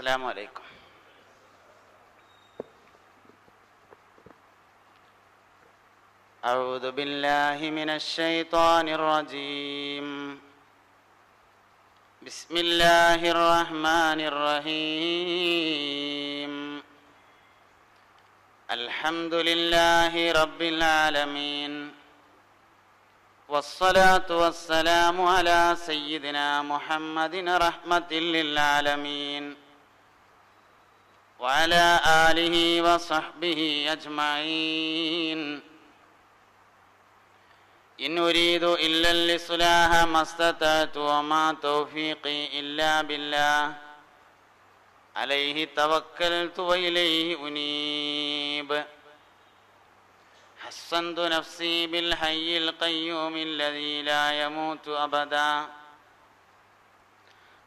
السلام عليكم. أعوذ بالله من الشيطان الرجيم. بسم الله الرحمن الرحيم. الحمد لله رب العالمين، والصلاة والسلام على سيدنا محمد رحمة للعالمين وعلى آله وصحبه أجمعين. إن أريد إلا الإصلاح ما استطعت وما توفيقي إلا بالله عليه توكلت وإليه أنيب. حصنت نفسي بالحي القيوم الذي لا يموت أبدا،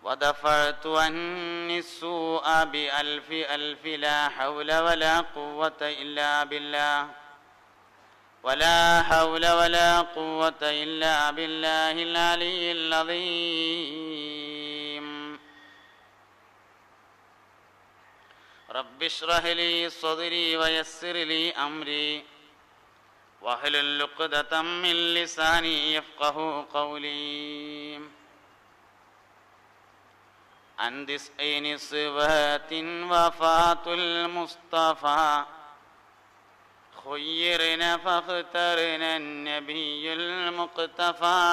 ودفعت عني السوء بألف ألف لا حول ولا قوة إلا بالله، ولا حول ولا قوة إلا بالله العلي العظيم. رب اشرح لي صدري ويسر لي أمري واحلل عقدة من لساني يفقهوا قولي. عن تسعين صفات وفاة المصطفى خيرنا فاخترنا النبي المقتفى.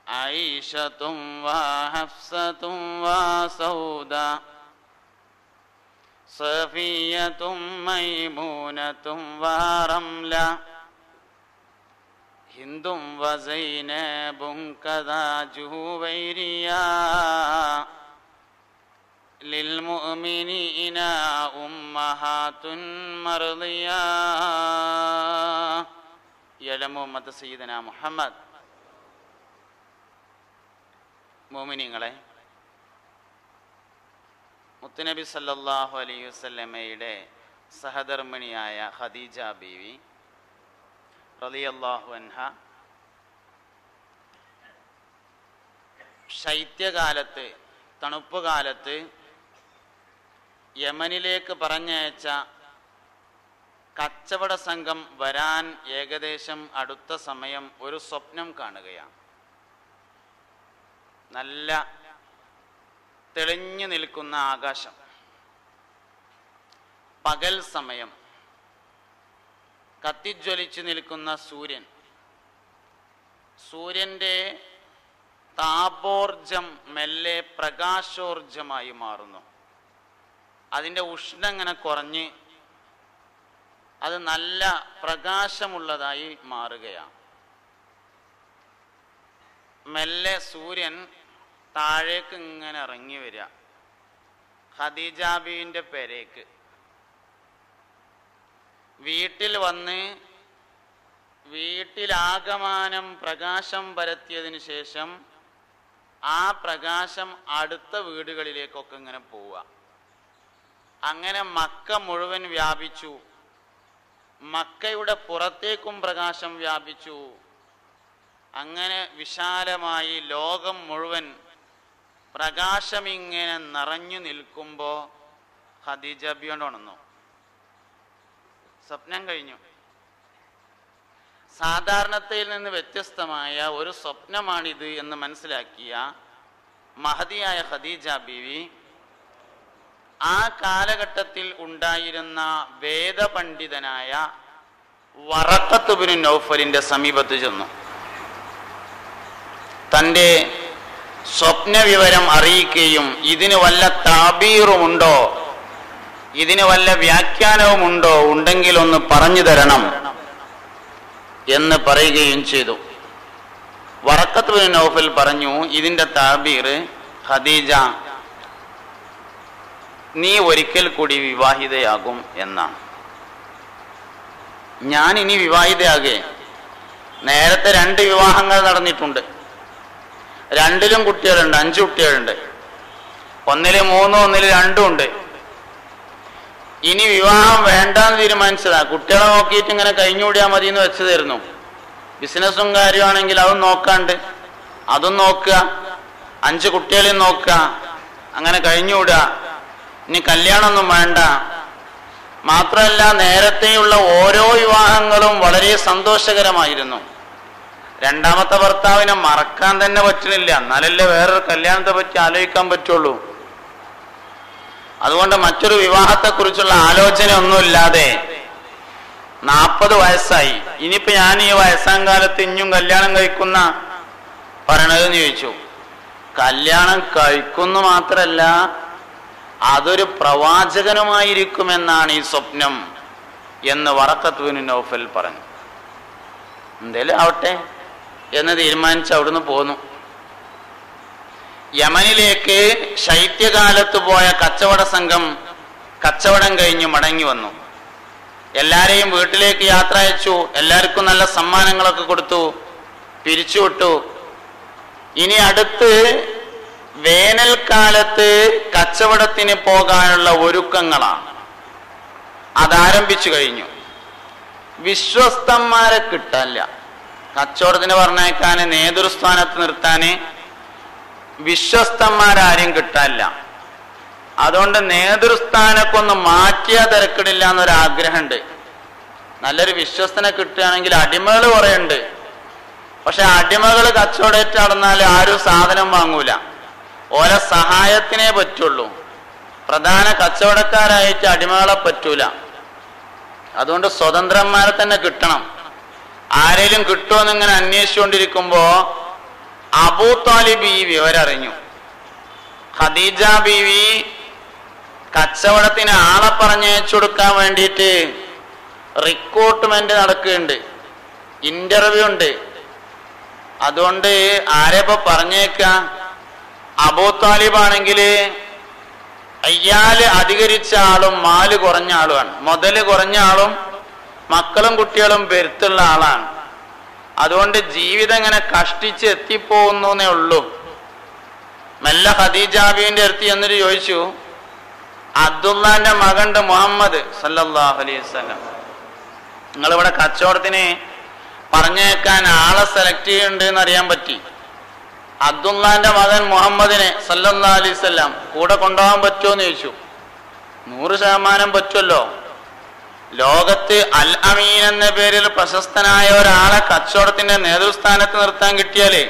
عائشة وحفصة وسودة صفية ميمونة ورملة هند وزينب كذا جويريا. للمؤمنين أمهات مرضيا. يعلم أمة سيدنا محمد. മുഅ്മിനീങ്ങളെ, മുത്തുനബി സല്ലല്ലാഹു അലൈഹി വസല്ലമയുടെ സഹധർമ്മിണിയായ ഖദീജ ബീവി റളിയല്ലാഹു അൻഹ ശൈത്യകാലത്ത്, തണുപ്പ് കാലത്ത് യമനിലേക്ക് പറഞ്ഞയച്ച കച്ചവട സംഘം വരാൻ ഏകദേശം അടുത്ത സമയം ഒരു സ്വപ്നം കാണുകയാണ്. നല്ല തെളിഞ്ഞു നിൽക്കുന്ന ആകാശം, പകൽ സമയം, കത്തിജ്വലിച്ചു നിൽക്കുന്ന സൂര്യൻ, സൂര്യൻ്റെ താപോർജം മെല്ലെ പ്രകാശോർജമായി മാറുന്നു. അതിൻ്റെ ഉഷ്ണം ഇങ്ങനെ കുറഞ്ഞ് അത് നല്ല പ്രകാശമുള്ളതായി മാറുകയാണ്. മെല്ലെ സൂര്യൻ താഴേക്ക് ഇങ്ങനെ ഇറങ്ങി വരിക ഖദീജ ബീവിൻ്റെ പേരേക്ക്. വീട്ടിൽ വന്ന് വീട്ടിലാകമാനം പ്രകാശം പരത്തിയതിന് ശേഷം ആ പ്രകാശം അടുത്ത വീടുകളിലേക്കൊക്കെ ഇങ്ങനെ പോവുക. അങ്ങനെ മക്ക മുഴുവൻ വ്യാപിച്ചു. മക്കയുടെ പുറത്തേക്കും പ്രകാശം വ്യാപിച്ചു. അങ്ങനെ വിശാലമായി ലോകം മുഴുവൻ പ്രകാശമിങ്ങനെ നിറഞ്ഞു നിൽക്കുമ്പോൾ ഖദീജ ബീവി ഉണർന്നു. സ്വപ്നം കഴിഞ്ഞു. സാധാരണതയിൽ നിന്ന് വ്യത്യസ്തമായ ഒരു സ്വപ്നമാണിത് എന്ന് മനസ്സിലാക്കിയ മഹദിയായ ഖദീജ ബീവി ആ കാലഘട്ടത്തിൽ ഉണ്ടായിരുന്ന വേദപണ്ഡിതനായ വറഖത്ത് ഇബ്നു നൗഫലിന്റെ സമീപത്ത് ചെന്നു. തൻ്റെ സ്വപ്ന വിവരം അറിയിക്കുകയും ഇതിന് വല്ല താബീറുമുണ്ടോ, ഇതിന് വല്ല വ്യാഖ്യാനവുമുണ്ടോ, ഉണ്ടെങ്കിൽ ഒന്ന് പറഞ്ഞു തരണം എന്ന് പറയുകയും ചെയ്തു. വറഖത്ത് ഇബ്നു നൗഫൽ പറഞ്ഞു, ഇതിൻ്റെ താബീർ, ഖദീജ നീ ഒരിക്കൽ കൂടി വിവാഹിതയാകും എന്നാണ്. ഞാൻ ഇനി വിവാഹിതയാകെ? നേരത്തെ 2 വിവാഹങ്ങൾ നടന്നിട്ടുണ്ട്. 2ലും കുട്ടികളുണ്ട്, 5 കുട്ടികളുണ്ട്. 1-ല് 3, 1-ല് 2 ഉണ്ട്. ഇനി വിവാഹം വേണ്ടാന്ന് തീരുമാനിച്ചതാ. കുട്ടികളെ നോക്കിയിട്ട് ഇങ്ങനെ കഴിഞ്ഞുകൂടിയാൽ മതി എന്ന് വെച്ചതായിരുന്നു. ബിസിനസ്സും കാര്യമാണെങ്കിൽ അതും നോക്കാണ്ട് അതും നോക്കുക, 5 കുട്ടികളെയും നോക്കുക, അങ്ങനെ കഴിഞ്ഞുകൂടാ, ഇനി കല്യാണമൊന്നും വേണ്ട. മാത്രമല്ല നേരത്തെയുള്ള ഓരോ വിവാഹങ്ങളും വളരെ സന്തോഷകരമായിരുന്നു. രണ്ടാമത്തെ ഭർത്താവിനെ മറക്കാൻ തന്നെ പറ്റുന്നില്ല, എന്നാലല്ലേ വേറൊരു കല്യാണത്തെ പറ്റി ആലോചിക്കാൻ പറ്റുള്ളൂ. അതുകൊണ്ട് മറ്റൊരു വിവാഹത്തെക്കുറിച്ചുള്ള ആലോചന ഒന്നുമില്ലാതെ 40 വയസ്സായി. ഇനിയിപ്പോ ഞാൻ ഈ വയസ്സാം കാലത്ത് ഇനിയും കല്യാണം കഴിക്കുന്ന പറയണതെന്ന് ചോദിച്ചു. കല്യാണം കഴിക്കുന്നു മാത്രല്ല, അതൊരു പ്രവാചകനുമായിരിക്കുമെന്നാണ് ഈ സ്വപ്നം എന്ന് വറഖത്ത് ബിൻ നൗഫൽ പറഞ്ഞു. എന്തേലും ആവട്ടെ എന്ന് തീരുമാനിച്ച് അവിടുന്ന് പോന്നു. യമനിലേക്ക് ശൈത്യകാലത്ത് പോയ കച്ചവട സംഘം കച്ചവടം കഴിഞ്ഞ് മടങ്ങി വന്നു. എല്ലാരെയും വീട്ടിലേക്ക് യാത്ര അയച്ചു. എല്ലാവർക്കും നല്ല സമ്മാനങ്ങളൊക്കെ കൊടുത്തു, പിരിച്ചുവിട്ടു. ഇനി അടുത്ത് വേനൽക്കാലത്ത് കച്ചവടത്തിന് പോകാനുള്ള ഒരുക്കങ്ങളാണ്. അതാരംഭിച്ചു കഴിഞ്ഞു. വിശ്വസ്തന്മാരെ കിട്ടാനില്ല. കച്ചവടത്തിന് പറഞ്ഞേക്കാന്, നേതൃസ്ഥാനത്ത് നിർത്താന് വിശ്വസ്തന്മാരാരും കിട്ടാനില്ല. അതുകൊണ്ട് നേതൃസ്ഥാനൊക്കെ ഒന്ന് മാറ്റിയാൽ തിരക്കിടില്ല എന്നൊരാഗ്രഹമുണ്ട്. നല്ലൊരു വിശ്വസ്തനെ കിട്ടുകയാണെങ്കിൽ അടിമകൾ കുറേ ഉണ്ട്. പക്ഷെ അടിമകൾ കച്ചവടമായിട്ട് നടന്നാൽ ആരും സാധനം വാങ്ങൂല, ഓരോ സഹായത്തിനേ പറ്റുള്ളൂ. പ്രധാന കച്ചവടക്കാരായിട്ട് അടിമകളെ പറ്റൂല. അതുകൊണ്ട് സ്വതന്ത്രന്മാരെ തന്നെ കിട്ടണം. ആരെങ്കിലും കിട്ടുമെന്ന് ഇങ്ങനെ അന്വേഷിച്ചുകൊണ്ടിരിക്കുമ്പോ അബൂ താലിബ് ഈ വിവരം അറിഞ്ഞു. ഖദീജ ബീവി കച്ചവടത്തിന് ആളെ പറഞ്ഞയച്ചു കൊടുക്കാൻ വേണ്ടിയിട്ട് റിക്രൂട്ട്മെന്റ് നടക്കുന്നുണ്ട്, ഇന്റർവ്യൂ ഉണ്ട്. അതുകൊണ്ട് ആരെപ്പോ പറഞ്ഞേക്ക? അബൂ താലിബ് ആണെങ്കിൽ അയ്യാല് അധികരിച്ച ആളും മാല് കുറഞ്ഞ ആളുമാണ്, മുതല് കുറഞ്ഞ ആളും മക്കളും കുട്ടികളും പെരുത്തുള്ള ആളാണ്. അതുകൊണ്ട് ജീവിതം ഇങ്ങനെ കഷ്ടിച്ച് എത്തിപ്പോകുന്നേ ഉള്ളൂ. മെല്ലെ ഖദീജ ബീവിന്റെ അടുത്ത് എന്നിട്ട് ചോദിച്ചു, അബ്ദുള്ളാന്റെ മകണ്ട് മുഹമ്മദ് സല്ലല്ലാഹു അലൈഹി വസല്ലം, നിങ്ങളിവിടെ കച്ചവടത്തിന് പറഞ്ഞേക്കാൻ ആളെ സെലക്ട് ചെയ്യുന്നുണ്ട് എന്ന് അറിയാൻ പറ്റി. അബ്ദുള്ളാന്റെ മകൻ മുഹമ്മദിനെ സല്ലല്ലാഹു അലൈഹി വസല്ലം കൂടെ കൊണ്ടുപോകാൻ പറ്റുമോ എന്ന് ചോദിച്ചു. 100% പറ്റുമല്ലോ. ലോകത്ത് അൽ അമീൻ എന്ന പേരിൽ പ്രശസ്തനായ ഒരാളെ കച്ചവടത്തിന്റെ നേതൃസ്ഥാനത്ത് നിർത്താൻ കിട്ടിയാലേ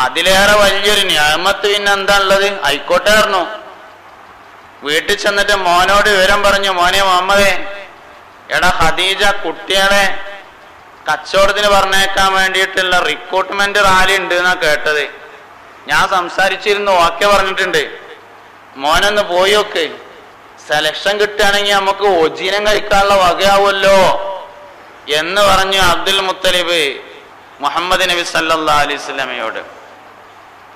അതിലേറെ വലിയൊരു നിഅമത്ത് പിന്നെ എന്താ ഉള്ളത്? ആയിക്കോട്ടെ പറഞ്ഞു. വീട്ടിൽ ചെന്നിട്ട് മോനോട് വിവരം പറഞ്ഞു, മോനെ മുഹമ്മദേ, എടാ ഖദീജ കുട്ടികളെ കച്ചവടത്തിന് പറഞ്ഞേക്കാൻ വേണ്ടിയിട്ടുള്ള റിക്രൂട്ട്മെന്റ് റാലി ഉണ്ട് എന്നാ കേട്ടത്. ഞാൻ സംസാരിച്ചിരുന്നു, ഓക്കെ പറഞ്ഞിട്ടുണ്ട്. മോനൊന്ന് പോയി നോക്ക്, സെലക്ഷൻ കിട്ടുകയാണെങ്കിൽ നമുക്ക് ഒജീനം കഴിക്കാനുള്ള വകയാവുമല്ലോ എന്ന് പറഞ്ഞു അബ്ദുൽ മുത്തലിബ് മുഹമ്മദ് നബി സല്ലല്ലാഹു അലൈഹി വസല്ലമയോട്.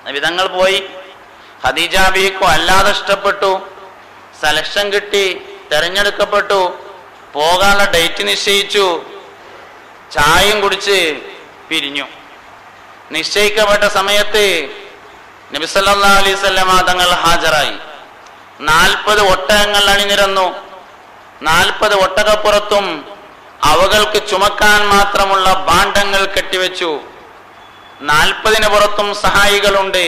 നബിതങ്ങൾ പോയി. ഖദീജ ബീവിക്ക് വല്ലാതെ ഇഷ്ടപ്പെട്ടു. സെലക്ഷൻ കിട്ടി, തെരഞ്ഞെടുക്കപ്പെട്ടു. പോകാനുള്ള ഡേറ്റ് നിശ്ചയിച്ചു. ചായയും കുടിച്ച് പിരിഞ്ഞു. നിശ്ചയിക്കപ്പെട്ട സമയത്ത് നബി സല്ലല്ലാഹു അലൈഹി വസല്ലമ തങ്ങൾ ഹാജരായി. 40 ഒട്ടകങ്ങൾ അണിനിരന്നു. 40 ഒട്ടകപ്പുറത്തും അവകൾക്ക് ചുമക്കാൻ മാത്രമുള്ള ഭാണ്ഡങ്ങൾ കെട്ടിവെച്ചു. 40 പുറത്തും സഹായികളുണ്ട്.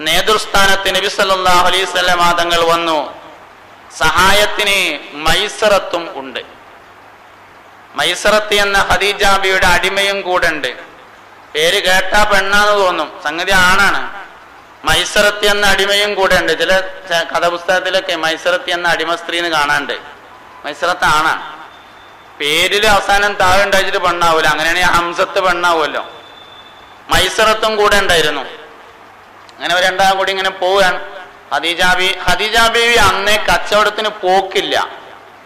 നേതൃസ്ഥാനത്ത് നബി സല്ലല്ലാഹു അലൈഹി വസല്ലമ തങ്ങൾ വന്നു. സഹായത്തിന് മൈസറത്തും ഉണ്ട്. മൈസറത്ത് എന്ന ഖദീജ ബീവിയുടെ അടിമയും കൂടെ ഉണ്ട്. പേര് കേട്ടാ പെണ്ണാന്ന് തോന്നും, സംഗതി ആണാണ്. മൈസറത്ത് എന്ന അടിമയും കൂടെ ഉണ്ട്. ചില കഥാപുസ്തകത്തിലൊക്കെ മൈസറത്ത് എന്ന അടിമ സ്ത്രീന്ന് കാണാണ്ട്. മൈസറത്ത് ആണാണ്. പേരിൽ അവസാനം താഴെ ഉണ്ടായിട്ട് പെണ്ണാവൂല, അങ്ങനെയാണെങ്കിൽ ഹംസത്ത് പെണ്ണാവുമല്ലോ. മൈസറത്തും കൂടെ ഉണ്ടായിരുന്നു. അങ്ങനെ രണ്ടാം കൂടി ഇങ്ങനെ പോവുകയാണ്. ഖദീജ ബീവി അന്നേ കച്ചവടത്തിന് പോക്കില്ല,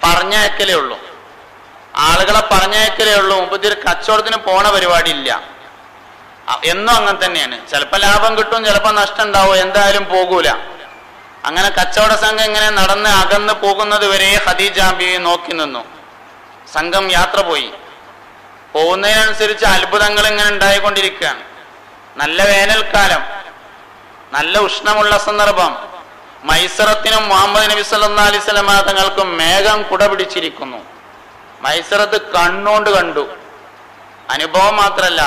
പറഞ്ഞയക്കലേ ഉള്ളൂ. ആളുകളെ പറഞ്ഞയക്കലേ ഉള്ളൂ. മുമ്പ് കച്ചവടത്തിന് പോണ പരിപാടി ഇല്ല. എന്നും അങ്ങനെ തന്നെയാണ്. ചിലപ്പോൾ ലാഭം കിട്ടും, ചിലപ്പോൾ നഷ്ടം ഉണ്ടാവും, എന്തായാലും പോകൂല. അങ്ങനെ കച്ചവട സംഘം ഇങ്ങനെ നടന്ന് അകന്ന് പോകുന്നത് വരെ ഖദീജ ബീവി നോക്കി നിന്നു. സംഘം യാത്ര പോയി. പോകുന്നതിനനുസരിച്ച് അത്ഭുതങ്ങൾ ഇങ്ങനെ ഉണ്ടായിക്കൊണ്ടിരിക്കുകയാണ്. നല്ല വേനൽക്കാലം, നല്ല ഉഷ്ണമുള്ള സന്ദർഭം. മൈസറത്തിനും മുഹമ്മദ് നബി സല്ലല്ലാഹു അലൈഹി വസല്ലമ തങ്ങൾക്കും മേഘം കുട പിടിച്ചിരിക്കുന്നു. മൈസറത്ത് കണ്ണുകൊണ്ട് കണ്ടു. അനുഭവം മാത്രല്ല,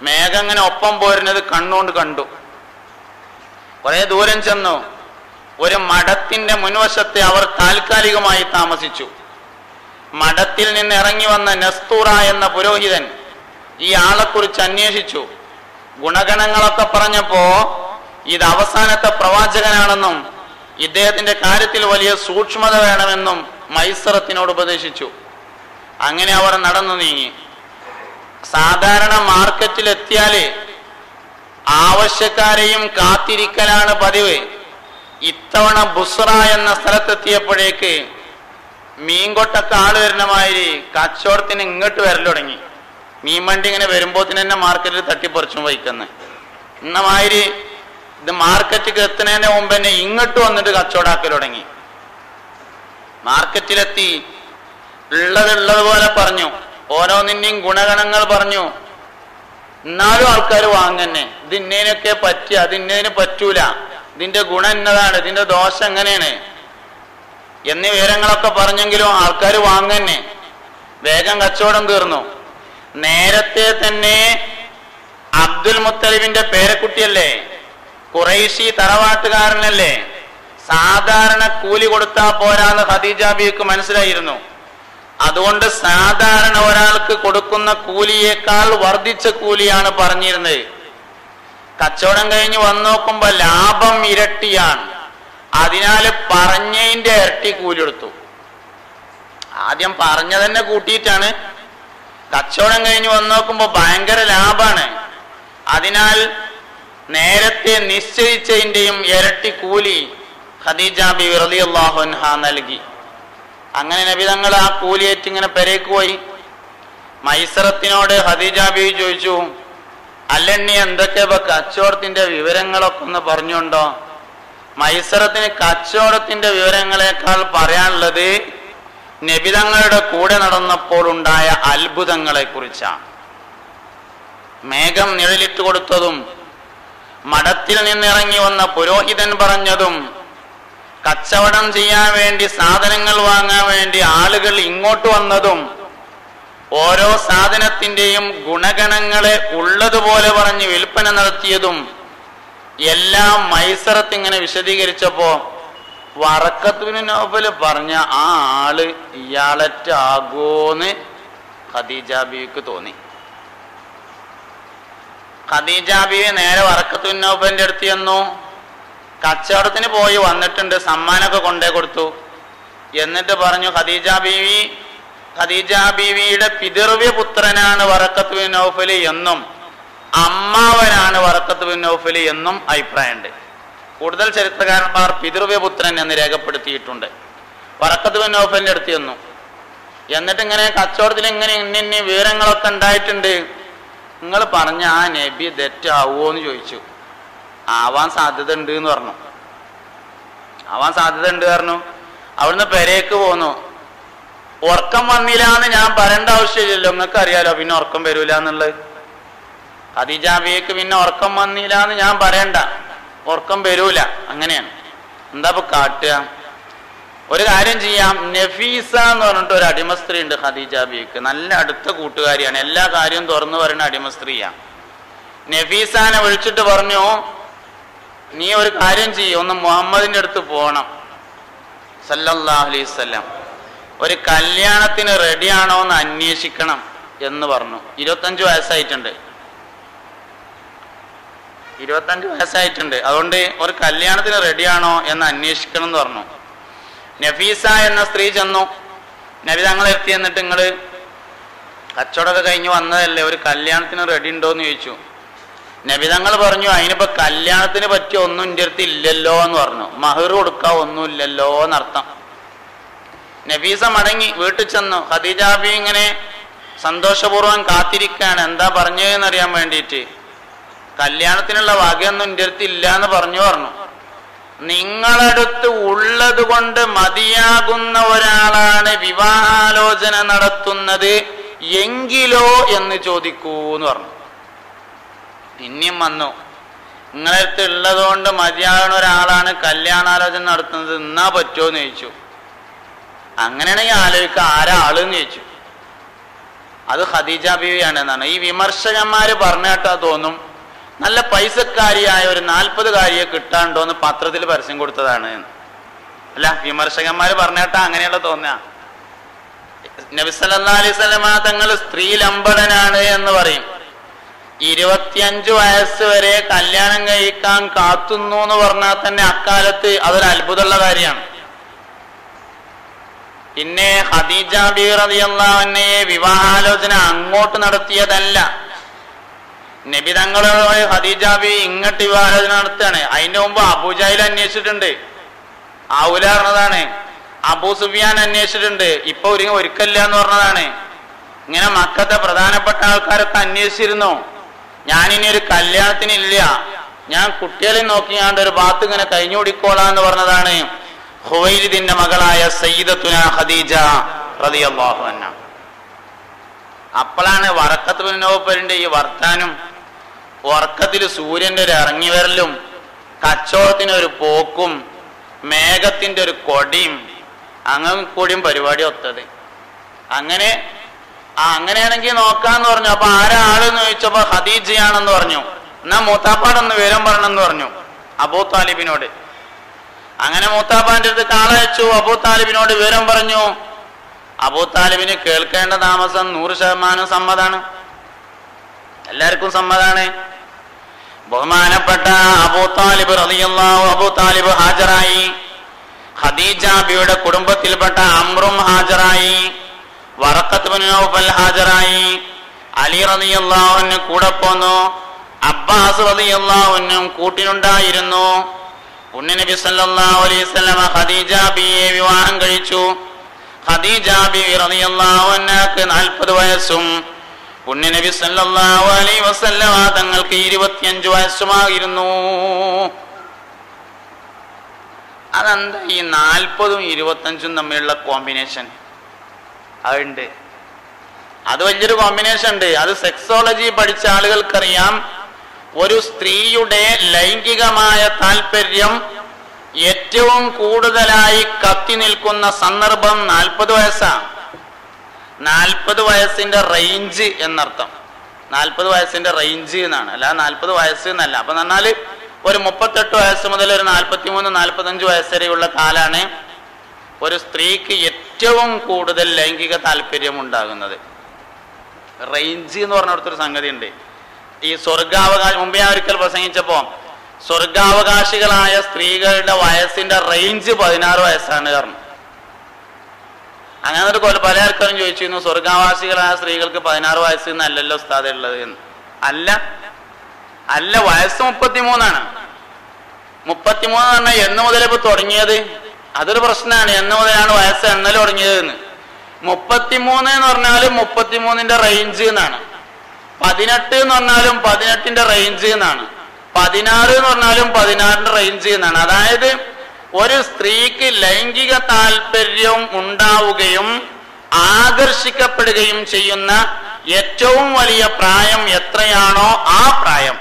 മേഘം ഇങ്ങനെ ഒപ്പം പോരുന്നത് കണ്ണുകൊണ്ട് കണ്ടു. കുറെ ദൂരം ചെന്നു. ഒരു മഠത്തിന്റെ മുൻവശത്തെ അവർ താൽക്കാലികമായി താമസിച്ചു. മഠത്തിൽ നിന്ന് ഇറങ്ങി വന്ന നസ്തൂറ എന്ന പുരോഹിതൻ ഈ ആളെക്കുറിച്ച് അന്വേഷിച്ചു. ഗുണഗണങ്ങളൊക്കെ പറഞ്ഞപ്പോ ഇത് അവസാനത്തെ പ്രവാചകനാണെന്നും ഇദ്ദേഹത്തിന്റെ കാര്യത്തിൽ വലിയ സൂക്ഷ്മത വേണമെന്നും മൈസറത്തിനോട് ഉപദേശിച്ചു. അങ്ങനെ അവർ നടന്നു നീങ്ങി. സാധാരണ മാർക്കറ്റിലെത്തിയാല് ആവശ്യക്കാരെയും കാത്തിരിക്കലാണ് പതിവ്. ഇത്തവണ ബുസ്ര എന്ന സ്ഥലത്തെത്തിയപ്പോഴേക്ക് മീൻകൊട്ടൊക്കെ ആള് വരുന്ന മാതിരി കച്ചവടത്തിന് ഇങ്ങോട്ട് വരൽ തുടങ്ങി. മീൻ വണ്ടി ഇങ്ങനെ വരുമ്പോത്തിന് തന്നെ മാർക്കറ്റിൽ തട്ടിപ്പറിച്ചും വയ്ക്കുന്നത്. ഇന്ന മാതിരി ഇത് മാർക്കറ്റിൽ എത്തുന്നതിന്റെ മുമ്പ് തന്നെ ഇങ്ങോട്ട് വന്നിട്ട് കച്ചവടാക്കൽ തുടങ്ങി. മാർക്കറ്റിലെത്തി ഉള്ളതുപോലെ പറഞ്ഞു, ഓരോന്നിന്റെയും ഗുണഗണങ്ങൾ പറഞ്ഞു. എന്നാലും ആൾക്കാർ വാങ്ങന്നെ. ഇത് ഇന്നതിനൊക്കെ പറ്റുക, അത് ഇന്നതിന് പറ്റൂല, ഇതിന്റെ ഗുണം എന്നതാണ്, ഇതിന്റെ ദോഷം എങ്ങനെയാണ് എന്നീ വിവരങ്ങളൊക്കെ പറഞ്ഞെങ്കിലും ആൾക്കാർ വാങ്ങന്നെ. വേഗം കച്ചവടം തീർന്നു. നേരത്തെ തന്നെ അബ്ദുൽ മുത്തലിബിന്റെ പേരക്കുട്ടിയല്ലേ, ഖുറൈശി തറവാട്ടുകാരനല്ലേ, സാധാരണ കൂലി കൊടുത്താൽ പോരാന്ന് ഖദീജ ബീവിക്ക് മനസ്സിലായിരുന്നു. അതുകൊണ്ട് സാധാരണ ഒരാൾക്ക് കൊടുക്കുന്ന കൂലിയേക്കാൾ വർദ്ധിച്ച കൂലിയാണ് പറഞ്ഞിരുന്നത്. കച്ചവടം കഴിഞ്ഞ് വന്നു നോക്കുമ്പോ ലാഭം ഇരട്ടിയാണ്. അതിനാൽ പറഞ്ഞതിന്റെ ഇരട്ടി കൂലി എടുത്തു. ആദ്യം പറഞ്ഞ തന്നെ കൂട്ടിയിട്ടാണ്. കച്ചവടം കഴിഞ്ഞ് വന്നു നോക്കുമ്പോ ഭയങ്കര ലാഭാണ്. അതിനാൽ നേരത്തെ നിശ്ചയിച്ചതിന്റെയും ഇരട്ടി കൂലി ഖദീജ ബീവി റളിയല്ലാഹു അൻഹ നൽകി. അങ്ങനെ നബി തങ്ങൾ ആ കൂലിയേറ്റ് ഇങ്ങനെ പെരേക്ക് പോയി. മൈസറത്തിനോട് ഖദീജ ബീവി ചോദിച്ചു, അല്ലെണ്ണി എന്തൊക്കെ കച്ചവടത്തിന്റെ വിവരങ്ങളൊക്കെ ഒന്ന് പറഞ്ഞുണ്ടോ? മൈസറത്തിന് കച്ചവടത്തിന്റെ വിവരങ്ങളെക്കാൾ പറയാനുള്ളത് നബി തങ്ങളുടെ കൂടെ നടന്നപ്പോൾ ഉണ്ടായ അത്ഭുതങ്ങളെ കുറിച്ചാണ്. മേഘം നിഴലിട്ട് കൊടുത്തതും, മഠത്തിൽ നിന്നിറങ്ങി വന്ന പുരോഹിതൻ പറഞ്ഞതും, കച്ചവടം ചെയ്യാൻ വേണ്ടി സാധനങ്ങൾ വാങ്ങാൻ വേണ്ടി ആളുകൾ ഇങ്ങോട്ട് വന്നതും, ഓരോ സാധനത്തിന്റെയും ഗുണഗണങ്ങളെ ഉള്ളതുപോലെ പറഞ്ഞ് വിൽപ്പന നടത്തിയതും എല്ലാം മൈസറത്ത് ഇങ്ങനെ വിശദീകരിച്ചപ്പോ വറക്കത്ത് ബിൻ നൗഫൽ പറഞ്ഞ ആ ആള് ഇയാളറ്റാകോന്ന് ഖദീജ ബീവിക്ക് തോന്നി. ഖദീജ ബീവി നേരെ വറക്കത്ത് ബിൻ നൗഫലിന്റെ അടുത്ത് ചെന്നു. കച്ചവടത്തിന് പോയി വന്നിട്ടുണ്ട്, സമ്മാനമൊക്കെ കൊണ്ടേ കൊടുത്തു. എന്നിട്ട് പറഞ്ഞു, ഖദീജ ബീവിയുടെ പിതൃവ്യ പുത്രനാണ് വറക്കത്ത് ബിൻ നൗഫൽ എന്നും അമ്മാവനാണ് വറക്കത്ത് ബിൻ നൗഫൽ എന്നും അഭിപ്രായമുണ്ട്. കൂടുതൽ ചരിത്രകാരന്മാർ പിതൃവ്യ പുത്രൻ എന്ന് രേഖപ്പെടുത്തിയിട്ടുണ്ട്. വറക്കത്ത് ബിൻ നൗഫലിന്റെ അടുത്ത് ചെന്നു. എന്നിട്ട് ഇങ്ങനെ കച്ചവടത്തിൽ ഇങ്ങനെ ഇന്ന വിവരങ്ങളൊക്കെ ഉണ്ടായിട്ടുണ്ട്, നിങ്ങൾ പറഞ്ഞ ആ നബി തെറ്റാവോ എന്ന് ചോദിച്ചു. ആവാൻ സാധ്യത ഉണ്ട് എന്ന് പറഞ്ഞു. അവിടുന്ന് പെരേക്ക് പോന്നു. ഉറക്കം വന്നില്ല എന്ന് ഞാൻ പറയേണ്ട ആവശ്യമില്ലല്ലോ, നിങ്ങൾക്ക് അറിയാലോ പിന്നെ ഉറക്കം വരൂല എന്നുള്ളത്. ഖദീജ ബീവിക്ക് പിന്നെ ഉറക്കം വന്നില്ല എന്ന് ഞാൻ പറയണ്ട, ഉറക്കം വരൂല. അങ്ങനെയാണ്. എന്താ ഇപ്പൊ കാട്ടുക? ഒരു കാര്യം ചെയ്യാം. നഫീസ എന്ന് പറഞ്ഞിട്ട് ഒരു അടിമ സ്ത്രീ ഉണ്ട് ഖദീജ ബീവിക്ക്, നല്ല അടുത്ത കൂട്ടുകാരിയാണ്, എല്ലാ കാര്യവും തുറന്നു പറയുന്ന അടിമ സ്ത്രീയാണ്. നഫീസാനെ വിളിച്ചിട്ട് പറഞ്ഞു, നീ ഒരു കാര്യം ചെയ്യും, ഒന്ന് മുഹമ്മദിന്റെ അടുത്ത് പോകണം സല്ലല്ലാഹു അലൈഹി വസല്ലം, ഒരു കല്യാണത്തിന് റെഡിയാണോ എന്ന് അന്വേഷിക്കണം എന്ന് പറഞ്ഞു. 25 വയസ്സായിട്ടുണ്ട്. അതുകൊണ്ട് ഒരു കല്യാണത്തിന് റെഡിയാണോ എന്ന് അന്വേഷിക്കണം എന്ന് പറഞ്ഞു. നഫീസ എന്ന സ്ത്രീ ചെന്നു. നബി തങ്ങൾ എത്തി. എന്നിട്ട് നിങ്ങള് കച്ചവടമൊക്കെ കഴിഞ്ഞ് വന്നതല്ലേ, ഒരു കല്യാണത്തിന് റെഡി ഉണ്ടോ എന്ന് ചോദിച്ചു. നബി തങ്ങൾ പറഞ്ഞു, അതിനിപ്പോ കല്യാണത്തിന് പറ്റിയ ഒന്നും എൻ്റെ അടുത്ത് ഇല്ലല്ലോ എന്ന് പറഞ്ഞു. മഹർ കൊടുക്കാൻ ഒന്നുമില്ലല്ലോ എന്നർത്ഥം. നഫീസ മടങ്ങി വീട്ടിൽ ചെന്നു. ഖദീജ ബീവി ഇങ്ങനെ സന്തോഷപൂർവ്വം കാത്തിരിക്കുകയാണ്, എന്താ പറഞ്ഞതെന്നറിയാൻ വേണ്ടിയിട്ട്. കല്യാണത്തിനുള്ള വകയൊന്നും എൻ്റെ അടുത്ത് ഇല്ല എന്ന് പറഞ്ഞു. നിങ്ങളടുത്ത് ഉള്ളത് കൊണ്ട് മതിയാകുന്ന ഒരാളാണ് വിവാഹാലോചന നടത്തുന്നത് എങ്കിലോ എന്ന് ചോദിക്കൂ എന്ന് പറഞ്ഞു. പിന്നെയും വന്നു, നിങ്ങളടുത്ത് ഉള്ളത് കൊണ്ട് മതിയാകുന്ന ഒരാളാണ് കല്യാണാലോചന നടത്തുന്നത്, എന്നാ പറ്റുമോ എന്ന് ചോദിച്ചു. അങ്ങനെയാണെങ്കിൽ ആലോചിക്കുക, ആരാ ആളെന്ന് ചോദിച്ചു. അത് ഖദീജ ബീവിയാണ് എന്നാണ്. ഈ വിമർശകന്മാര് പറഞ്ഞ കേട്ടാ തോന്നും നല്ല പൈസക്കാരിയായ ഒരു 40 കിട്ടാണ്ടോ എന്ന് പത്രത്തിൽ പരസ്യം കൊടുത്തതാണ്. അല്ല, വിമർശകന്മാര് പറഞ്ഞേട്ടാ അങ്ങനെയുള്ള തോന്നുക. നബി സല്ലല്ലാഹു അലൈഹി വസല്ലമ തങ്ങൾ സ്ത്രീ ലംബടനാണ് എന്ന് പറയും. 25 വയസ്സ് വരെ കല്യാണം കഴിക്കാൻ കാത്തുന്നു എന്ന് പറഞ്ഞാൽ തന്നെ അക്കാലത്ത് അതൊരു അത്ഭുതമുള്ള കാര്യമാണ്. പിന്നെ ഖദീജ ബീവി റളിയല്ലാഹു അൻഹയെ വിവാഹാലോചന അങ്ങോട്ട് നടത്തിയതല്ല. നബി തങ്ങളോട് ഖദീജ ബീവി ഇങ്ങോട്ട് വിവാഹാലോചന നടത്തുകയാണ്. അതിന്റെ മുമ്പ് അബൂജഹൽ അന്വേഷിച്ചിട്ടുണ്ട്, ആവൂല പറഞ്ഞതാണ്. അബൂ സുഫിയാൻ അന്വേഷിച്ചിട്ടുണ്ട്, ഇപ്പൊ ഒരുക്കല്ല എന്ന് പറഞ്ഞതാണ്. ഇങ്ങനെ മക്കത്തെ പ്രധാനപ്പെട്ട ആൾക്കാരൊക്കെ അന്വേഷിച്ചിരുന്നു. ഞാനിനി ഒരു കല്യാണത്തിനില്ല, ഞാൻ കുട്ടികളെ നോക്കിയാണ്ട് ഒരു ഭാഗത്ത് ഇങ്ങനെ കഴിഞ്ഞു കുടിക്കോളാന്ന് പറഞ്ഞതാണ് ഖുവൈലിദിന്റെ മകളായ സയ്യിദത്തുന ഖദീജ റളിയല്ലാഹു അൻഹ. അപ്പോഴാണ് വറഖത്ത് ബിൻ നൗഫലിന്റെ ഈ വർത്താനം, ഉറക്കത്തിൽ സൂര്യന്റെ ഒരു ഇറങ്ങി വരലും കച്ചവടത്തിനൊരു പോക്കും മേഘത്തിന്റെ ഒരു കൊടിയും അങ്ങനെ കൂടിയും പരിപാടി ഒത്തത്. അങ്ങനെയാണെങ്കിൽ നോക്കാന്ന് പറഞ്ഞു. അപ്പൊ ആരാളെന്ന് ചോദിച്ചപ്പോ ഖദീജയാണെന്ന് പറഞ്ഞു. എന്നാ മൂത്താപ്പാടൊന്ന് വിവരം പറഞ്ഞെന്ന് പറഞ്ഞു അബൂ താലിബിനോട്. അങ്ങനെ മൂത്താപ്പാന്റെ അടുത്ത് കാളയച്ചു, അബൂ താലിബിനോട് വിവരം പറഞ്ഞു. അബൂ താലിബിന് കേൾക്കേണ്ട താമസം 100% സമ്മതാണ്, എല്ലാവർക്കും സമ്മതാണ്. ബഹുമാനപ്പെട്ട അബൂ താലിബ് റളിയല്ലാഹു അബൂ താലിബ് ഹാജരായി. ഖദീജ ബിയുടെ കുടുംബത്തിൽപ്പെട്ട അംറും ഹാജരായി, വറഖത്ത് ബിൻ നൗഫൽ ഹാജരായി, അലി റളിയല്ലാഹു അൻഹു കൂടെ പോന്നു, അബ്ബാസ് റളിയല്ലാഹു അൻഹു കൂട്ടിനുണ്ടായിരുന്നു. പുണ്യനബി സല്ലല്ലാഹു അലൈഹി വസല്ലം ഖദീജ ബിയെ വിവാഹം കഴിച്ചു. ഖദീജ ബിവി റളിയല്ലാഹു അൻഹക്ക് 40 വയസ്സും പുണ്യനബി സല്ലല്ലാഹു അലൈഹി വസല്ലം തങ്ങൾക്ക് 25 വയസ്സുമായിരുന്നു. അതെന്താ ഈ 40ഉം 25ഉം തമ്മിലുള്ള കോമ്പിനേഷൻ? അതുണ്ട്, അത് വലിയൊരു കോമ്പിനേഷൻ ഉണ്ട്. അത് സെക്സോളജി പഠിച്ച ആളുകൾക്കറിയാം. ഒരു സ്ത്രീയുടെ ലൈംഗികമായ താല്പര്യം ഏറ്റവും കൂടുതലായി കത്തി നിൽക്കുന്ന സന്ദർഭം 40 വയസ്സാണ്. 40 വയസ്സിന്റെ റേഞ്ച് എന്നർത്ഥം. 40 വയസ്സിന്റെ റേഞ്ച് എന്നാണ്, അല്ല 40 വയസ്സ് എന്നല്ല. അപ്പൊ എന്നാൽ ഒരു 38 വയസ്സ് മുതൽ ഒരു 43-45 വയസ്സ് വരെയുള്ള കാലാണ് ഒരു സ്ത്രീക്ക് ഏറ്റവും കൂടുതൽ ലൈംഗിക താല്പര്യം ഉണ്ടാകുന്നത്. റേഞ്ച് എന്ന് പറഞ്ഞിടത്തൊരു സംഗതി ഉണ്ട്. ഈ സ്വർഗാവകാശം മുമ്പേ ഞാൻ ഒരിക്കൽ പ്രസംഗിച്ചപ്പോ സ്വർഗാവകാശികളായ സ്ത്രീകളുടെ വയസ്സിന്റെ റേഞ്ച് 16 വയസ്സാണ് കാരണം. അങ്ങനെ ഒരു പല ആൾക്കാരും ചോദിച്ചിരുന്നു, സ്വർഗാവാസികളായ സ്ത്രീകൾക്ക് 16 വയസ്സ് എന്നല്ലല്ലോ ഉസ്താദ് ഉള്ളത് എന്ന്. അല്ല, വയസ്സ് 33ആണ്. 33 എന്ന് പറഞ്ഞാൽ എന്ന് മുതൽ ഇപ്പൊ തുടങ്ങിയത്? അതൊരു പ്രശ്നമാണ്. എന്ന് മുതലാണ് വയസ്സ് എണ്ണൽ തുടങ്ങിയത് എന്ന്. 33 എന്ന് പറഞ്ഞാലും 33ന്റെ റേഞ്ച് എന്നാണ്. 18 എന്ന് പറഞ്ഞാലും 18ന്റെ റേഞ്ച് എന്നാണ്. 16 എന്ന് പറഞ്ഞാലും 16ന്റെ റേഞ്ച് എന്നാണ്. അതായത് ഒരു സ്ത്രീക്ക് ലൈംഗിക താല്പര്യം ഉണ്ടാവുകയും ആകർഷിക്കപ്പെടുകയും ചെയ്യുന്ന ഏറ്റവും വലിയ പ്രായം എത്രയാണോ ആ പ്രായം.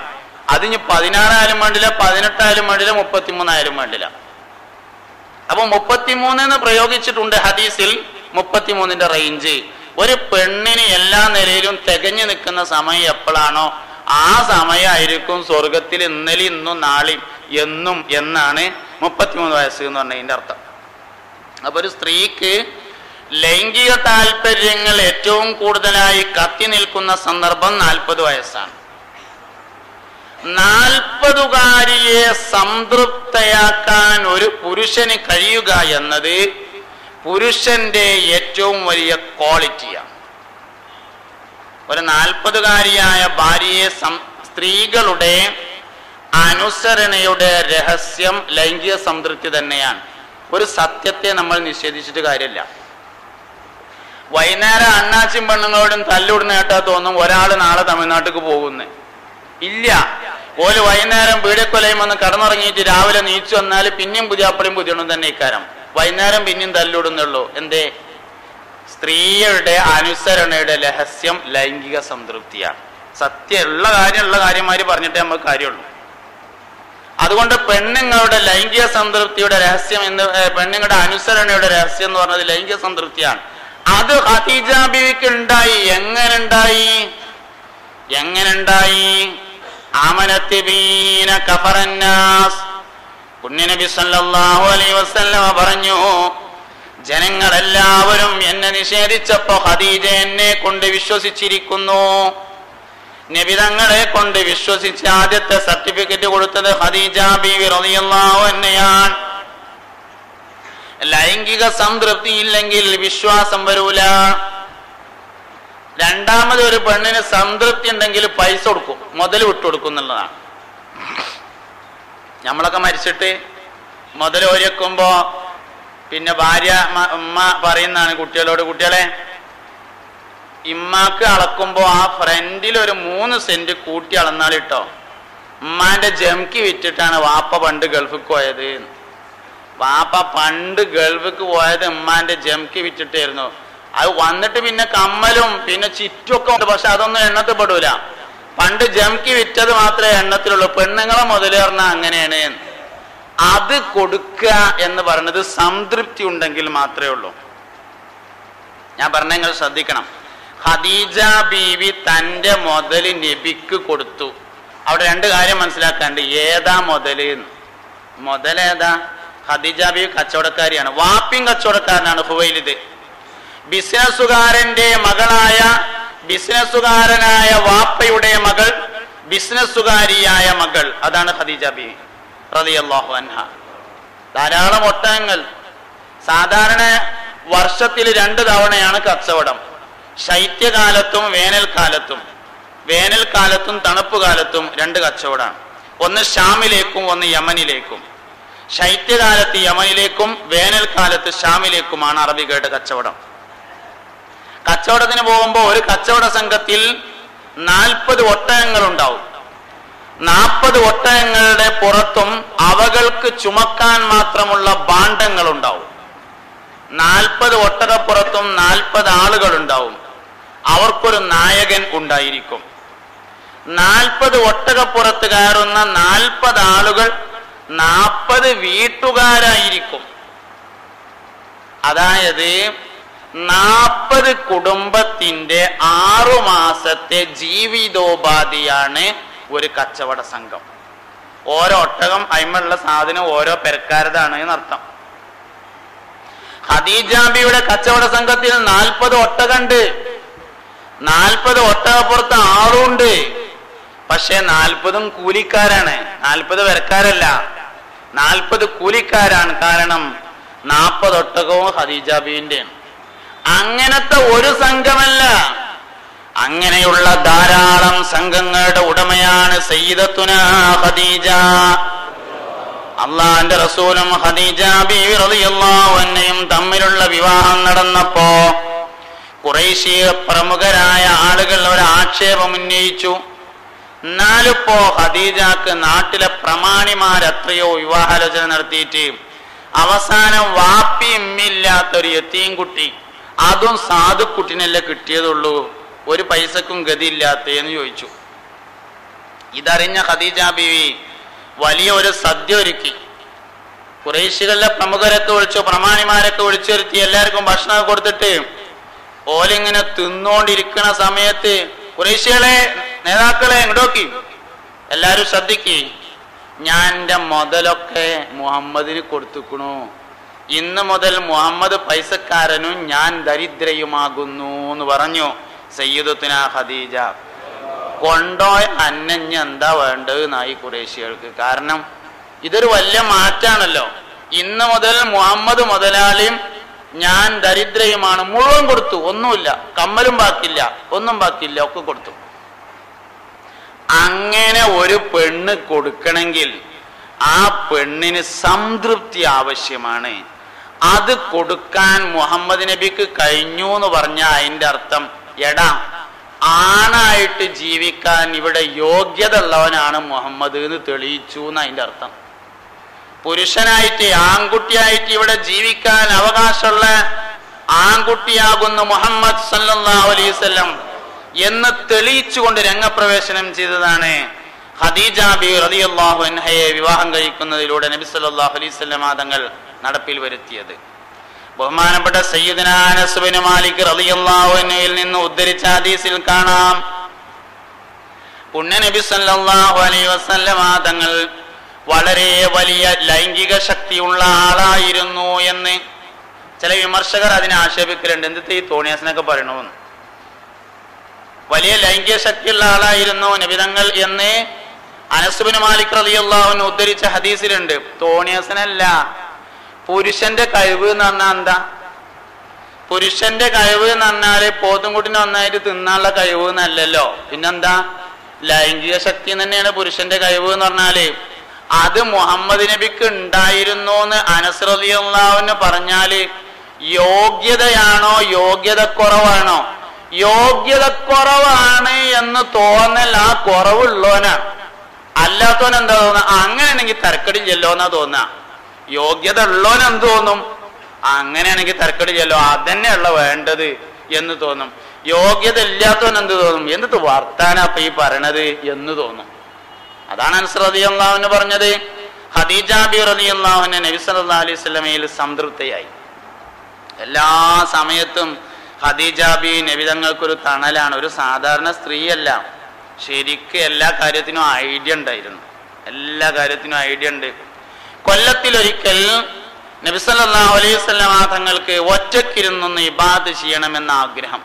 അതിന് 16 ആയാലും വേണ്ടില്ല, 18 ആയാലും വേണ്ടില്ല, 33 ആയാലും വേണ്ടില്ല. അപ്പൊ 33 എന്ന് പ്രയോഗിച്ചിട്ടുണ്ട് ഹദീസിൽ. 33ന്റെ റേഞ്ച്. ഒരു പെണ്ണിന് എല്ലാ നിലയിലും തികഞ്ഞു നിൽക്കുന്ന സമയം എപ്പോഴാണോ ആ സമയമായിരിക്കും സ്വർഗത്തിൽ ഇന്നലെ ഇന്നും നാളെയും എന്നും എന്നാണ് 33 വയസ്സ് എന്ന് പറഞ്ഞതിന്റെ അർത്ഥം. അപ്പൊ ഒരു സ്ത്രീക്ക് ലൈംഗിക താല്പര്യങ്ങൾ ഏറ്റവും കൂടുതലായി കത്തി നിൽക്കുന്ന സന്ദർഭം 40 വയസ്സാണ്. 40കാരിയെ സംതൃപ്തയാക്കാൻ ഒരു പുരുഷന് കഴിയുക എന്നത് പുരുഷന്റെ ഏറ്റവും വലിയ ക്വാളിറ്റിയാണ്. ഒരു 40കാരിയായ ഭാര്യയെ സ്ത്രീകളുടെ അനുസരണയുടെ രഹസ്യം ലൈംഗിക സംതൃപ്തി തന്നെയാണ്. ഒരു സത്യത്തെ നമ്മൾ നിഷേധിച്ചിട്ട് കാര്യമില്ല. വൈകുന്നേരം അണ്ണാച്ചിയും പെണ്ണുങ്ങളോടും തല്ലുവിടുന്ന കേട്ടാ തോന്നും ഒരാള് നാളെ തമിഴ്നാട്ടിലേക്ക് പോകുന്നേ. ഇല്ല, ഓല് വൈകുന്നേരം പീഡക്കൊലയും വന്ന് കടന്നുറങ്ങിയിട്ട് രാവിലെ നീച്ചു വന്നാൽ പിന്നെയും പുതിയാപ്പളിയും പുതിയണും തന്നെ ഇക്കാരം. വൈകുന്നേരം പിന്നെയും തല്ലുവിടുന്നുള്ളൂ. എന്തേ? സ്ത്രീയുടെ അനുസരണയുടെ രഹസ്യം ലൈംഗിക സംതൃപ്തിയാണ്. സത്യമുള്ള കാര്യമാര് പറഞ്ഞിട്ടേ നമുക്ക് കാര്യമുള്ളൂ. അതുകൊണ്ട് പെണ്ണുങ്ങളുടെ ലൈംഗിക സംതൃപ്തിയുടെ രഹസ്യം പെണ്ണുങ്ങളുടെ അനുസരണയുടെ രഹസ്യം എന്ന് പറഞ്ഞത് ലൈംഗിക സംതൃപ്തിയാണ്. അത് ഖദീജ ബീവിക്ക് ഉണ്ടായി. എങ്ങനെ ഉണ്ടായി? ആമനത്ത് ബീന കഫറന്നാസ്. പുണ്യനബി സല്ലല്ലാഹു അലൈഹി വസല്ലം പറഞ്ഞു, ജനങ്ങളെല്ലാവരും എന്നെ നിഷേധിച്ചപ്പോ ഖദീജ എന്നെ കൊണ്ട് വിശ്വസിച്ചിരിക്കുന്നു. നബി തങ്ങളെ കൊണ്ട് വിശ്വസിച്ച് ആദ്യത്തെ സർട്ടിഫിക്കറ്റ് കൊടുത്തത് ഖദീജ ബീവി റളിയല്ലാഹു അൻഹയാണ്. ലൈംഗിക സംതൃപ്തി ഇല്ലെങ്കിൽ വിശ്വാസം വരൂല. രണ്ടാമത് ഒരു പെണ്ണിന് സംതൃപ്തി ഉണ്ടെങ്കിൽ പൈസ കൊടുക്കും, മുതൽ വിട്ടുകൊടുക്കും എന്നുള്ളതാണ്. നമ്മളൊക്കെ മരിച്ചിട്ട് മുതൽ ഓരിവെക്കുമ്പോ പിന്നെ ഭാര്യ ഉമ്മ പറയുന്നതാണ് കുട്ടികളോട്, കുട്ടികളെ ഇമ്മാക്ക് അളക്കുമ്പോ ആ ഫ്രണ്ടിൽ ഒരു 3 സെന്റ് കൂട്ടി അളന്നാളിട്ടോ, ഉമ്മാന്റെ ജംക്കി വിറ്റിട്ടാണ് വാപ്പ പണ്ട് ഗൾഫിക്ക് പോയത്. വാപ്പ പണ്ട് ഗൾഫിക്ക് പോയത് ഉമ്മാന്റെ ജംക്കി വിറ്റിട്ടായിരുന്നു. അത് വന്നിട്ട് പിന്നെ കമ്മലും പിന്നെ ചുറ്റൊക്കെ ഉണ്ട്, പക്ഷെ അതൊന്നും എണ്ണത്തിൽ പെടൂല. പണ്ട് ജംക്കി വിറ്റത് മാത്രമേ എണ്ണത്തിലുള്ളൂ. പെണ്ണുങ്ങളെ മുതല് പറഞ്ഞാൽ അങ്ങനെയാണ്. അത് കൊടുക്കുക എന്ന് പറയുന്നത് സംതൃപ്തി ഉണ്ടെങ്കിൽ മാത്രമേ ഉള്ളൂ. ഞാൻ പറഞ്ഞ നിങ്ങൾ ശ്രദ്ധിക്കണം. ഖദീജ ബീവി തന്റെ മുതല് നബിക്ക് കൊടുത്തു. അവിടെ 2 കാര്യം മനസ്സിലാക്കാണ്ട്. ഏതാ മുതല്? മുതലേതാ? ഖദീജ ബീവി കച്ചവടക്കാരിയാണ്, വാപ്പിയും കച്ചവടക്കാരനാണ് ഹുവൈലിദ്. ബിസിനസ്സുകാരന്റെ മകളായ, ബിസിനസ്സുകാരനായ വാപ്പയുടെ മകൾ, ബിസിനസ്സുകാരിയായ മകൾ, അതാണ് ഖദീജ ബീവി റളിയല്ലാഹു അൻഹ. ധാരാളം ഒട്ടകങ്ങൾ. സാധാരണ വർഷത്തിൽ 2 തവണയാണ് കച്ചവടം, ശൈത്യകാലത്തും വേനൽക്കാലത്തും. വേനൽക്കാലത്തും തണുപ്പ് കാലത്തും 2 കച്ചവടമാണ്. ഒന്ന് ഷാമിലേക്കും ഒന്ന് യമനിലേക്കും. ശൈത്യകാലത്ത് യമനിലേക്കും വേനൽക്കാലത്ത് ഷാമിലേക്കുമാണ് അറബികളുടെ കച്ചവടം. കച്ചവടത്തിന് പോകുമ്പോൾ ഒരു കച്ചവട സംഘത്തിൽ 40 ഒട്ടകങ്ങൾ ഉണ്ടാവും. 40 ഒട്ടകങ്ങളുടെ പുറത്തും അവകൾക്ക് ചുമക്കാൻ മാത്രമുള്ള ഭാണ്ഡങ്ങൾ ഉണ്ടാവും. 40 ഒട്ടകപ്പുറത്തും 40 ആളുകൾ ഉണ്ടാവും. അവർക്കൊരു നായകൻ ഉണ്ടായിരിക്കും. 40 ഒട്ടകപ്പുറത്ത് കയറുന്ന 40 ആളുകൾ 40 വീട്ടുകാരായിരിക്കും. അതായത് 40 കുടുംബത്തിന്റെ 6 മാസത്തെ ജീവിതോപാധിയാണ് ഒരു കച്ചവട സംഘം. ഓരോ ഒട്ടകം അയിമുള്ള സാധനം ഓരോ പെരക്കാരതാണ് എന്നർത്ഥം. ഖദീജ ബീവിയുടെ കച്ചവട സംഘത്തിൽ 40 ഒട്ടകണ്ട്. 40 ഒട്ടകപ്പുറത്ത് ആളുണ്ട്. പക്ഷെ 40ഉം കൂലിക്കാരാണ്, 40 പെരക്കാരല്ല, 40 കൂലിക്കാരാണ്. കാരണം 40 ഒട്ടകവും ഖദീജ ബീവിന്റെയാണ്. അങ്ങനത്തെ ഒരു സംഘമല്ല, അങ്ങനെയുള്ള ധാരാളം സംഘങ്ങളുടെ ഉടമയാണ് സയ്യിദത്തുനാ ഖദീജ. അള്ളാന്റെ റസൂലും ഖദീജ ബീവി റളിയല്ലാഹു അൻഹയും തമ്മിലുള്ള വിവാഹം നടന്നപ്പോ ഖുറൈശി പ്രമുഖരായ ആളുകൾ ഒരു ആക്ഷേപം ഉന്നയിച്ചു. എന്നാലിപ്പോ ഖദീജക്ക് നാട്ടിലെ പ്രമാണിമാരെത്രയോ വിവാഹാലോചന നടത്തിയിട്ട് അവസാനം വാപ്പി ഇമ്മില്ലാത്തൊരു യതീം കുട്ടി, അതും സാധുക്കുട്ടിനല്ലേ കിട്ടിയതുള്ളൂ, ഒരു പൈസക്കും ഗതിയില്ലാത്തേന്ന് ചോദിച്ചു. ഇതറിഞ്ഞ ഖദീജ ബീവി വലിയ ഒരു സദ്യ ഒരുക്കി. ഖുറൈശികളിലെ പ്രമുഖരൊക്കെ വിളിച്ചു, പ്രമാണിമാരൊക്കെ വിളിച്ചു വരുത്തി, എല്ലാവർക്കും ഭക്ഷണം കൊടുത്തിട്ട് ഓലിങ്ങനെ തിന്നോണ്ടിരിക്കുന്ന സമയത്ത് ഖുറൈശികളെ, നേതാക്കളെ ഇങ്ങോട്ടോക്കി, എല്ലാരും ശ്രദ്ധിക്കി, ഞാൻ എൻ്റെ മുതലൊക്കെ മുഹമ്മദിന് കൊടുത്തുക്കണു. ഇന്ന് മുതൽ മുഹമ്മദ് പൈസക്കാരനും ഞാൻ ദരിദ്രയുമാകുന്നു എന്ന് പറഞ്ഞു സയ്യിദത്തുനാ ഖദീജ. കൊണ്ടോയ അന്നഞ്ഞ് എന്താ വേണ്ടത് നായി ഖുറൈശികൾക്ക്. കാരണം ഇതൊരു വലിയ മാറ്റാണല്ലോ. ഇന്ന് മുതൽ മുഹമ്മദ് മുതലാളിയും ഞാൻ ദരിദ്രയുമാണ്. മുഴുവൻ കൊടുത്തു, ഒന്നുമില്ല, കമ്മലും ബാക്കില്ല, ഒന്നും ബാക്കിയില്ല, ഒക്കെ കൊടുത്തു. അങ്ങനെ ഒരു പെണ്ണ് കൊടുക്കണമെങ്കിൽ ആ പെണ്ണിന് സംതൃപ്തി ആവശ്യമാണ്. അത് കൊടുക്കാൻ മുഹമ്മദ് നബിക്ക് കഴിഞ്ഞു എന്ന് പറഞ്ഞാൽ അതിന്റെ അർത്ഥം, എടാ ആണായിട്ട് ജീവിക്കാൻ ഇവിടെ യോഗ്യത ഉള്ളവനാണ് മുഹമ്മദ് എന്ന് തെളിയിച്ചു എന്ന് അതിന്റെ അർത്ഥം. പുരുഷനായിട്ട് ആൺകുട്ടിയായിട്ട് ഇവിടെ ജീവിക്കാൻ അവകാശമുള്ള ആൺകുട്ടിയാകുന്ന മുഹമ്മദ് സല്ലല്ലാഹു അലൈഹി വസല്ലം എന്ന് തെളിയിച്ചുകൊണ്ട് രംഗപ്രവേശനം ചെയ്തതാണ് ഖദീജ ബീവി റളിയല്ലാഹു അൻഹയെ വിവാഹം കഴിക്കുന്നതിലൂടെ നബി സല്ലല്ലാഹു അലൈഹി വസല്ലം തങ്ങൾ നടപ്പിൽ വരുത്തിയത്. ബഹുമാനപ്പെട്ട സയ്യിദുനാ അനസ് ബിൻ മാലിക് റളിയല്ലാഹു അൻഹുവിൽ നിന്ന് ഉദ്ധരിച്ച ഹദീസിൽ കാണാം, പുണ്യ നബി സല്ലല്ലാഹു അലൈഹി വസല്ലമ തങ്ങൾ വളരെ വലിയ ലൈംഗിക ശക്തിയുള്ള ആളായിരുന്നു എന്ന് ചില വിമർശകർ അതിനെ ആക്ഷേപിക്കലുണ്ട്. എന്ത് ഈ തോണിയാസിനൊക്കെ പറയണമെന്ന്. വലിയ ലൈംഗിക ശക്തിയുള്ള ആളായിരുന്നു നബിതങ്ങൾ എന്ന് അനസ് ഇബ്നു മാലിക് റളിയല്ലാഹു അൻഹു ഉദ്ധരിച്ച ഹദീസിലുണ്ട്. തോണിയാസനല്ല, പുരുഷന്റെ കഴിവ് എന്ന് പറഞ്ഞാൽ എന്താ? പുരുഷന്റെ കഴിവ് എന്ന് പറഞ്ഞാല് പോത്തുംകുട്ടിനെ നന്നായിട്ട് തിന്നാനുള്ള കഴിവ് എന്നല്ലല്ലോ. പിന്നെന്താ? ലൈംഗിക ശക്തി തന്നെയാണ് പുരുഷന്റെ കഴിവ് എന്ന് പറഞ്ഞാല്. അത് മുഹമ്മദ് നബിക്ക് ഉണ്ടായിരുന്നു എന്ന് അനസ് റളിയല്ലാഹു അൻഹു പറഞ്ഞാല് യോഗ്യതയാണോ യോഗ്യതക്കുറവാണോ? യോഗ്യതക്കുറവാണ് എന്ന് തോന്നൽ ആ കുറവുള്ളവനാണ്. അല്ലാത്തവൻ എന്താ തോന്നുക? അങ്ങനെയാണെങ്കിൽ തരക്കടില്ലല്ലോ എന്നാ തോന്നുക. യോഗ്യത ഉള്ളവൻ എന്ത് തോന്നും? അങ്ങനെയാണെങ്കിൽ തരക്കടില്ലല്ലോ, അതന്നെയുള്ള വേണ്ടത് എന്ന് തോന്നും. യോഗ്യത ഇല്ലാത്തവൻ എന്ത് തോന്നും? എന്ത് വർത്താനാ അപ്പൊ ഈ പറയണത് എന്ന് തോന്നും. അതാണ് അനസ് റളിയല്ലാഹു അൻഹു പറഞ്ഞത്. ഖദീജ ബിബി റളിയല്ലാഹു അൻഹ നബി സല്ലല്ലാഹു അലൈഹി വസല്ലമയിൽ സംതൃപ്തയായി. എല്ലാ സമയത്തും ഖദീജ ബിബി നബി തങ്ങൾക്കൊരു തണലാണ്. ഒരു സാധാരണ സ്ത്രീയല്ല, ശരിക്കും എല്ലാ കാര്യത്തിനും ഐഡിയ ഉണ്ടായിരുന്നു. എല്ലാ കാര്യത്തിനും ഐഡിയ ഉണ്ട്. കൊല്ലത്തിലൊരിക്കൽ നബി സല്ലല്ലാഹു അലൈഹി വസല്ലമ തങ്ങൾക്ക് ഒറ്റക്കിരുന്നൊന്ന് ഇബാദത്ത് ചെയ്യണമെന്ന ആഗ്രഹം.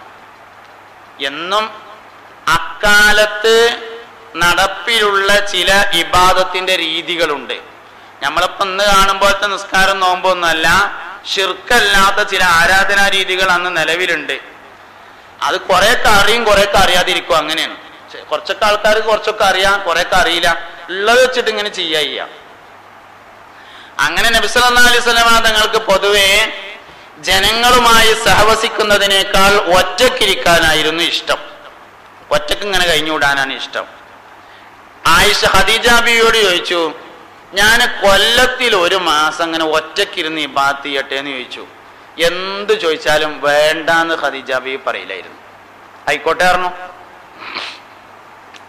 എന്നും അക്കാലത്ത് നടപ്പിലുള്ള ചില ഇബാദത്തിന്റെ രീതികളുണ്ട്. നമ്മളിപ്പോ ഇന്ന് കാണുമ്പോഴത്തെ നിസ്കാരം നോമ്പൊന്നുമല്ല, ശിർക്കല്ലാത്ത ചില ആരാധനാ രീതികൾ അന്ന് നിലവിലുണ്ട്. അത് കുറെയൊക്കെ അറിയും, കുറെയൊക്കെ അറിയാതിരിക്കും. അങ്ങനെയാണ്. കുറച്ചൊക്കെ ആൾക്കാർക്ക് കുറച്ചൊക്കെ അറിയാം, കുറെയൊക്കെ അറിയില്ല. ഉള്ളത് വെച്ചിട്ട് ഇങ്ങനെ ചെയ്യാ. അങ്ങനെ നബി സല്ലല്ലാഹു അലൈഹി വസല്ലമ തങ്ങൾക്ക് പൊതുവെ ജനങ്ങളുമായി സഹവസിക്കുന്നതിനേക്കാൾ ഒറ്റക്കിരിക്കാനായിരുന്നു ഇഷ്ടം. ഒറ്റക്ക് ഇങ്ങനെ കഴിഞ്ഞുകൂടാനാണ് ഇഷ്ടം. ആയിഷ ഖദീജ ബിവിയോട് ചോദിച്ചു, ഞാൻ കൊല്ലത്തിൽ ഒരു മാസം അങ്ങനെ ഒറ്റക്കിരുന്ന് ഇബാദത്ത് ചെയ്യട്ടെ എന്ന് ചോദിച്ചു. എന്ത് ചോദിച്ചാലും വേണ്ടാന്ന് ഖദീജ ബിവി പറയില്ലായിരുന്നു. ആയിക്കോട്ടെ പറഞ്ഞു.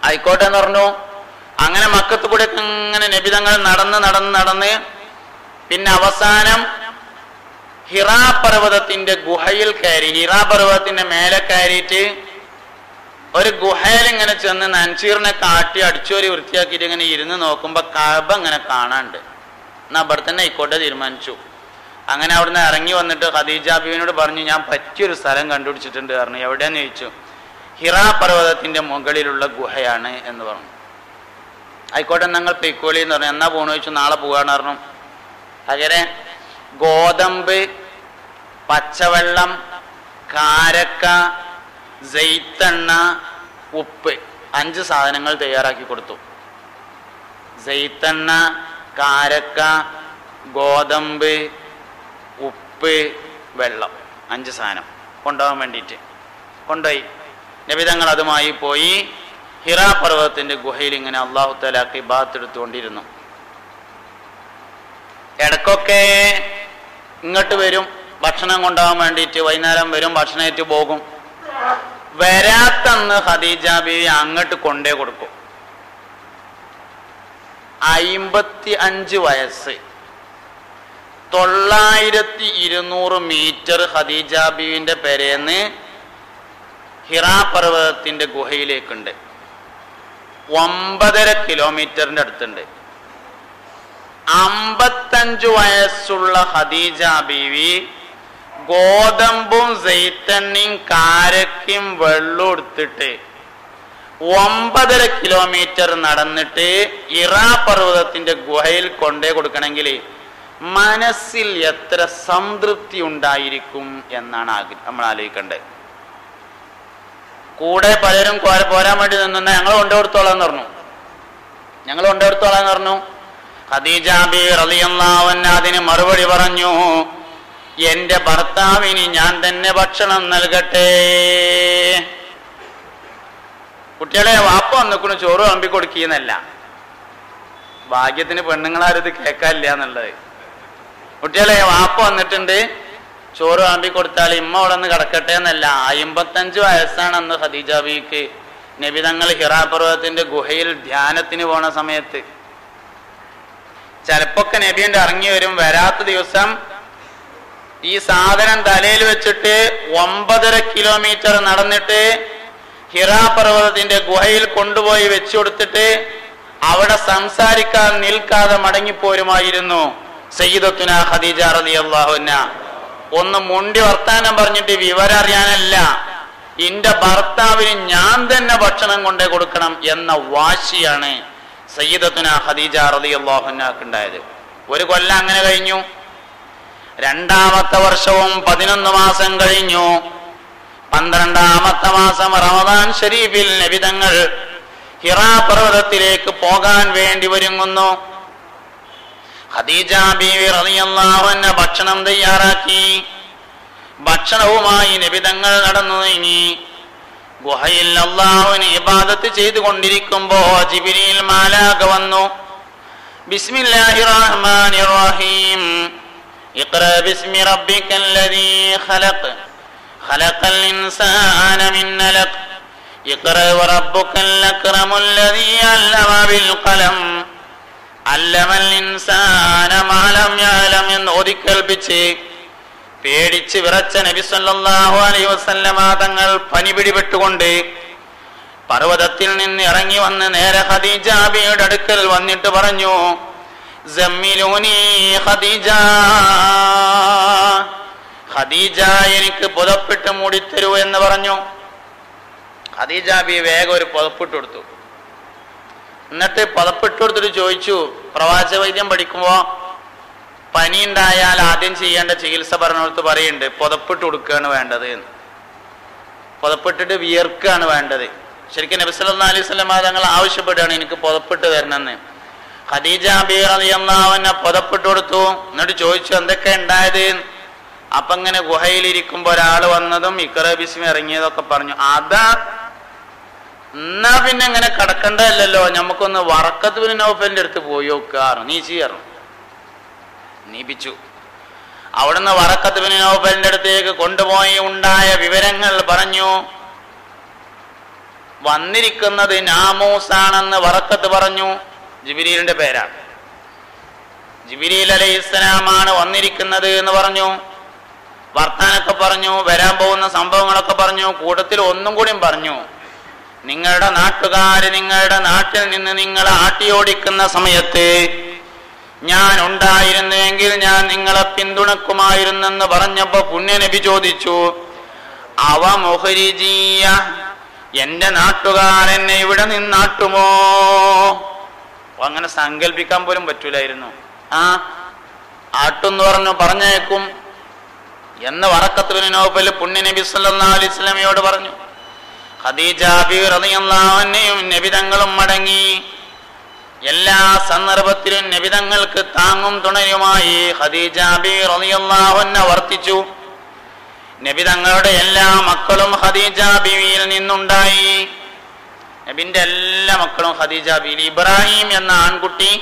ആയിക്കോട്ടെ എന്ന് പറഞ്ഞു. അങ്ങനെ മക്കത്ത് കൂടെ ഇങ്ങനെ നബിതങ്ങൾ നടന്ന് പിന്നെ അവസാനം ഹിറാ പർവ്വതത്തിന്റെ ഗുഹയിൽ കയറി. ഹിറാ പർവ്വതത്തിന്റെ മേലെ കയറിയിട്ട് ഒരു ഗുഹയിൽ ഇങ്ങനെ ചെന്ന് നൻചീറിനെ കാട്ടി അടിച്ചോരി വൃത്തിയാക്കിയിട്ട് ഇങ്ങനെ ഇരുന്ന് നോക്കുമ്പോ കഅബ ഇങ്ങനെ കാണാണ്ട്. എന്നാ അവിടെ തന്നെ ആയിക്കോട്ടെ തീരുമാനിച്ചു. അങ്ങനെ അവിടുന്ന് ഇറങ്ങി വന്നിട്ട് ഖദീജ ബീവിനോട് പറഞ്ഞു, ഞാൻ പറ്റിയൊരു സ്ഥലം കണ്ടുപിടിച്ചിട്ടുണ്ട് പറഞ്ഞു. എവിടെയാന്ന് ചോദിച്ചു. ഹിറാ പർവ്വതത്തിന്റെ മുകളിലുള്ള ഗുഹയാണ് എന്ന് പറഞ്ഞു. ആയിക്കോട്ടെ ഞങ്ങൾ പൊയ്ക്കോളി എന്ന് പറഞ്ഞു. എന്നാ പോണു ചോദിച്ചു. നാളെ പോകാന്ന് പറഞ്ഞു. അങ്ങനെ ഗോതമ്പ്, പച്ചവെള്ളം, കാരക്ക, ജെയ്ത്തെണ്ണ, ഉപ്പ്, 5 സാധനങ്ങൾ തയ്യാറാക്കി കൊടുത്തു. ജെയ്ത്തെണ്ണ, കാരക്ക, ഗോതമ്പ്, ഉപ്പ്, വെള്ളം, 5 സാധനം കൊണ്ടുപോകാൻ വേണ്ടിയിട്ട് കൊണ്ടുപോയി. നബി തങ്ങൾ അതുമായി പോയി ഹിറാ പർവ്വതത്തിന്റെ ഗുഹയിൽ ഇങ്ങനെ അല്ലാഹു തആലക്ക് ഇബാദത്ത് എടുത്തുകൊണ്ടിരുന്നു. ഇടക്കൊക്കെ ഇങ്ങോട്ട് വരും ഭക്ഷണം കൊണ്ടുപോകാൻ വേണ്ടിയിട്ട്. വൈകുന്നേരം വരും, ഭക്ഷണമായിട്ട് പോകും. വരാത്തന്ന് ഖദീജ ബീവി അങ്ങോട്ട് കൊണ്ടേ കൊടുക്കും. 55 വയസ്സ്, 9200 മീറ്റർ ഖദീജ ബീവിന്റെ പെരേന്ന് ഹിറാ പർവ്വതത്തിന്റെ ഗുഹയിലേക്കുണ്ട്. 9.5 കിലോമീറ്ററിന്റെ അടുത്തുണ്ട്. 55 വയസ്സുള്ള ഖദീജ ബീവി ഗോതമ്പും ജെയ്ത്തെണ്ണയും കാരക്കയും വെള്ളം എടുത്തിട്ട് 9.5 കിലോമീറ്റർ നടന്നിട്ട് ഹിറാ പർവ്വതത്തിന്റെ ഗുഹയിൽ കൊണ്ടേ കൊടുക്കണമെങ്കിൽ മനസ്സിൽ എത്ര സംതൃപ്തി ഉണ്ടായിരിക്കും എന്നാണ് നമ്മൾ ആലോചിക്കേണ്ടത്. കൂടെ പലരും പോരാൻ വേണ്ടി നിന്ന ഞങ്ങൾ കൊണ്ടുകൊടുത്തോളാന്ന് പറഞ്ഞു. ഖദീജ ബീവി റളിയല്ലാഹു അൻഹ അതിന് മറുപടി പറഞ്ഞു, എന്റെ ഭർത്താവിന് ഞാൻ തന്നെ ഭക്ഷണം നൽകട്ടെ. കുട്ടികളെ വാപ്പ വന്നിക്കണു ചോറ് വിളമ്പി കൊടുക്കുന്നല്ല. ഭാഗ്യത്തിന് പെണ്ണുങ്ങളാരും കേൾക്കാനില്ല എന്നുള്ളത്. കുട്ടികളെ വാപ്പ വന്നിട്ടുണ്ട് ചോറ് വിളമ്പി കൊടുത്താൽ ഇമ്മ അവിടെ നിന്ന് കിടക്കട്ടെ എന്നല്ല. 55 വയസ്സാണ് അന്ന് ഖദീജ ബീവിക്ക്. നബി തങ്ങൾ ഹിറാ പർവ്വതത്തിന്റെ ഗുഹയിൽ ധ്യാനത്തിന് പോണ സമയത്ത് ചിലപ്പൊക്കെ നബിയുണ്ട് ഇറങ്ങി വരും. വരാത്ത ദിവസം ഈ സാധനം തലയിൽ വെച്ചിട്ട് 9.5 കിലോമീറ്റർ നടന്നിട്ട് ഹിറാ പർവ്വതത്തിന്റെ ഗുഹയിൽ കൊണ്ടുപോയി വെച്ചു കൊടുത്തിട്ട് അവിടെ സംസാരിക്കാൻ നിൽക്കാതെ മടങ്ങിപ്പോരുമായിരുന്നു സയ്യിദത്തുന ഖദീജ റളിയല്ലാഹു അൻഹ. ഒന്ന് മുണ്ടി വർത്താനം പറഞ്ഞിട്ട് വിവരം അറിയാനല്ല, എന്റെ ഭർത്താവിന് ഞാൻ തന്നെ ഭക്ഷണം കൊണ്ടേ കൊടുക്കണം എന്ന വാശിയാണ് സയ്യിദത്തുന ഖദീജ റളിയല്ലാഹു അൻഹക്ക് ഉണ്ടായത്. ഒരു കൊല്ലം അങ്ങനെ കഴിഞ്ഞു. രണ്ടാമത്തെ വർഷവും 11 മാസം കഴിഞ്ഞു. 12ാമത്തെ മാസം റമദാൻ ഷരീഫിൽ നബി തങ്ങൾ ഹിറാ പർവ്വതത്തിലേക്ക് പോകാൻ വേണ്ടി ഒരുങ്ങുന്നു. ഖദീജ ബീവി റളിയല്ലാഹു അൻഹ ഭക്ഷണം തയ്യാറാക്കി. ഭക്ഷണവുമായി നബി തങ്ങൾ നടന്നു നീങ്ങി. ഗുഹയിൽ അല്ലാഹുവിനെ ഇബാദത്ത് ചെയ്തുകൊണ്ടിരിക്കുമ്പോ ജിബ്രീൽ മാലാഖ വന്നു. ബിസ്മില്ലാഹിർ റഹ്മാനിർ റഹീം. ഇഖ്റാ ബിസ്മി റബ്ബിക്കല്ലദീ ഖലഖ് ഖലഖൽ ഇൻസാന മിൻ അലഖ് ഇഖ്റാ വറബ്ബുക്കൽ അക്രമുല്ലദീ അല്ലമ ബിൽ ഖലം അല്ലമൽ ഇൻസാന മാ ലം യഅലം എന്ന് ഓതിക്കേൽപ്പിച്ച് പേടിച്ച് വിറച്ച നബി സല്ലല്ലാഹു അലൈഹി വസല്ലമ തങ്ങൾ പനി പിടിപെട്ടുകൊണ്ട് പർവ്വതത്തിൽ നിന്ന് ഇറങ്ങി വന്ന് നേരെ ഖദീജ ബിയുടെ അടുക്കൽ വന്നിട്ട് പറഞ്ഞു, സമ്മിലൂനി ഖദീജ, ഖദീജ എനിക്ക് പുതപ്പിട്ട് മൂടിത്തരൂ എന്ന് പറഞ്ഞു. ഖദീജ ബി വേഗം ഒരു പുതപ്പിട്ട് കൊടുത്തു. എന്നിട്ട് പുതപ്പിട്ട് കൊടുത്തിട്ട് ചോദിച്ചു, പ്രവാചക വൈദ്യം പഠിക്കുമ്പോ പനി ഉണ്ടായാൽ ആദ്യം ചെയ്യേണ്ട ചികിത്സ പറഞ്ഞോടത്ത് പറയുന്നുണ്ട് പുതപ്പിട്ട് കൊടുക്കുകയാണ് വേണ്ടത് എന്ന്. പുതപ്പിട്ടിട്ട് വിയർക്കുകയാണ് വേണ്ടത്. ശരിക്കും നബി സല്ലല്ലാഹു അലൈഹി വസല്ലം തങ്ങൾ ആവശ്യപ്പെടുകയാണ് എനിക്ക് പുതപ്പിട്ട് തരണമെന്ന്. ഖദീജ ബി റളിയല്ലാഹു അൻഹ പുതപ്പിട്ട് കൊടുത്തു. എന്നിട്ട് ചോദിച്ചു എന്തൊക്കെ ഉണ്ടായത്. അപ്പൊ ഇങ്ങനെ ഗുഹയിലിരിക്കുമ്പോ ഒരാൾ വന്നതും ഇഖ്റാ ബിസ്മി ഇറങ്ങിയതൊക്കെ പറഞ്ഞു. അതാ എന്നാ പിന്നെ ഇങ്ങനെ കിടക്കണ്ടല്ലോ, നമുക്കൊന്ന് വറക്കത്ത് ബിൻ നൗഫലിന്റെ അടുത്ത് പോയി നോക്കാറ് നീച്ചിയാറും നീപിച്ചു. അവിടുന്ന് വറക്കത്ത് ബിൻ നൗഫലിന്റെ അടുത്തേക്ക് കൊണ്ടുപോയി ഉണ്ടായ വിവരങ്ങൾ പറഞ്ഞു. വന്നിരിക്കുന്നത് നാമൂസാണെന്ന് വറക്കത്ത് പറഞ്ഞു. ജിബ്രീലിന്റെ പേരാണ്. ജിബ്രീൽ അലൈഹിസ്സലാമാണ് വന്നിരിക്കുന്നത് എന്ന് പറഞ്ഞു. വർത്താനൊക്കെ പറഞ്ഞു, വരാൻ പോകുന്ന സംഭവങ്ങളൊക്കെ പറഞ്ഞു. കൂട്ടത്തിൽ ഒന്നും കൂടിയും പറഞ്ഞു, നിങ്ങളുടെ നാട്ടുകാര് നിങ്ങളുടെ നാട്ടിൽ നിന്ന് നിങ്ങളെ ആട്ടിയോടിക്കുന്ന സമയത്ത് ഞാൻ ഉണ്ടായിരുന്നെങ്കിൽ ഞാൻ നിങ്ങളെ പിന്തുണക്കുമായിരുന്നെന്ന് പറഞ്ഞപ്പോ പുണ്യനബി ചോദിച്ചു, അവ മുഖരിജീയ, എന്റെ നാട്ടുകാരെന്നെ ഇവിടെ നിന്നാട്ടുമോ? അങ്ങനെ സങ്കല്പിക്കാൻ പോലും പറ്റൂലായിരുന്നു. ആട്ടെന്ന് പറഞ്ഞു, പറഞ്ഞേക്കും എന്ന് വറക്കത്ത് ബിൻ നൗഫൽ പുണ്യനബി സല്ലല്ലാഹു അലൈഹി വസല്ലമയോട് പറഞ്ഞു. ഖദീജ ബി റളിയല്ലാഹു അൻഹയും നബിതങ്ങളും മടങ്ങി. എല്ലാ സന്ദർഭത്തിലും നബിതങ്ങൾക്ക് താങ്ങും തുണയുമായി ഖദീജ ബി റളിയല്ലാഹു അൻഹ വർത്തിച്ചു. നബിതങ്ങളുടെ എല്ലാ മക്കളും ഖദീജ ബിവിയിൽ നിന്നുണ്ടായി. നബിന്റെ എല്ലാ മക്കളും ഖദീജ ബി. ഇബ്രാഹിം എന്ന ആൺകുട്ടി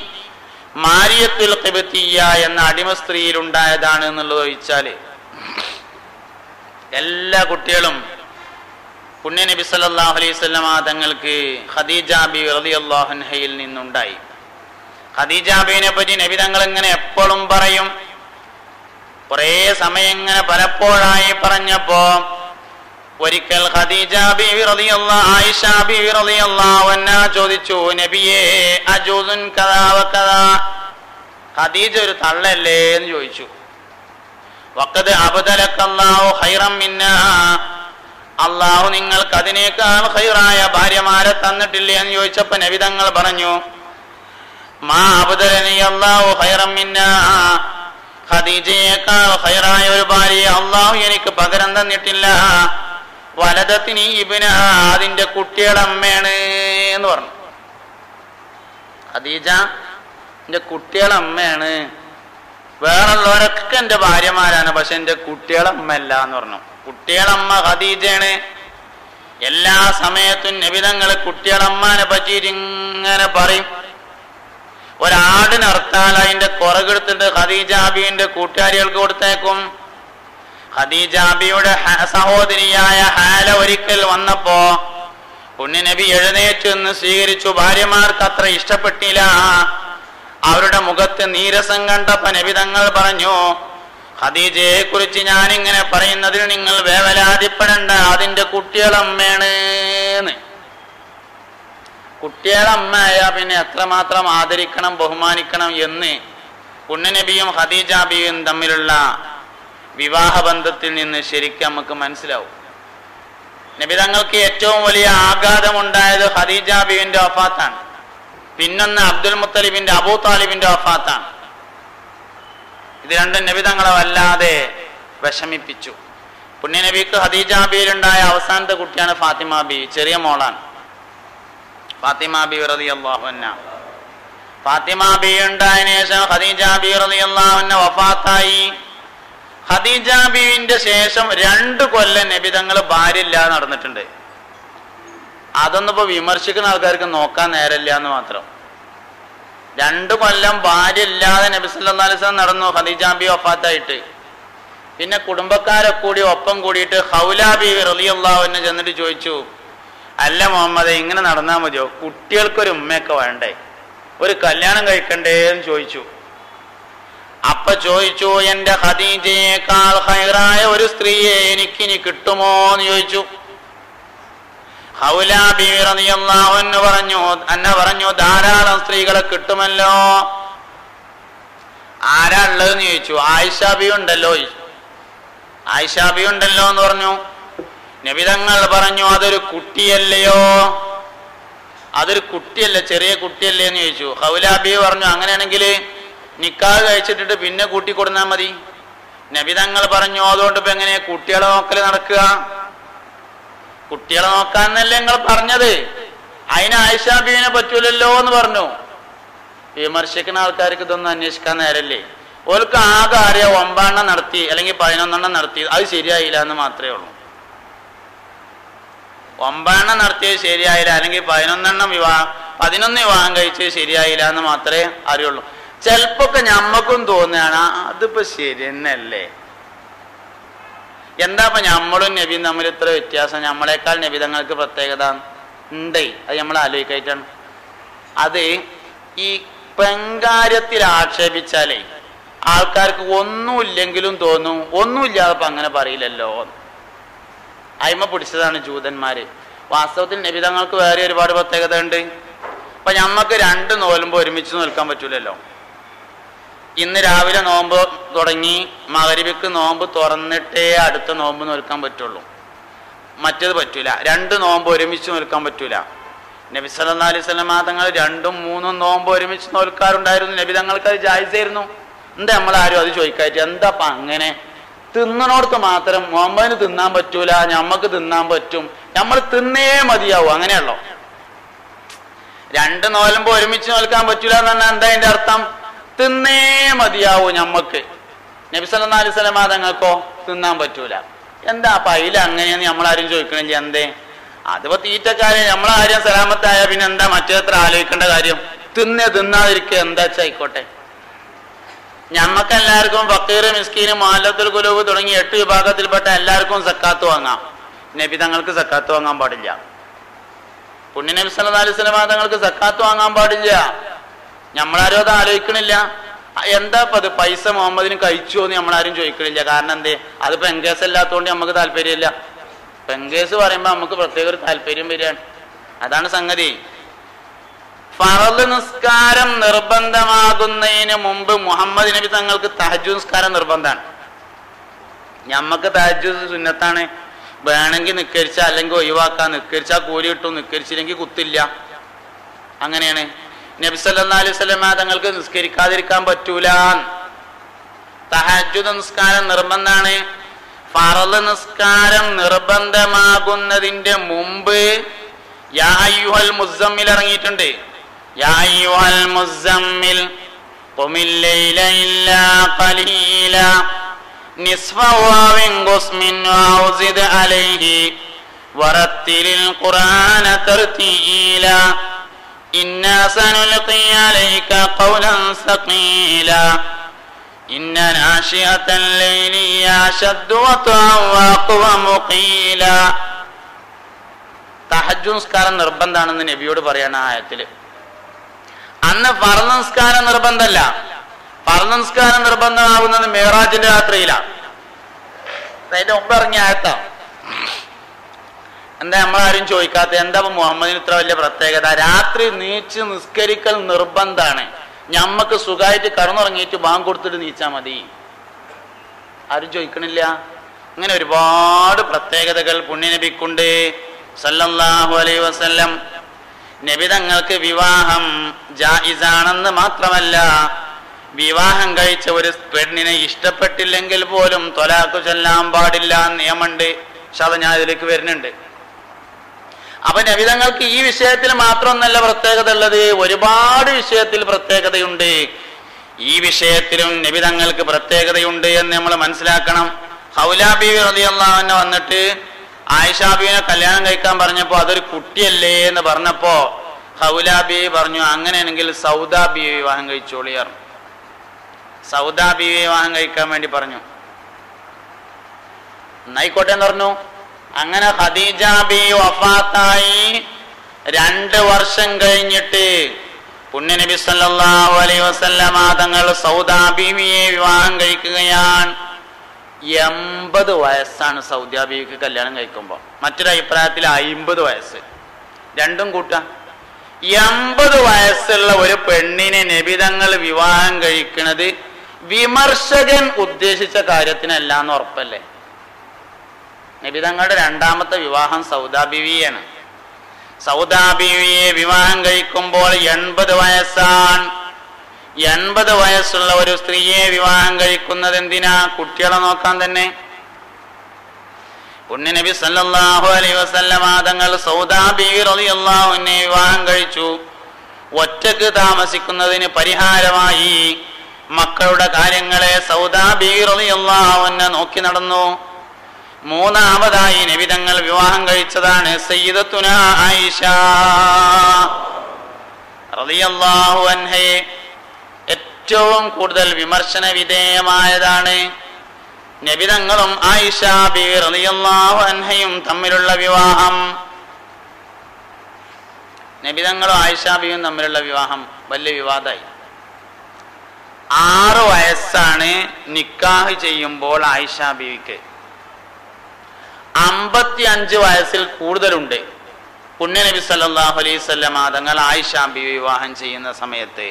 മാരിയത്തുൽ ഖിബ്തിയ്യ എന്ന അടിമ സ്ത്രീയിൽ ഉണ്ടായതാണ് എന്നുള്ളത് ഒഴിച്ചാല് എല്ലാ കുട്ടികളും പുണ്യ നബി സല്ലല്ലാഹു അലൈഹി വസല്ലമ തങ്ങൾക്ക് ഖദീജ ബി റളിയല്ലാഹു അൻഹയിൽ നിന്നുണ്ടായി. ഖദീജ ബിനെ പറ്റി നബി തങ്ങൾ ഇങ്ങനെ എപ്പോഴും പറയും. കുറേ സമയം ഇങ്ങനെ പലപ്പോഴായി പറഞ്ഞപ്പോ ഒരിക്കൽ ഖദീജ ബി റളിയല്ലാഹു ആയിഷ ബി റളിയല്ലാഹു അൻഹ ചോദിച്ചു, നബിയേ അജൂസുൻ കദാ വകദാ, ഖദീജ ഒരു തള്ളല്ലേ എന്ന് ചോദിച്ചു. വഖദ് അബ്ദലക്കല്ലാഹു ഖൈറൻ മിന്നാ, അള്ളാഹു നിങ്ങൾക്ക് അതിനേക്കാൾ ഖൈറായ ഭാര്യമാരെ തന്നിട്ടില്ലേ എന്ന് ചോദിച്ചപ്പോ നബി തങ്ങൾ പറഞ്ഞു, മാ അബ്ദലനി അല്ലാഹു ഖൈറൻ മിന്നാ, ഖദീജയേക്കാൾ ഖൈറായ ഒരു ഭാര്യയെ അള്ളാഹു എനിക്ക് പകരം തന്നിട്ടില്ല. വലദത്തിനി ഇബ്ന, അതിന്റെ കുട്ടിയുടെ അമ്മയാണ് എന്ന് പറഞ്ഞു. ഖദീജ എന്റെ കുട്ടിയുടെ അമ്മയാണ്, വേറുള്ളവരൊക്കെ എന്റെ ഭാര്യമാരാണ്, പക്ഷെ എന്റെ കുട്ടിയുടെ അമ്മ അല്ല എന്ന് പറഞ്ഞു. കുട്ടികളമ്മ ഖദീജയാണ്. എല്ലാ സമയത്തും നബിതങ്ങൾ കുട്ടികളമ്മാനെ പറ്റിയിട്ട് ഇങ്ങനെ പറയും. ഒരാടിനർത്താൽ അതിന്റെ കുറകെടുത്തിട്ട് ഖദീജ ബിയുടെ കൂട്ടുകാരികൾക്ക് കൊടുത്തേക്കും. ഖദീജ ബിയുടെ സഹോദരിയായ ഹാല ഒരിക്കൽ വന്നപ്പോ പുണ്യ നബി എഴുന്നേറ്റ് നിന്ന് സ്വീകരിച്ചു. ഭാര്യമാർക്ക് അത്ര ഇഷ്ടപ്പെട്ടില്ല. അവരുടെ മുഖത്ത് നീരസം കണ്ടപ്പോ നബി തങ്ങൾ പറഞ്ഞു, ഖദീജയെ കുറിച്ച് ഞാനിങ്ങനെ പറയുന്നതിൽ നിങ്ങൾ വേവലാതിപ്പെടണ്ട, അതിന്റെ കുട്ടികളമ്മയാണ്. കുട്ടികളമ്മയാ പിന്നെ എത്രമാത്രം ആദരിക്കണം ബഹുമാനിക്കണം എന്ന് പുണ്യനബിയും ഖദീജ ബീവിയും തമ്മിലുള്ള വിവാഹബന്ധത്തിൽ നിന്ന് ശരിക്കും നമുക്ക് മനസ്സിലാവും. നബി തങ്ങൾക്ക് ഏറ്റവും വലിയ ആഘാതമുണ്ടായത് ഖദീജ ബീവിന്റെ വഫാത്താണ്. പിന്നൊന്ന് അബ്ദുൽ മുത്തലിബിന്റെ അബൂ താലിബിന്റെ വഫാത്താണ്. ഇത് രണ്ടും നബി തങ്ങളെ വല്ലാതെ വിഷമിപ്പിച്ചു. പുണ്യനബിക്ക് ഖദീജ ബീവിലുണ്ടായ അവസാനത്തെ കുട്ടിയാണ് ഫാത്തിമ ബീവി, ചെറിയ മോളാണ് ഫാത്തിമ ബീവി റളിയല്ലാഹു അൻഹ. ഫാത്തിമ ബീവി ഉണ്ടായതിനു ശേഷം ഖദീജ ബീവി റളിയല്ലാഹു അൻഹ വഫാത്തായി. ഖദീജ ബീവിന്റെ ശേഷം 2 കൊല്ലം നബി തങ്ങൾ ഭാര്യ ഇല്ലാതെ നടന്നിട്ടുണ്ട്. അതൊന്നും ഇപ്പൊ വിമർശിക്കുന്ന ആൾക്കാർക്ക് നോക്കാൻ നേരമില്ല എന്ന് മാത്രം. 2 കൊല്ലം ഭാര്യ ഇല്ലാതെ നബി സല്ലല്ലാഹു അലൈഹി വസല്ലം നടന്നു ഖദീജ ബീവി വഫാത്തായിട്ട്. പിന്നെ കുടുംബക്കാരെ കൂടി ഒപ്പം കൂടിയിട്ട് ഖൗല ബീവി റളിയല്ലാഹു അൻഹ ചെന്നിട്ട് ചോദിച്ചു, അല്ല മുഹമ്മദേ, ഇങ്ങനെ നടന്നാൽ മതിയോ? കുട്ടികൾക്കൊരു ഉമ്മയൊക്കെ വേണ്ടേ, ഒരു കല്യാണം കഴിക്കണ്ടേ എന്ന് ചോദിച്ചു. അപ്പൊ ചോദിച്ചു, എന്റെ ഖദീജയേക്കാൾ ഖൈറായ ഒരു സ്ത്രീയെ എനിക്കിനി കിട്ടുമോ എന്ന് ചോദിച്ചു. ഖൗല ബീവി റളിയല്ലാഹു അൻഹ പറഞ്ഞു, ധാരാളം സ്ത്രീകളെ കിട്ടുമല്ലോ. ആരാ ഉള്ളതെന്ന് ചോദിച്ചു. ആയിഷ ബീവി ഉണ്ടല്ലോ. ആയിഷ ബീവി ഉണ്ടല്ലോ എന്ന് പറഞ്ഞു. നബി തങ്ങൾ പറഞ്ഞു, അതൊരു കുട്ടിയല്ലയോ? അതൊരു കുട്ടിയല്ല, ചെറിയ കുട്ടിയല്ലേ എന്ന് ചോദിച്ചു. ഖൗല ബീവി പറഞ്ഞു, അങ്ങനെയാണെങ്കിൽ നിക്കാഹ് കഴിച്ചിട്ടിട്ട് പിന്നെ കൂട്ടി കൊടുന്നാൽ മതി. നബി തങ്ങൾ പറഞ്ഞു, അതുകൊണ്ട് ഇപ്പൊ എങ്ങനെ കുട്ടികളെ നോക്കല് നടക്കുക? കുട്ടികളെ നോക്കാന്നല്ലേ നിങ്ങൾ പറഞ്ഞത്, അതിന് ആയിഷ ബീവിനെ പറ്റൂലല്ലോ എന്ന് പറഞ്ഞു. വിമർശിക്കുന്ന ആൾക്കാർക്ക് ഇതൊന്നും അന്വേഷിക്കാൻ നേരല്ലേ? ഓർക്ക് ആകെ അറിയാം 9 എണ്ണം നടത്തി അല്ലെങ്കിൽ 11 നടത്തി, അത് ശരിയായില്ല എന്ന് മാത്രമേ ഉള്ളൂ. 9 നടത്തിയത് ശരിയായില്ല അല്ലെങ്കിൽ 11 വിവാഹം കഴിച്ചത് ശരിയായില്ല എന്ന് മാത്രമേ അറിയുള്ളൂ. ചിലപ്പൊക്കെ ഞമ്മക്കും തോന്നുകയാണ് അതിപ്പോ ശരി തന്നെയല്ലേ, എന്താ ഇപ്പൊ നമ്മളും നബിയും തമ്മിൽ ഇത്ര വ്യത്യാസം, നമ്മളെക്കാൾ നബി തങ്ങൾക്ക് പ്രത്യേകത ഉണ്ടേ, അത് നമ്മൾ ആലോചിക്കായിട്ടാണ്. അത് ഈ പെങ്കാര്യത്തിൽ ആക്ഷേപിച്ചാലേ ആൾക്കാർക്ക് ഒന്നുമില്ലെങ്കിലും തോന്നും, ഒന്നുമില്ലാതെ അങ്ങനെ പറയില്ലല്ലോ. അയിമ പിടിച്ചതാണ് ജൂതന്മാര്. വാസ്തവത്തിൽ നബി തങ്ങൾക്ക് വേറെ ഒരുപാട് പ്രത്യേകത ഉണ്ട്. അപ്പൊ ഞമ്മക്ക് 2 നോലുമ്പോ ഒരുമിച്ച് നിൽക്കാൻ പറ്റൂലല്ലോ. ഇന്ന് രാവിലെ നോമ്പ് തുടങ്ങി മഗ്‌രിബിക്ക് നോമ്പ് തുറന്നിട്ടേ അടുത്ത നോമ്പ് നോൽക്കാൻ പറ്റുള്ളൂ, മറ്റേത് പറ്റൂല. 2 നോമ്പ് ഒരുമിച്ച് നോൽക്കാൻ പറ്റൂല. നബി സല്ലല്ലാഹു അലൈഹി വസല്ലം തങ്ങൾ 2ഉം 3ഉം നോമ്പ് ഒരുമിച്ച് നോൽക്കാറുണ്ടായിരുന്നു. നബി തങ്ങൾക്ക് അത് ജായിസായിരുന്നു. എന്താ നമ്മളാരും അത് ചോദിക്കായിട്ട് എന്താ അങ്ങനെ? തിന്നണോടത്ത് മാത്രം മുഹമ്മദിന് തിന്നാൻ പറ്റൂല, ഞമ്മക്ക് തിന്നാൻ പറ്റും, നമ്മൾ തിന്നേ മതിയാവും, അങ്ങനെയല്ലോ. 2 നോലുമ്പോ ഒരുമിച്ച് നോൽക്കാൻ പറ്റൂല എന്ന് പറഞ്ഞാൽ എന്താ അതിന്റെ അർത്ഥം? തിന്നേ മതിയാവൂ ഞമ്മക്ക്. നബി സല്ലല്ലാഹു അലൈഹി വസല്ലം തങ്ങൾക്കോ തിന്നാൻ പറ്റൂല. എന്താ അപ്പൊ അതിൽ അങ്ങനെയെന്ന് നമ്മളാരും ചോദിക്കണില്ല. എന്തേ? അതിപ്പോ തീറ്റക്കാരെ നമ്മളാരും സലാമത്തായ പിന്നെ എന്താ മറ്റേത്ര ആലോചിക്കേണ്ട കാര്യം? തിന്നാതിരിക്കുക എന്താ വെച്ചായിക്കോട്ടെ. ഞമ്മക്കെല്ലാവർക്കും ഫക്കീർ, മിസ്കീൻ, മുഅല്ലത്തുൽ ഖുലൂബ് തുടങ്ങി 8 വിഭാഗത്തിൽപ്പെട്ട എല്ലാവർക്കും സക്കാത്ത് വാങ്ങാം. നബി തങ്ങൾക്ക് സക്കാത്ത് വാങ്ങാൻ പാടില്ല. പുണ്യ നബി സല്ലല്ലാഹു അലൈഹി വസല്ലം തങ്ങൾക്ക് സക്കാത്ത് വാങ്ങാൻ പാടില്ല. നമ്മളാരും അത് ആലോചിക്കണില്ല. എന്താ ഇപ്പൊ അത് പൈസ മുഹമ്മദിന് കഴിച്ചോ എന്ന് നമ്മളാരും ചോദിക്കണില്ല. കാരണം എന്തേ? അത് പെങ്കേസ് അല്ലാത്തതുകൊണ്ട് നമുക്ക് താല്പര്യമില്ല. പെങ്കേസ് പറയുമ്പോ നമുക്ക് പ്രത്യേക ഒരു താല്പര്യം വരികയാണ്. അതാണ് സംഗതി. ഫർള് നിസ്കാരം നിർബന്ധമാകുന്നതിന് മുമ്പ് മുഹമ്മദ് നബി തങ്ങൾക്ക് തഹജ്ജുദ് നിസ്കാരം നിർബന്ധമാണ്. ഞമ്മക്ക് തഹജ്ജുദ് സുന്നത്താണ്. വേണമെങ്കിൽ നിസ്കരിച്ചാൽ അല്ലെങ്കിൽ ഒഴിവാക്കാൻ, നിസ്കരിച്ചാൽ കൂലി കിട്ടും, നിസ്കരിച്ചില്ലെങ്കിൽ കുത്തില്ല, അങ്ങനെയാണ്. നബി സല്ലല്ലാഹു അലൈഹി വസല്ലം തങ്ങൾക്ക് നിസ്കരിക്കാതിരിക്കാൻ പറ്റൂല. തഹജ്ജുദ് നിസ്കാരം നിർബന്ധമാണ്. ഫർള് നിസ്കാരം നിർബന്ധമാകുന്നതിന്റെ മുമ്പ് യാ അയ്യുഹൽ മുസമ്മിൽ ഇറങ്ങിയിട്ടുണ്ട്. യാ അയ്യുഹൽ മുസമ്മിൽ ഖുമിൽ ലൈല ഇല്ലാ ഖലീല നിസ്ഫഹു ഔ ഇൻഖുസ് മിൻഹു ഔ സിദ് അലൈഹി വറത്തിലിൽ ഖുർആന തർതീല ഇന്നാ സനുൽഖി അലൈക ഖൗലൻ സഖീല ഇന്ന നാശിഅത്തൽ ലൈലി അശദ്ദു വത്അൻ വഅഖ്വമു ഖീല. തഹജ്ജുദ് നിസ്കാരം നിർബന്ധമാണെന്ന് നബിയോട് പറയണ ആയത്തില്. അന്ന് ഫർള് നിസ്കാരം നിർബന്ധമല്ല. ഫർദ് നിസ്കാരം നിർബന്ധമാകുന്നത് മിഅ്റാജിന്റെ രാത്രിയിലാണ്. അതിന്റെ മുമ്പ് ഇറങ്ങിയ ആയത്താണ്. എന്താ നമ്മളാരും ചോദിക്കാത്ത, എന്താ മുഹമ്മദിന് ഇത്ര വലിയ പ്രത്യേകത? രാത്രി നീച്ച് നിസ്കരിക്കൽ നിർബന്ധമാണ്. ഞമ്മക്ക് സുഖമായിട്ട് കടന്നുറങ്ങിയിട്ട് ബാങ്ക് കൊടുത്തിട്ട് നീച്ചാൽ മതി. ആരും ചോദിക്കണില്ല. അങ്ങനെ ഒരുപാട് പ്രത്യേകതകൾ പുണ്യനബിക്കുണ്ട് സല്ലല്ലാഹു അലൈഹി വസല്ലം. നബി തങ്ങൾക്ക് വിവാഹം ജായിസാണെന്ന് മാത്രമല്ല, വിവാഹം കഴിച്ച ഒരു പെണ്ണിനെ ഇഷ്ടപ്പെട്ടില്ലെങ്കിൽ പോലും ത്വലാഖ് ചൊല്ലാൻ പാടില്ല നിയമമുണ്ട്. പക്ഷെ അത് ഞാൻ ഇതിലേക്ക് വരുന്നുണ്ട്. അപ്പൊ നബി തങ്ങൾക്ക് ഈ വിഷയത്തിൽ മാത്രമൊന്നല്ല പ്രത്യേകത ഉള്ളത്, ഒരുപാട് വിഷയത്തിൽ പ്രത്യേകതയുണ്ട്. ഈ വിഷയത്തിലും നബി തങ്ങൾക്ക് പ്രത്യേകതയുണ്ട് എന്ന് നമ്മൾ മനസ്സിലാക്കണം. ഹൗലാ ബീവി റളിയല്ലാഹു അൻഹ വന്നിട്ട് ആയിഷാ ബീവിനെ കല്യാണം കഴിക്കാൻ പറഞ്ഞപ്പോ അതൊരു കുട്ടിയല്ലേ എന്ന് പറഞ്ഞപ്പോ ഹൗലാ ബീവി പറഞ്ഞു, അങ്ങനെയാണെങ്കിൽ സൗദാ ബീവി വിവാഹം കഴിച്ചോളിയാർ. സൗദാ ബീവി വിവാഹം കഴിക്കാൻ വേണ്ടി പറഞ്ഞു. എന്നായിക്കോട്ടെ എന്ന് പറഞ്ഞു. അങ്ങനെ ഖദീജ ബീവി വഫാത്തായി 2 വർഷം കഴിഞ്ഞിട്ട് പുണ്യനബി സല്ലല്ലാഹു അലൈഹി വസല്ലമ തങ്ങൾ സൗദാ ബീവിയെ വിവാഹം കഴിക്കുകയാണ്. 80 വയസ്സാണ് സൗദാ ബീവിക്ക് കല്യാണം കഴിക്കുമ്പോൾ. മറ്റൊരു അഭിപ്രായത്തിൽ 50 വയസ്സ്, രണ്ടും കൂട്ടാം. 80 വയസ്സുള്ള ഒരു പെണ്ണിനെ നബി തങ്ങൾ വിവാഹം കഴിക്കുന്നത് വിമർശകൻ ഉദ്ദേശിച്ച കാര്യത്തിനല്ല എന്ന് ഉറപ്പല്ലേ? നബി തങ്ങളുടെ 2ാമത്തെ വിവാഹം സൗദാ ബീവിയാണ്. സൗദാ ബീവിയെ വിവാഹം കഴിക്കുമ്പോൾ 80 വയസ്സാണ്. 80 വയസ്സുള്ള ഒരു സ്ത്രീയെ വിവാഹം കഴിക്കുന്നത് എന്തിനാ? കുട്ടികളെ നോക്കാൻ തന്നെ. പുണ്യനബി സല്ലല്ലാഹു അലൈഹി വസല്ലമ തങ്ങൾ സൗദാ ബീവി റളിയല്ലാഹു അൻഹ വിവാഹം കഴിച്ചു. ഒറ്റക്ക് താമസിക്കുന്നതിന് പരിഹാരമായി മക്കളുടെ കാര്യങ്ങളെ സൗദാ ബീവി റളിയല്ലാഹു അൻഹ നോക്കി നടന്നു. 3ാമതായി നബി തങ്ങൾ വിവാഹം കഴിച്ചതാണ് സയ്യിദത്തുനാ ആയിഷ റളിയല്ലാഹു അൻഹയെ. ഏറ്റവും കൂടുതൽ വിമർശന വിധേയമായതാണ് നബി തങ്ങളും ആയിഷ ബീവി റളിയല്ലാഹു അൻഹയും തമ്മിലുള്ള വിവാഹം. നബി തങ്ങളും ആയിഷ ബീവിയും തമ്മിലുള്ള വിവാഹം വലിയ വിവാദമായി. 6 വയസ്സാണ് നിക്കാഹ് ചെയ്യുമ്പോൾ ആയിഷ ബീവിക്ക്. 55 വയസ്സിൽ കൂടുതലുണ്ട് പുണ്യനബി സല്ലല്ലാഹു അലൈഹി വസല്ലം തങ്ങൾ ആയിഷ ബീവി വിവാഹം ചെയ്യുന്ന സമയത്ത്.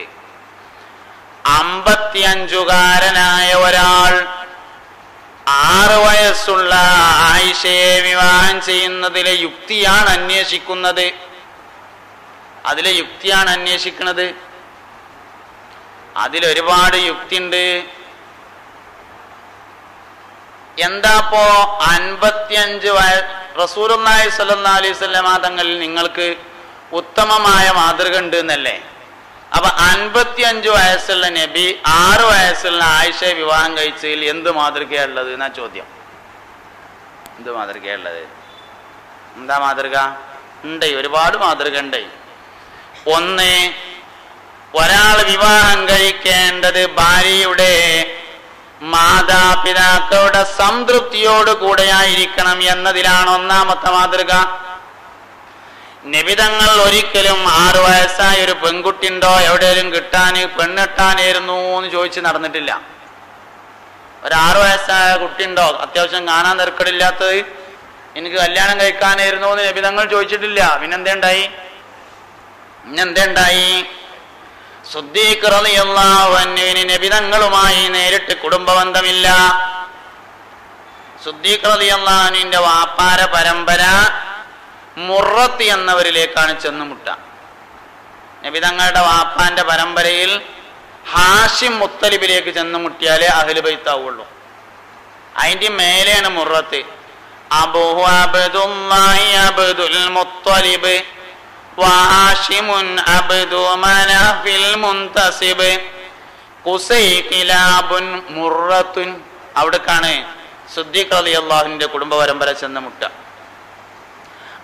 55കാരനായ ഒരാൾ 6 വയസ്സുള്ള ആയിഷയെ വിവാഹം ചെയ്യുന്നതിലെ യുക്തിയാണ് അന്വേഷിക്കുന്നത്. അതിലെ യുക്തിയാണ് അന്വേഷിക്കുന്നത്. അതിലൊരുപാട് യുക്തിയുണ്ട്. എന്താപ്പോ 55 റസൂലുള്ളാഹി സ്വല്ലല്ലാഹു അലൈഹി വസല്ലം തങ്ങളിൽ നിങ്ങൾക്ക് ഉത്തമമായ മാതൃക ഉണ്ട് എന്നല്ലേ? അപ്പൊ 55 വയസ്സുള്ള നബി 6 വയസ്സുള്ള ആയിഷയെ വിവാഹം കഴിച്ചതിൽ എന്ത് മാതൃകയുള്ളത് എന്നാ ചോദ്യം. എന്ത് മാതൃകയുള്ളത്? എന്താ മാതൃക? ഉണ്ട്, ഒരുപാട് മാതൃക ഉണ്ട്. ഒന്ന്, ഒരാൾ വിവാഹം കഴിക്കേണ്ടത് ഭാര്യയുടെ മാതാപിതാക്കളുടെ സംതൃപ്തിയോട് കൂടെയായിരിക്കണം എന്നതിലാണ് 1ാമത്തെ മാതൃക. നബിതങ്ങൾ ഒരിക്കലും 6 വയസ്സായ ഒരു പെൺകുട്ടിയുണ്ടോ എവിടെയെങ്കിലും കിട്ടാന് പെണ്ണെട്ടാനായിരുന്നു എന്ന് ചോദിച്ച് നടന്നിട്ടില്ല. ഒരു 6 വയസ്സായ കുട്ടിയുണ്ടോ അത്യാവശ്യം കാണാൻ തിരക്കടില്ലാത്തത്, എനിക്ക് കല്യാണം കഴിക്കാനായിരുന്നു എന്ന് നബിതങ്ങൾ ചോദിച്ചിട്ടില്ല. പിന്നെന്തേണ്ടായി? സിദ്ദീഖ് റളിയല്ലാഹു അൻഹുവിന് നബിതങ്ങളുമായി നേരിട്ട് കുടുംബബന്ധമില്ല. സിദ്ദീഖ് റളിയല്ലാഹു അൻഹുവിന്റെ വാപ്പാര പരമ്പര മുറത്ത് എന്നവരിലേക്കാണ് ചെന്നുമുട്ട. നബിതങ്ങളുടെ വാപ്പാന്റെ പരമ്പരയിൽ ഹാഷിം മുത്തലിബിലേക്ക് ചെന്നുമുട്ടിയാലേ അഹ്ലു ബൈത്താവുള്ളൂ. അതിന്റെ മേലെയാണ് മുറത്ത്. അബൂഹു അബ്ദുല്ലാഹി അബ്ദുൽ മുത്തലിബ് വഹാഷിമുൻ അബ്ദു മനാഫിൽ മുൻതസിബ് ഖുസൈ ഖിലാബുൻ മുറത്തുൻ. അവിടേക്കാണ് സിദ്ദീഖ് റളിയല്ലാഹുവിന്റെ കുടുംബ പരമ്പര ചെന്നുമുട്ട.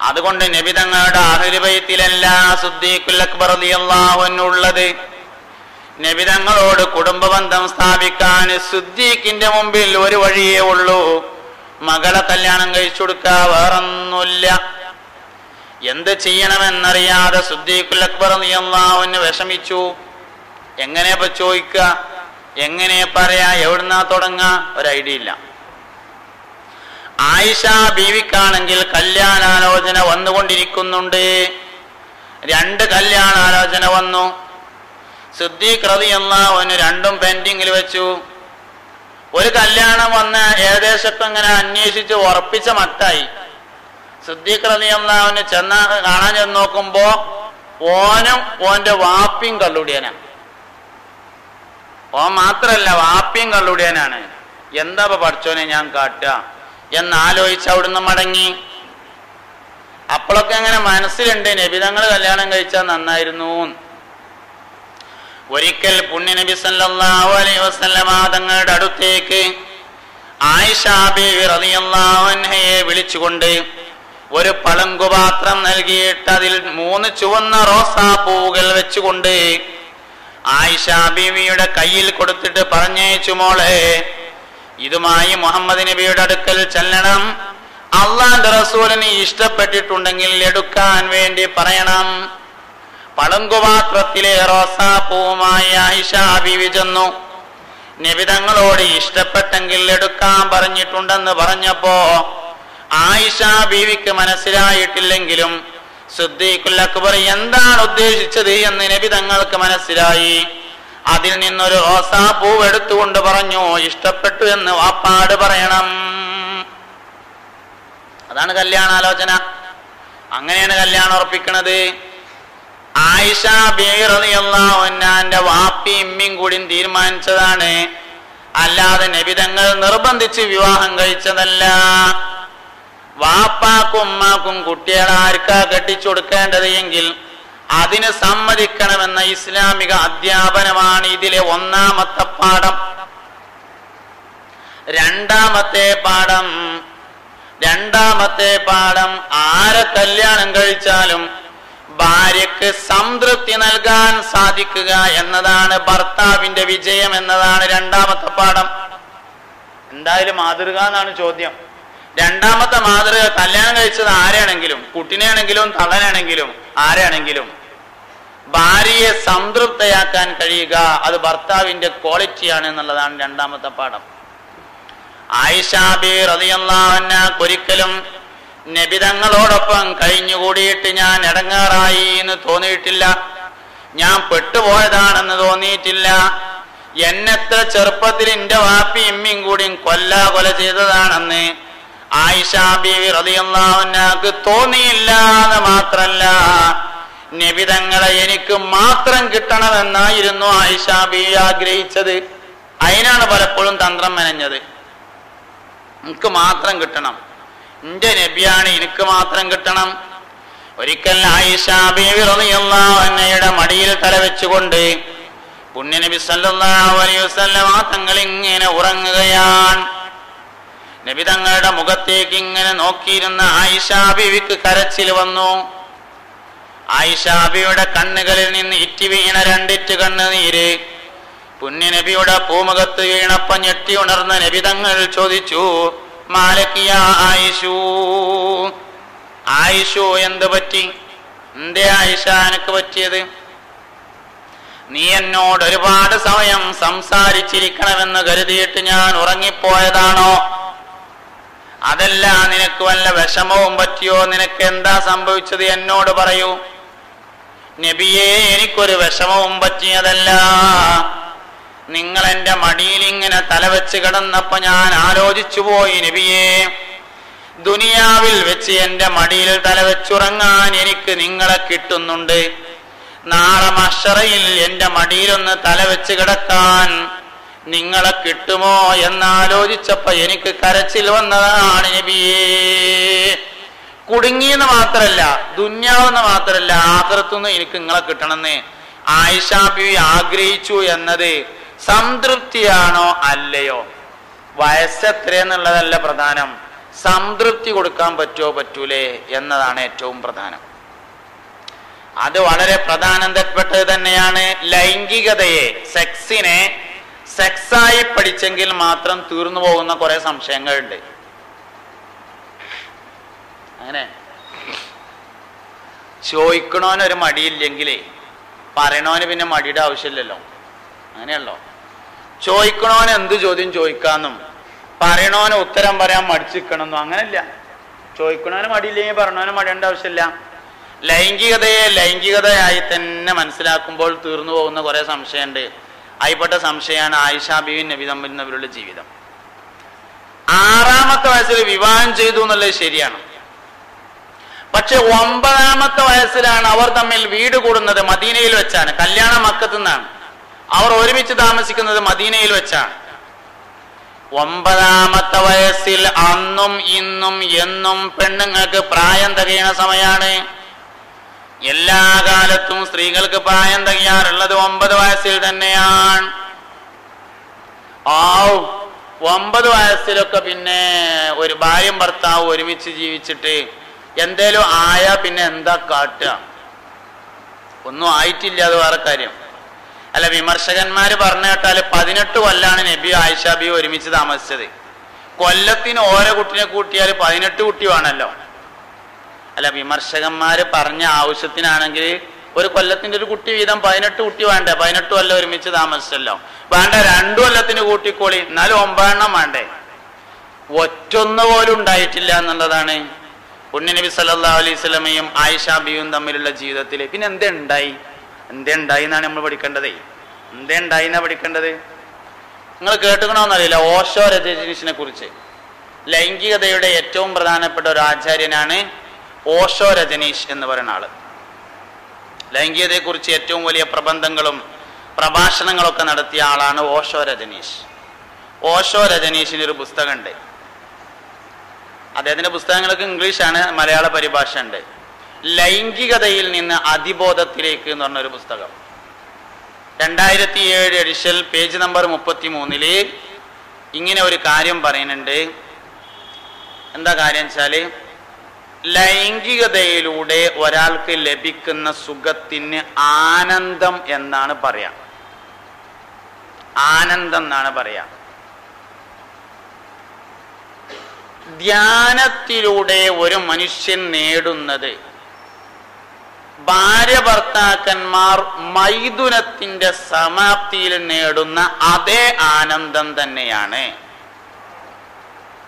അതുകൊണ്ട് നബി തങ്ങളുടെ അഹ്ലു ബൈത്തിലല്ല സിദ്ദീഖുൽ അക്ബർ റളിയല്ലാഹു അൻഹു ഉള്ളത്. നബി തങ്ങളോട് കുടുംബബന്ധം സ്ഥാപിക്കാൻ സിദ്ദീഖിന്റെ മുമ്പിൽ ഒരു വഴിയേ ഉള്ളൂ, മകളെ കല്യാണം കഴിച്ചു കൊടുക്കുക, വേറൊന്നുമില്ല. എന്ത് ചെയ്യണമെന്നറിയാതെ സിദ്ദീഖുൽ അക്ബർ റളിയല്ലാഹു അൻഹു വിഷമിച്ചു. എങ്ങനെ ഇപ്പൊ ചോദിക്കുക? എങ്ങനെ പറയാ, എവിടുന്നാ തുടങ്ങാ, ഒരു ഐഡിയ ഇല്ല. ആയിഷ ബീവിക്കാണെങ്കിൽ കല്യാണാലോചന വന്നുകൊണ്ടിരിക്കുന്നുണ്ട്. 2 കല്യാണാലോചന വന്നു. സിദ്ദീഖ് റളിയല്ലാഹു അൻഹു 2ഉം പെൻഡിങ്ങിൽ വെച്ചു. ഒരു കല്യാണം വന്ന് ഏകദേശമൊക്കെ ഇങ്ങനെ അന്വേഷിച്ച് ഉറപ്പിച്ച മട്ടായി. സിദ്ദീഖ് റളിയല്ലാഹു അൻഹു കാണാൻ ചെന്ന് നോക്കുമ്പോ ഓനും ഓന്റെ വാപ്പിയും കള്ളുടിയനാണ്. ഓൻ മാത്രല്ല വാപ്പിയും കള്ളുടിയനാണ്. എന്താ പഠിച്ചോനെ ഞാൻ കാട്ടുക എന്നാലോചിച്ച് അവിടുന്ന് മടങ്ങി. അപ്പോഴൊക്കെ അങ്ങനെ മനസ്സിലുണ്ട് നബിതങ്ങൾ കല്യാണം കഴിച്ചാൽ നന്നായിരുന്നു. ഒരിക്കൽ പുണ്യ നബി സല്ലല്ലാഹു അലൈഹി വസല്ലമ തങ്ങളുടെ അടുത്തേക്ക് ആയിഷ ബീവി റളിയല്ലാഹു അൻഹയെ വിളിച്ചുകൊണ്ട് ഒരു പളങ്കുപാത്രം നൽകിയിട്ട് അതിൽ 3 ചുവന്ന റോസാപ്പൂവുകൾ വെച്ചുകൊണ്ട് ആയിഷ ബീവിയുടെ കയ്യിൽ കൊടുത്തിട്ട് പറഞ്ഞയച്ചു, മോളെ ഇതുമായി മുഹമ്മദ് നബിയുടെ അടുക്കൽ ചെല്ലണം. അള്ളാന്റെ റസൂലിന് ഇഷ്ടപ്പെട്ടിട്ടുണ്ടെങ്കിൽ എടുക്കാൻ വേണ്ടി പറയണം. പളങ്കുപാത്രത്തിലെ റോസാപ്പൂവുമായി ആയിഷ ബീവി ചെന്നു. നബി തങ്ങളോട് ഇഷ്ടപ്പെട്ടെങ്കിൽ എടുക്കാൻ പറഞ്ഞിട്ടുണ്ടെന്ന് പറഞ്ഞപ്പോ ആയിഷ ബീവിക്ക് മനസ്സിലായിട്ടില്ലെങ്കിലും സിദ്ദീഖുൽ അക്ബർ എന്താണ് ഉദ്ദേശിച്ചത് എന്ന് നബി തങ്ങൾക്ക് മനസ്സിലായി. അതിൽ നിന്നൊരു റോസാപ്പൂവ് എടുത്തുകൊണ്ട് പറഞ്ഞു, ഇഷ്ടപ്പെട്ടു എന്ന് വാപ്പാട് പറയണം. അതാണ് കല്യാണാലോചന. അങ്ങനെയാണ് കല്യാണം ഉറപ്പിക്കണത്. ആയിഷ ബീവി റളിയല്ലാഹു അൻഹാന്റെ വാപ്പി ഇമ്മിയും കൂടി തീരുമാനിച്ചതാണ്, അല്ലാതെ നബി തങ്ങൾ നിർബന്ധിച്ച് വിവാഹം കഴിച്ചതല്ല. വാപ്പാക്കും ഉമ്മാക്കും കുട്ടികളെ ആർക്കാ കെട്ടിച്ചു കൊടുക്കേണ്ടത് എങ്കിൽ അതിന് സമ്മതിക്കണമെന്ന ഇസ്ലാമിക അധ്യാപനമാണ് ഇതിലെ 1ാമത്തെ പാഠം. 2ാമത്തെ പാഠം ആരെ കല്യാണം കഴിച്ചാലും ഭാര്യക്ക് സംതൃപ്തി നൽകാൻ സാധിക്കുക എന്നതാണ് ഭർത്താവിന്റെ വിജയം എന്നതാണ് 2ാമത്തെ പാഠം. എന്തായാലും മാതൃക എന്നാണ് ചോദ്യം. 2ാമത്തെ മാതൃക കല്യാണം കഴിച്ചത് ആരാണെങ്കിലും, കുട്ടിനെയാണെങ്കിലും തള്ളനാണെങ്കിലും ആരാണെങ്കിലും ഭാര്യയെ സംതൃപ്തയാക്കാൻ കഴിയുക അത് ഭർത്താവിന്റെ ക്വാളിറ്റിയാണ് എന്നുള്ളതാണ് 2ാമത്തെ പാഠം. ആയിഷ ബീവി റളിയല്ലാഹു അൻഹ ഒരിക്കലും നബി തങ്ങളോടൊപ്പം കഴിഞ്ഞുകൂടിയിട്ട് ഞാൻ ഇടങ്ങാറായി എന്ന് തോന്നിയിട്ടില്ല, ഞാൻ പെട്ടുപോയതാണെന്ന് തോന്നിയിട്ടില്ല. എന്നെത്ര ചെറുപ്പത്തിൽ എന്റെ വാപ്പി ഇമ്മിയും കൂടി കൊല ചെയ്തതാണെന്ന് ആയിഷ ബീവി റളിയല്ലാഹു അൻഹക്ക് തോന്നിയില്ല എന്ന് മാത്രല്ല, നബി തങ്ങളെ എനിക്ക് മാത്രം കിട്ടണമെന്നായിരുന്നു ആയിഷ ബീവി ആഗ്രഹിച്ചത്. അതിനാണ് പലപ്പോഴും തന്ത്രം മെനഞ്ഞത്. എനിക്ക് മാത്രം കിട്ടണം, എന്റെ നബിയാണ്, എനിക്ക് മാത്രം കിട്ടണം. ഒരിക്കൽ ആയിഷ ബീവി റളിയല്ലാഹു അൻഹയുടെ മടിയിൽ തല വെച്ചുകൊണ്ട് പുണ്യ നബി സല്ലല്ലാഹു അലൈഹി വസല്ലം തങ്ങൾ ഇങ്ങനെ ഉറങ്ങുകയാണ്. നബി തങ്ങളുടെ മുഖത്തേക്ക് ഇങ്ങനെ നോക്കിയിരുന്ന ആയിഷ ബീവിക്ക് കരച്ചിൽ വന്നു. ആയിഷ ബീവിയുടെ കണ്ണുകളിൽ നിന്ന് ഇറ്റി വീണ 2 കണ്ണുനീര് പുണ്യ നബിയുടെ പൂമുഖത്ത് വീണപ്പം ഞെട്ടി ഉണർന്ന നബി തങ്ങൾ ചോദിച്ചു, മാലക്കിയ ആയിഷു എന്ത് പറ്റി? എന്തേ ആയിഷ എനിക്ക് പറ്റിയത്? നീ എന്നോട് ഒരുപാട് സമയം സംസാരിച്ചിരിക്കണമെന്ന് കരുതിയിട്ട് ഞാൻ ഉറങ്ങിപ്പോയതാണോ? അതല്ല, നിനക്ക് വല്ല വിഷമവും പറ്റിയോ? നിനക്ക് എന്താ സംഭവിച്ചത് എന്നോട് പറയൂ. നബിയേ, എനിക്കൊരു വിഷമവും പറ്റിയതല്ല. നിങ്ങൾ എന്റെ മടിയിൽ ഇങ്ങനെ തലവെച്ച് കിടന്നപ്പോ ഞാൻ ആലോചിച്ചു പോയി, നബിയേ, ദുനിയാവിൽ വെച്ച് എന്റെ മടിയിൽ തലവെച്ചുറങ്ങാൻ എനിക്ക് നിങ്ങളെ കിട്ടുന്നുണ്ട്. നാളെ മഹ്ശറയിൽ എന്റെ മടിയിലൊന്ന് തലവെച്ച് കിടക്കാൻ നിങ്ങളെ കിട്ടുമോ എന്നാലോചിച്ചപ്പോ എനിക്ക് കരച്ചിൽ വന്നതാണ് നബിയേ. കുടുങ്ങിയെന്ന് മാത്രല്ല, ദുന്യാവെന്ന് മാത്രല്ല, ആഖിറത്തുനിന്ന് എനിക്ക് നിങ്ങളെ കിട്ടണമെന്ന് ആയിഷ ബീവി ആഗ്രഹിച്ചു എന്നത് സംതൃപ്തിയാണോ അല്ലയോ? വയസ്സെത്രയെന്നുള്ളതല്ല പ്രധാനം, സംതൃപ്തി കൊടുക്കാൻ പറ്റുമോ പറ്റൂലേ എന്നതാണ് ഏറ്റവും പ്രധാനം. അത് വളരെ പ്രധാനപ്പെട്ടത് തന്നെയാണ്. ലൈംഗികതയെ, സെക്സിനെ സെക്സായി പഠിച്ചെങ്കിൽ മാത്രം തീർന്നു പോകുന്ന കുറെ സംശയങ്ങളുണ്ട്. അങ്ങനെ ചോദിക്കണോനൊരു മടിയില്ലെങ്കിലേ പറയണോന് പിന്നെ മടിയുടെ ആവശ്യമില്ലല്ലോ. അങ്ങനെയല്ലോ, ചോദിക്കണോന് എന്ത് ചോദ്യം ചോദിക്കാന്നും പറയണോന് ഉത്തരം പറയാൻ മടിച്ചിരിക്കണമെന്നും അങ്ങനെയില്ല. ചോദിക്കണോന് മടിയില്ലെങ്കിൽ പറഞ്ഞവന് മടിയേണ്ട ആവശ്യമില്ല. ലൈംഗികതയെ ലൈംഗികതയായി തന്നെ മനസ്സിലാക്കുമ്പോൾ തീർന്നു പോകുന്ന കുറെ സംശയമുണ്ട്. ആയിപ്പെട്ട സംശയമാണ് ആയിഷ ബീവി നബി തമ്മിലുള്ള ജീവിതം. 6-ാമത്തെ വയസ്സിൽ വിവാഹം ചെയ്തു എന്നുള്ളത് ശരിയാണ്. പക്ഷെ 9-ാമത്തെ വയസ്സിലാണ് അവർ തമ്മിൽ വീട് കൂടുന്നത്. മദീനയിൽ വെച്ചാണ്. കല്യാണം മക്കത്തു നിന്നാണ്. അവർ ഒരുമിച്ച് താമസിക്കുന്നത് മദീനയിൽ വെച്ചാണ്. 9-ാമത്തെ വയസ്സിൽ അന്നും ഇന്നും എന്നും പെണ്ണുങ്ങൾക്ക് പ്രായം തികയണ സമയമാണ്. എല്ലാ കാലത്തും സ്ത്രീകൾക്ക് പ്രായം തികയാറുള്ളത് 9 വയസ്സിൽ തന്നെയാണ്. 9 വയസ്സിലൊക്കെ പിന്നെ ഒരു ഭാര്യയും ഭർത്താവും ഒരുമിച്ച് ജീവിച്ചിട്ട് എന്തേലും ആയാ പിന്നെ എന്താ കാട്ടുക? ഒന്നും ആയിട്ടില്ല, അത് വേറെ കാര്യം. അല്ല, വിമർശകന്മാര് പറഞ്ഞു കേട്ടാൽ 18 കൊല്ലാണ് നബി ആയിഷ ബി ഒരുമിച്ച് താമസിച്ചത്. കൊല്ലത്തിന് ഓരോ കുട്ടിനെ കൂട്ടിയാൽ 18 കുട്ടി വേണമല്ലോ. അല്ല, വിമർശകന്മാര് പറഞ്ഞ ആവശ്യത്തിനാണെങ്കിൽ ഒരു കൊല്ലത്തിന്റെ ഒരു കുട്ടി വീതം 18 കുട്ടി വേണ്ടേ? 18 കൊല്ലം ഒരുമിച്ച് താമസിച്ചല്ലോ. വേണ്ട, 2 കൊല്ലത്തിന് കൂട്ടിക്കോളി, എന്നാലും 9 എണ്ണം വേണ്ടേ? ഒറ്റൊന്നു പോലും ഉണ്ടായിട്ടില്ല എന്നുള്ളതാണ് പുണ്യനബി സല്ലല്ലാഹു അലൈഹി വസല്ലമയും ആയിഷ ബിയും തമ്മിലുള്ള ജീവിതത്തിൽ. പിന്നെ എന്തുണ്ടായി എന്നാണ് നമ്മൾ പഠിക്കേണ്ടത്. എന്തേണ്ടായിന്നാ പഠിക്കേണ്ടത്? നിങ്ങൾ കേട്ടുക്കണമെന്നറിയില്ല, ഓഷോ രജനീഷിനെ കുറിച്ച്. ലൈംഗികതയുടെ ഏറ്റവും പ്രധാനപ്പെട്ട ഒരു ആചാര്യനാണ് ഓഷോ രജനീഷ് എന്ന് പറയുന്ന ആള്. ലൈംഗികതയെക്കുറിച്ച് ഏറ്റവും വലിയ പ്രബന്ധങ്ങളും പ്രഭാഷണങ്ങളൊക്കെ നടത്തിയ ആളാണ് ഓഷോ രജനീഷ്. ഓഷോ രജനീഷിന് ഒരു പുസ്തകമുണ്ട്. അദ്ദേഹത്തിന്റെ പുസ്തകങ്ങൾക്ക് ഇംഗ്ലീഷാണ്, മലയാള പരിഭാഷ ഉണ്ട്. ലൈംഗികതയിൽ നിന്ന് അതിബോധത്തിലേക്ക് എന്ന് പറഞ്ഞൊരു പുസ്തകം. 2007 എഡിഷൻ പേജ് നമ്പർ 33 ഇങ്ങനെ ഒരു കാര്യം പറയുന്നുണ്ട്. എന്താ കാര്യം വെച്ചാല്, ലൈംഗികതയിലൂടെ ഒരാൾക്ക് ലഭിക്കുന്ന സുഖത്തിന് ആനന്ദം എന്നാണ് പറയാ. ആനന്ദം എന്നാണ് പറയാ. ധ്യാനത്തിലൂടെ ഒരു മനുഷ്യൻ നേടുന്നത് ഭാര്യ ഭർത്താക്കന്മാർ മൈഥുനത്തിന്റെ സമാപ്തിയിൽ നേടുന്ന അതേ ആനന്ദം തന്നെയാണ്.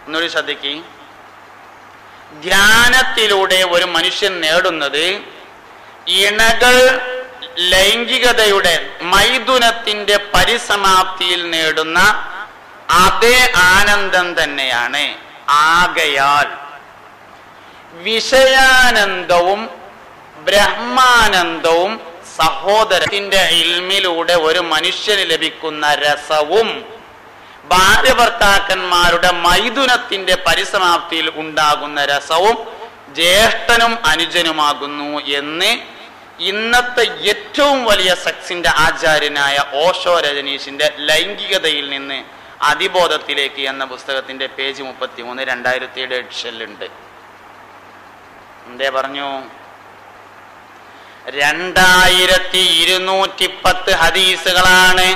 ഒന്നുകൂടി ശ്രദ്ധിക്ക്. ധ്യാനത്തിലൂടെ ഒരു മനുഷ്യൻ നേടുന്നത് ഇണകൾ ലൈംഗികതയുടെ മൈഥുനത്തിന്റെ പരിസമാപ്തിയിൽ നേടുന്ന അതേ ആനന്ദം തന്നെയാണ്. ആകയാൽ വിഷയാനന്ദവും ബ്രഹ്മാനന്ദവും സഹോദരത്തിന്റെ ഇൽമിലൂടെ ഒരു മനുഷ്യന് ലഭിക്കുന്ന രസവും ഭാര്യ ഭർത്താക്കന്മാരുടെ മൈഥുനത്തിന്റെ പരിസമാപ്തിയിൽ ഉണ്ടാകുന്ന രസവും ജ്യേഷ്ഠനും അനുജനുമാകുന്നു എന്ന് ഇന്നത്തെ ഏറ്റവും വലിയ സെക്സിന്റെ ആചാര്യനായ ഓഷോ രജനീഷിന്റെ ലൈംഗികതയിൽ നിന്ന് അതിബോധത്തിലേക്ക് എന്ന പുസ്തകത്തിന്റെ പേജ് 33 2007 എഡിഷനിലുണ്ട്. എന്തേ പറഞ്ഞു? 2210 ഹദീസുകളാണ്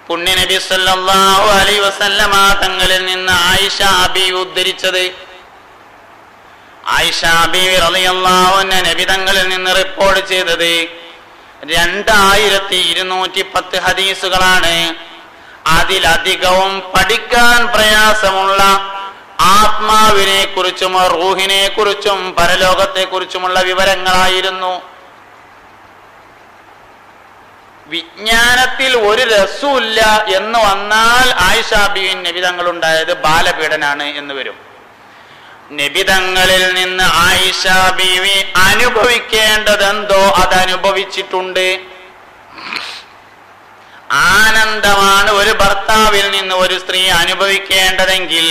പുണ്യനബി സല്ലല്ലാഹു അലൈഹി വസല്ലമ തങ്ങളിൽ നിന്ന് ആയിഷ ബി ഉദ്ധരിച്ചത്. ആയിഷ ബി റളിയല്ലാഹു അൻഹ നബി തങ്ങളിൽ നിന്ന് റിപ്പോർട്ട് ചെയ്തത് 2210 ഹദീസുകളാണ്. അതിലധികവും പഠിക്കാൻ പ്രയാസമുള്ള ആത്മാവിനെ കുറിച്ചും റൂഹിനെ കുറിച്ചും പരലോകത്തെ കുറിച്ചുമുള്ള വിവരങ്ങളായിരുന്നു. വിജ്ഞാനത്തിൽ ഒരു രസമില്ല എന്ന് വന്നാൽ ആയിഷ ബീവി നബിതങ്ങൾ ഉണ്ടായത് ബാലപീഡനാണ് എന്ന് വരും. നബിതങ്ങളിൽ നിന്ന് ആയിഷ ബീവി അനുഭവിക്കേണ്ടതെന്തോ അതനുഭവിച്ചിട്ടുണ്ട്. ആനന്ദമാണ് ഒരു ഭർത്താവിൽ നിന്ന് ഒരു സ്ത്രീ അനുഭവിക്കേണ്ടതെങ്കിൽ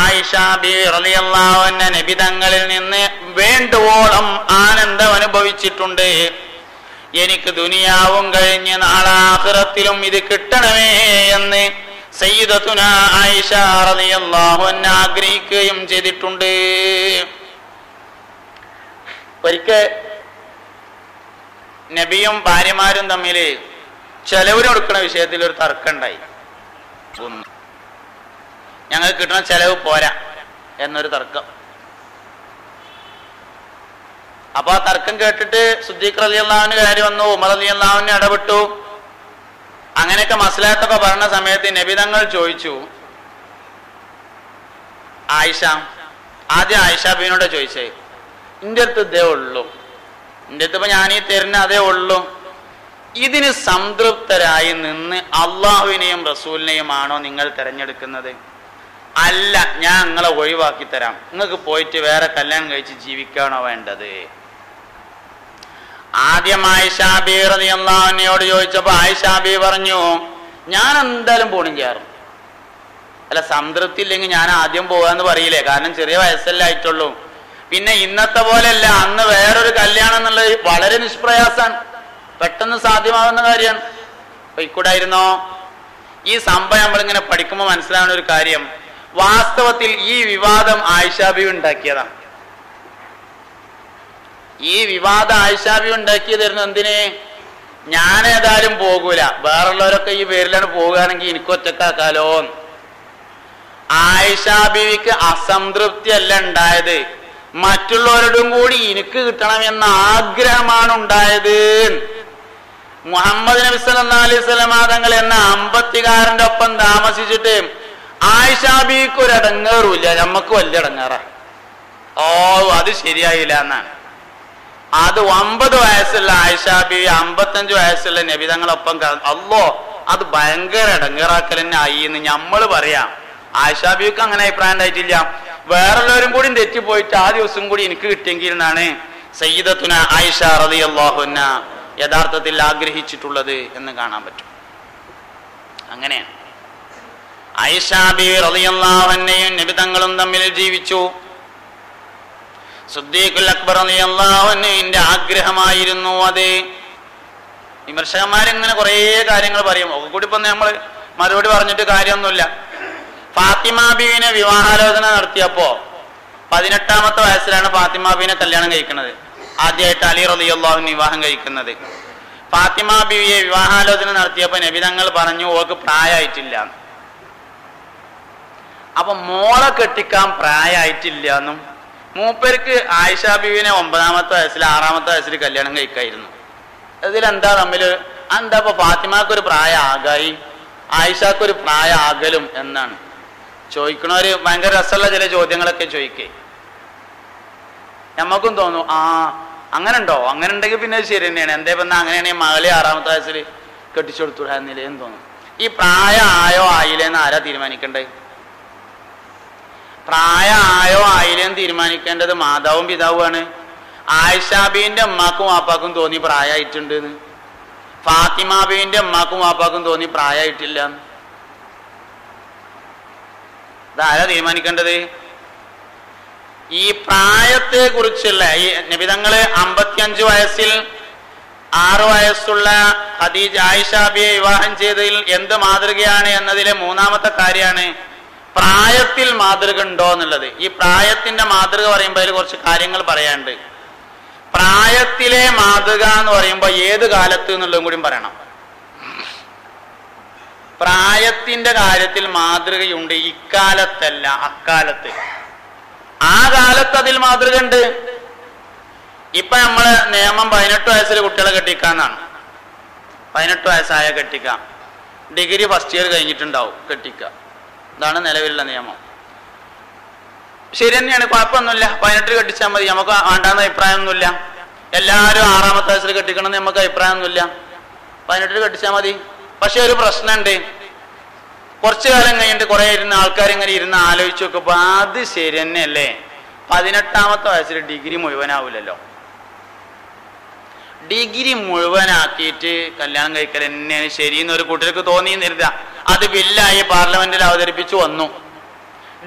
ആയിഷ ബീവി റളിയല്ലാഹു അൻഹ നബിതങ്ങളിൽ നിന്ന് വേണ്ടുവോളം ആനന്ദം അനുഭവിച്ചിട്ടുണ്ട്. എനിക്ക് ദുനിയാവും കഴിഞ്ഞ് നാളാഖിറത്തിലും ഇത് കിട്ടണമേ എന്ന് സയ്യിദത്തുനാ ആയിഷ റളിയല്ലാഹു അൻഹ ആഗ്രഹിക്കുകയും ചെയ്തിട്ടുണ്ട്. ഒരിക്കൽ നബിയും ഭാര്യമാരും തമ്മിൽ ചെലവിന് കൊടുക്കുന്ന വിഷയത്തിൽ ഒരു തർക്കമുണ്ടായി. ഞങ്ങൾക്ക് കിട്ടുന്ന ചെലവ് പോരാ എന്നൊരു തർക്കം. അപ്പൊ ആ തർക്കം കേട്ടിട്ട് സിദ്ദീഖ് റളിയല്ലാഹു അൻഹു കയറി വന്നു. ഉമർ റളിയല്ലാഹു അൻഹു ഇടപെട്ടു. അങ്ങനെയൊക്കെ മസ്ലഹത്തൊക്കെ പറഞ്ഞ സമയത്ത് നബിതങ്ങൾ ചോദിച്ചു, ആയിഷ, ആദ്യം ആയിഷ ബീവിനോട് ചോദിച്ചേ, എൻ്റെ അടുത്ത് ഇതേ ഉള്ളൂ, എൻ്റെ അടുത്ത് ഇപ്പൊ ഞാനീ തരുന്ന അതേ ഉള്ളൂ, ഇതിന് സംതൃപ്തരായി നിന്ന് അള്ളാഹുവിനെയും റസൂലിനെയും ആണോ നിങ്ങൾ തിരഞ്ഞെടുക്കുന്നത്? അല്ല, ഞാൻ നിങ്ങളെ ഒഴിവാക്കി തരാം, നിങ്ങൾക്ക് പോയിട്ട് വേറെ കല്യാണം കഴിച്ച് ജീവിക്കാണോ വേണ്ടത്? ആദ്യം ആയിഷ ബീവി റളിയല്ലാഹു അൻഹയോട് ചോദിച്ചപ്പോ ആയിഷ ബീവി പറഞ്ഞു, ഞാൻ എന്തായാലും പോണും ചെയ്യാറും. അല്ല, സംതൃപ്തി ഇല്ലെങ്കിൽ ഞാൻ ആദ്യം പോകാന്ന് പറയില്ലേ, കാരണം ചെറിയ വയസ്സല്ലേ ആയിട്ടുള്ളൂ. പിന്നെ ഇന്നത്തെ പോലെയല്ല, അന്ന് വേറൊരു കല്യാണം എന്നുള്ളത് വളരെ നിഷ്പ്രയാസാണ്, പെട്ടെന്ന് സാധ്യമാവുന്ന കാര്യമാണ്. പോയിക്കൂടായിരുന്നോ? ഈ സംഭവം നമ്മളിങ്ങനെ പഠിക്കുമ്പോൾ മനസ്സിലാവുന്ന ഒരു കാര്യം, വാസ്തവത്തിൽ ഈ വിവാദം ആയിഷ ബീവി ഉണ്ടാക്കിയതാണ്. ഈ വിവാദം ആയിഷ ബീവി ഉണ്ടാക്കിയതായിരുന്നു. എന്തിന്? ഞാൻ ഏതായാലും പോകൂല, വേറുള്ളവരൊക്കെ ഈ പേരിലാണ് പോകുകയാണെങ്കിൽ എനിക്ക് ഒറ്റക്കാക്കാലോ. ആയിഷ ബീവിക്ക് അസംതൃപ്തി അല്ല ഉണ്ടായത്, മറ്റുള്ളവരോടും കൂടി എനിക്ക് കിട്ടണമെന്ന ആഗ്രഹമാണ് ഉണ്ടായത്. മുഹമ്മദ് നബി സല്ലല്ലാഹു അലൈഹി വസല്ലം തങ്ങൾ എന്ന അമ്പത്തികാരന്റെ ഒപ്പം താമസിച്ചിട്ട് ആയിഷ ബീവിക്ക് ഒരു ഇടങ്ങേറുമില്ല, നമുക്ക് വലിയ ഇടങ്ങേറാ. ഓ, അത് ശരിയായില്ല എന്നാണ്. അത് 9 വയസ്സുള്ള ആയിഷ ബീവി 55 വയസ്സുള്ള നബി തങ്ങളൊപ്പം അല്ലോ, അത് ഭയങ്കര ഇടങ്ങേറാക്കൽ തന്നെ ആയി എന്ന് നമ്മൾ പറയാം. ആയിഷ ബീവിക്ക് അങ്ങനെ അഭിപ്രായം ഉണ്ടായിട്ടില്ല, വേറുള്ളവരും കൂടി തെറ്റിപ്പോയിട്ട് ആ ദിവസം കൂടി എനിക്ക് കിട്ടിയെങ്കിൽ എന്നാണ് സയ്യിദത്തുന ആയിഷ റളിയല്ലാഹു അൻഹ യഥാർത്ഥത്തിൽ ആഗ്രഹിച്ചിട്ടുള്ളത് എന്ന് കാണാൻ പറ്റും. അങ്ങനെയാണ് ആയിഷ ബീവി റളിയല്ലാഹു അൻഹയും നബി തങ്ങളും തമ്മിൽ ജീവിച്ചു. സിദ്ദീഖുൽ അക്ബർ റളിയല്ലാഹു അൻഹുവിന്റെ ആഗ്രഹമായിരുന്നു അത്. വിമർശകന്മാരിങ്ങനെ കുറേ കാര്യങ്ങൾ പറയും, ഒക്കെ കൂടി ഇപ്പൊ നമ്മൾ മറുപടി പറഞ്ഞിട്ട് കാര്യമൊന്നുമില്ല. ഫാത്തിമ ബീവിനെ വിവാഹാലോചന നടത്തിയപ്പോ 18ാമത്തെ വയസ്സിലാണ് ഫാത്തിമ ബീവിനെ കല്യാണം കഴിക്കുന്നത്. ആദ്യമായിട്ട് അലി റളിയല്ലാഹു അൻഹു വിവാഹം കഴിക്കുന്നത്. ഫാത്തിമ ബീവിയെ വിവാഹാലോചന നടത്തിയപ്പോ നബി തങ്ങൾ പറഞ്ഞു, ഓക്ക് പ്രായമായിട്ടില്ല. അപ്പൊ മോളെ കെട്ടിക്കാൻ പ്രായമായിട്ടില്ല എന്നും, മൂപ്പർക്ക് ആയിഷ ബീവിനെ 9ാമത്തെ വയസ്സിൽ 6ാമത്തെ വയസ്സിൽ കല്യാണം കഴിക്കായിരുന്നു. ഇതിലെന്താ തമ്മില്? എന്താ ഇപ്പൊ ഫാത്തിമക്കൊരു പ്രായം ആകായി, ആയിഷക്കൊരു പ്രായം ആകലും എന്നാണ് ചോദിക്കണവര്. ഭയങ്കര രസമുള്ള ചില ചോദ്യങ്ങളൊക്കെ ചോദിക്കേ, നമുക്കും തോന്നും, ആ അങ്ങനെ ഉണ്ടോ, അങ്ങനെ ഉണ്ടെങ്കിൽ പിന്നെ ശരി തന്നെയാണ്. എന്തേ പറഞ്ഞാൽ അങ്ങനെയാണെങ്കിൽ മകളെ 6ാമത്തെ വയസ്സിൽ കെട്ടിച്ചു കൊടുത്തുടാന്നില്ലേന്ന് തോന്നും. ഈ പ്രായം ആയോ ആയില്ലേന്ന് ആരാ തീരുമാനിക്കണ്ടേ? പ്രായം ആയോ ആയില്ലേന്ന് തീരുമാനിക്കേണ്ടത് മാതാവും പിതാവുമാണ്. ആയിഷ ബീവിന്റെ അമ്മാക്കും വാപ്പാക്കും തോന്നി പ്രായമായിട്ടുണ്ട് എന്ന്, ഫാത്തിമ ബീവിന്റെ അമ്മാക്കും വാപ്പാക്കും തോന്നി പ്രായമായിട്ടില്ല. ഇതാരാ തീരുമാനിക്കേണ്ടത്? ഈ പ്രായത്തെ കുറിച്ചുള്ള ഈ നബിതങ്ങള് 55 വയസ്സിൽ 6 വയസ്സുള്ള ഖദീജ ആയിഷ ബിയെ വിവാഹം ചെയ്തതിൽ എന്ത് മാതൃകയാണ് എന്നതിലെ 3ാമത്തെ കാര്യമാണ് പ്രായത്തിൽ മാതൃക ഉണ്ടോ എന്നുള്ളത്. ഈ പ്രായത്തിന്റെ മാതൃക പറയുമ്പോൾ അതിൽ കുറച്ച് കാര്യങ്ങൾ പറയാനുണ്ട്. പ്രായത്തിലെ മാതൃക എന്ന് പറയുമ്പോൾ ഏത് കാലത്ത് എന്നുള്ളതും കൂടി പറയണം. പ്രായത്തിന്റെ കാര്യത്തിൽ മാതൃകയുണ്ട്, ഇക്കാലത്തല്ല അക്കാലത്ത്. ആ കാലത്ത് അതിൽ മാതൃക ഉണ്ട്. ഇപ്പൊ നമ്മള് നിയമം 18 വയസ്സിൽ കുട്ടികളെ കെട്ടിക്കാന്നാണ്. 18 വയസ്സായ കെട്ടിക്കാം, ഡിഗ്രി ഫസ്റ്റ് ഇയർ കഴിഞ്ഞിട്ടുണ്ടാവും കെട്ടിക്കുക. ഇതാണ് നിലവിലുള്ള നിയമം. ശരി തന്നെയാണ്, കുഴപ്പമൊന്നുമില്ല. 18 കെട്ടിച്ചാൽ മതി, നമുക്ക് വേണ്ടാന്ന് അഭിപ്രായമൊന്നുമില്ല. എല്ലാവരും 6ാമത്തെ വയസ്സിൽ കെട്ടിക്കണമെന്ന് നമുക്ക് അഭിപ്രായമൊന്നുമില്ല. 18 കെട്ടിച്ചാൽ മതി. പക്ഷെ ഒരു പ്രശ്നമുണ്ട്, കുറച്ചു കാലം കഴിഞ്ഞിട്ട് കുറെ ആൾക്കാർ ഇങ്ങനെ ഇരുന്ന് ആലോചിച്ച് നോക്കുമ്പോ അത് ശരി തന്നെയല്ലേ, 18ാമത്തെ വയസ്സിൽ ഡിഗ്രി മുഴുവനാവില്ലല്ലോ. ഡിഗ്രി മുഴുവനാക്കിയിട്ട് കല്യാണം കഴിക്കൽ തന്നെയാണ് ശരിയെന്ന് ഒരു കൂട്ടർക്ക് തോന്നിയെന്നിരുന്ന. അത് ബില്ലായി പാർലമെന്റിൽ അവതരിപ്പിച്ചു വന്നു.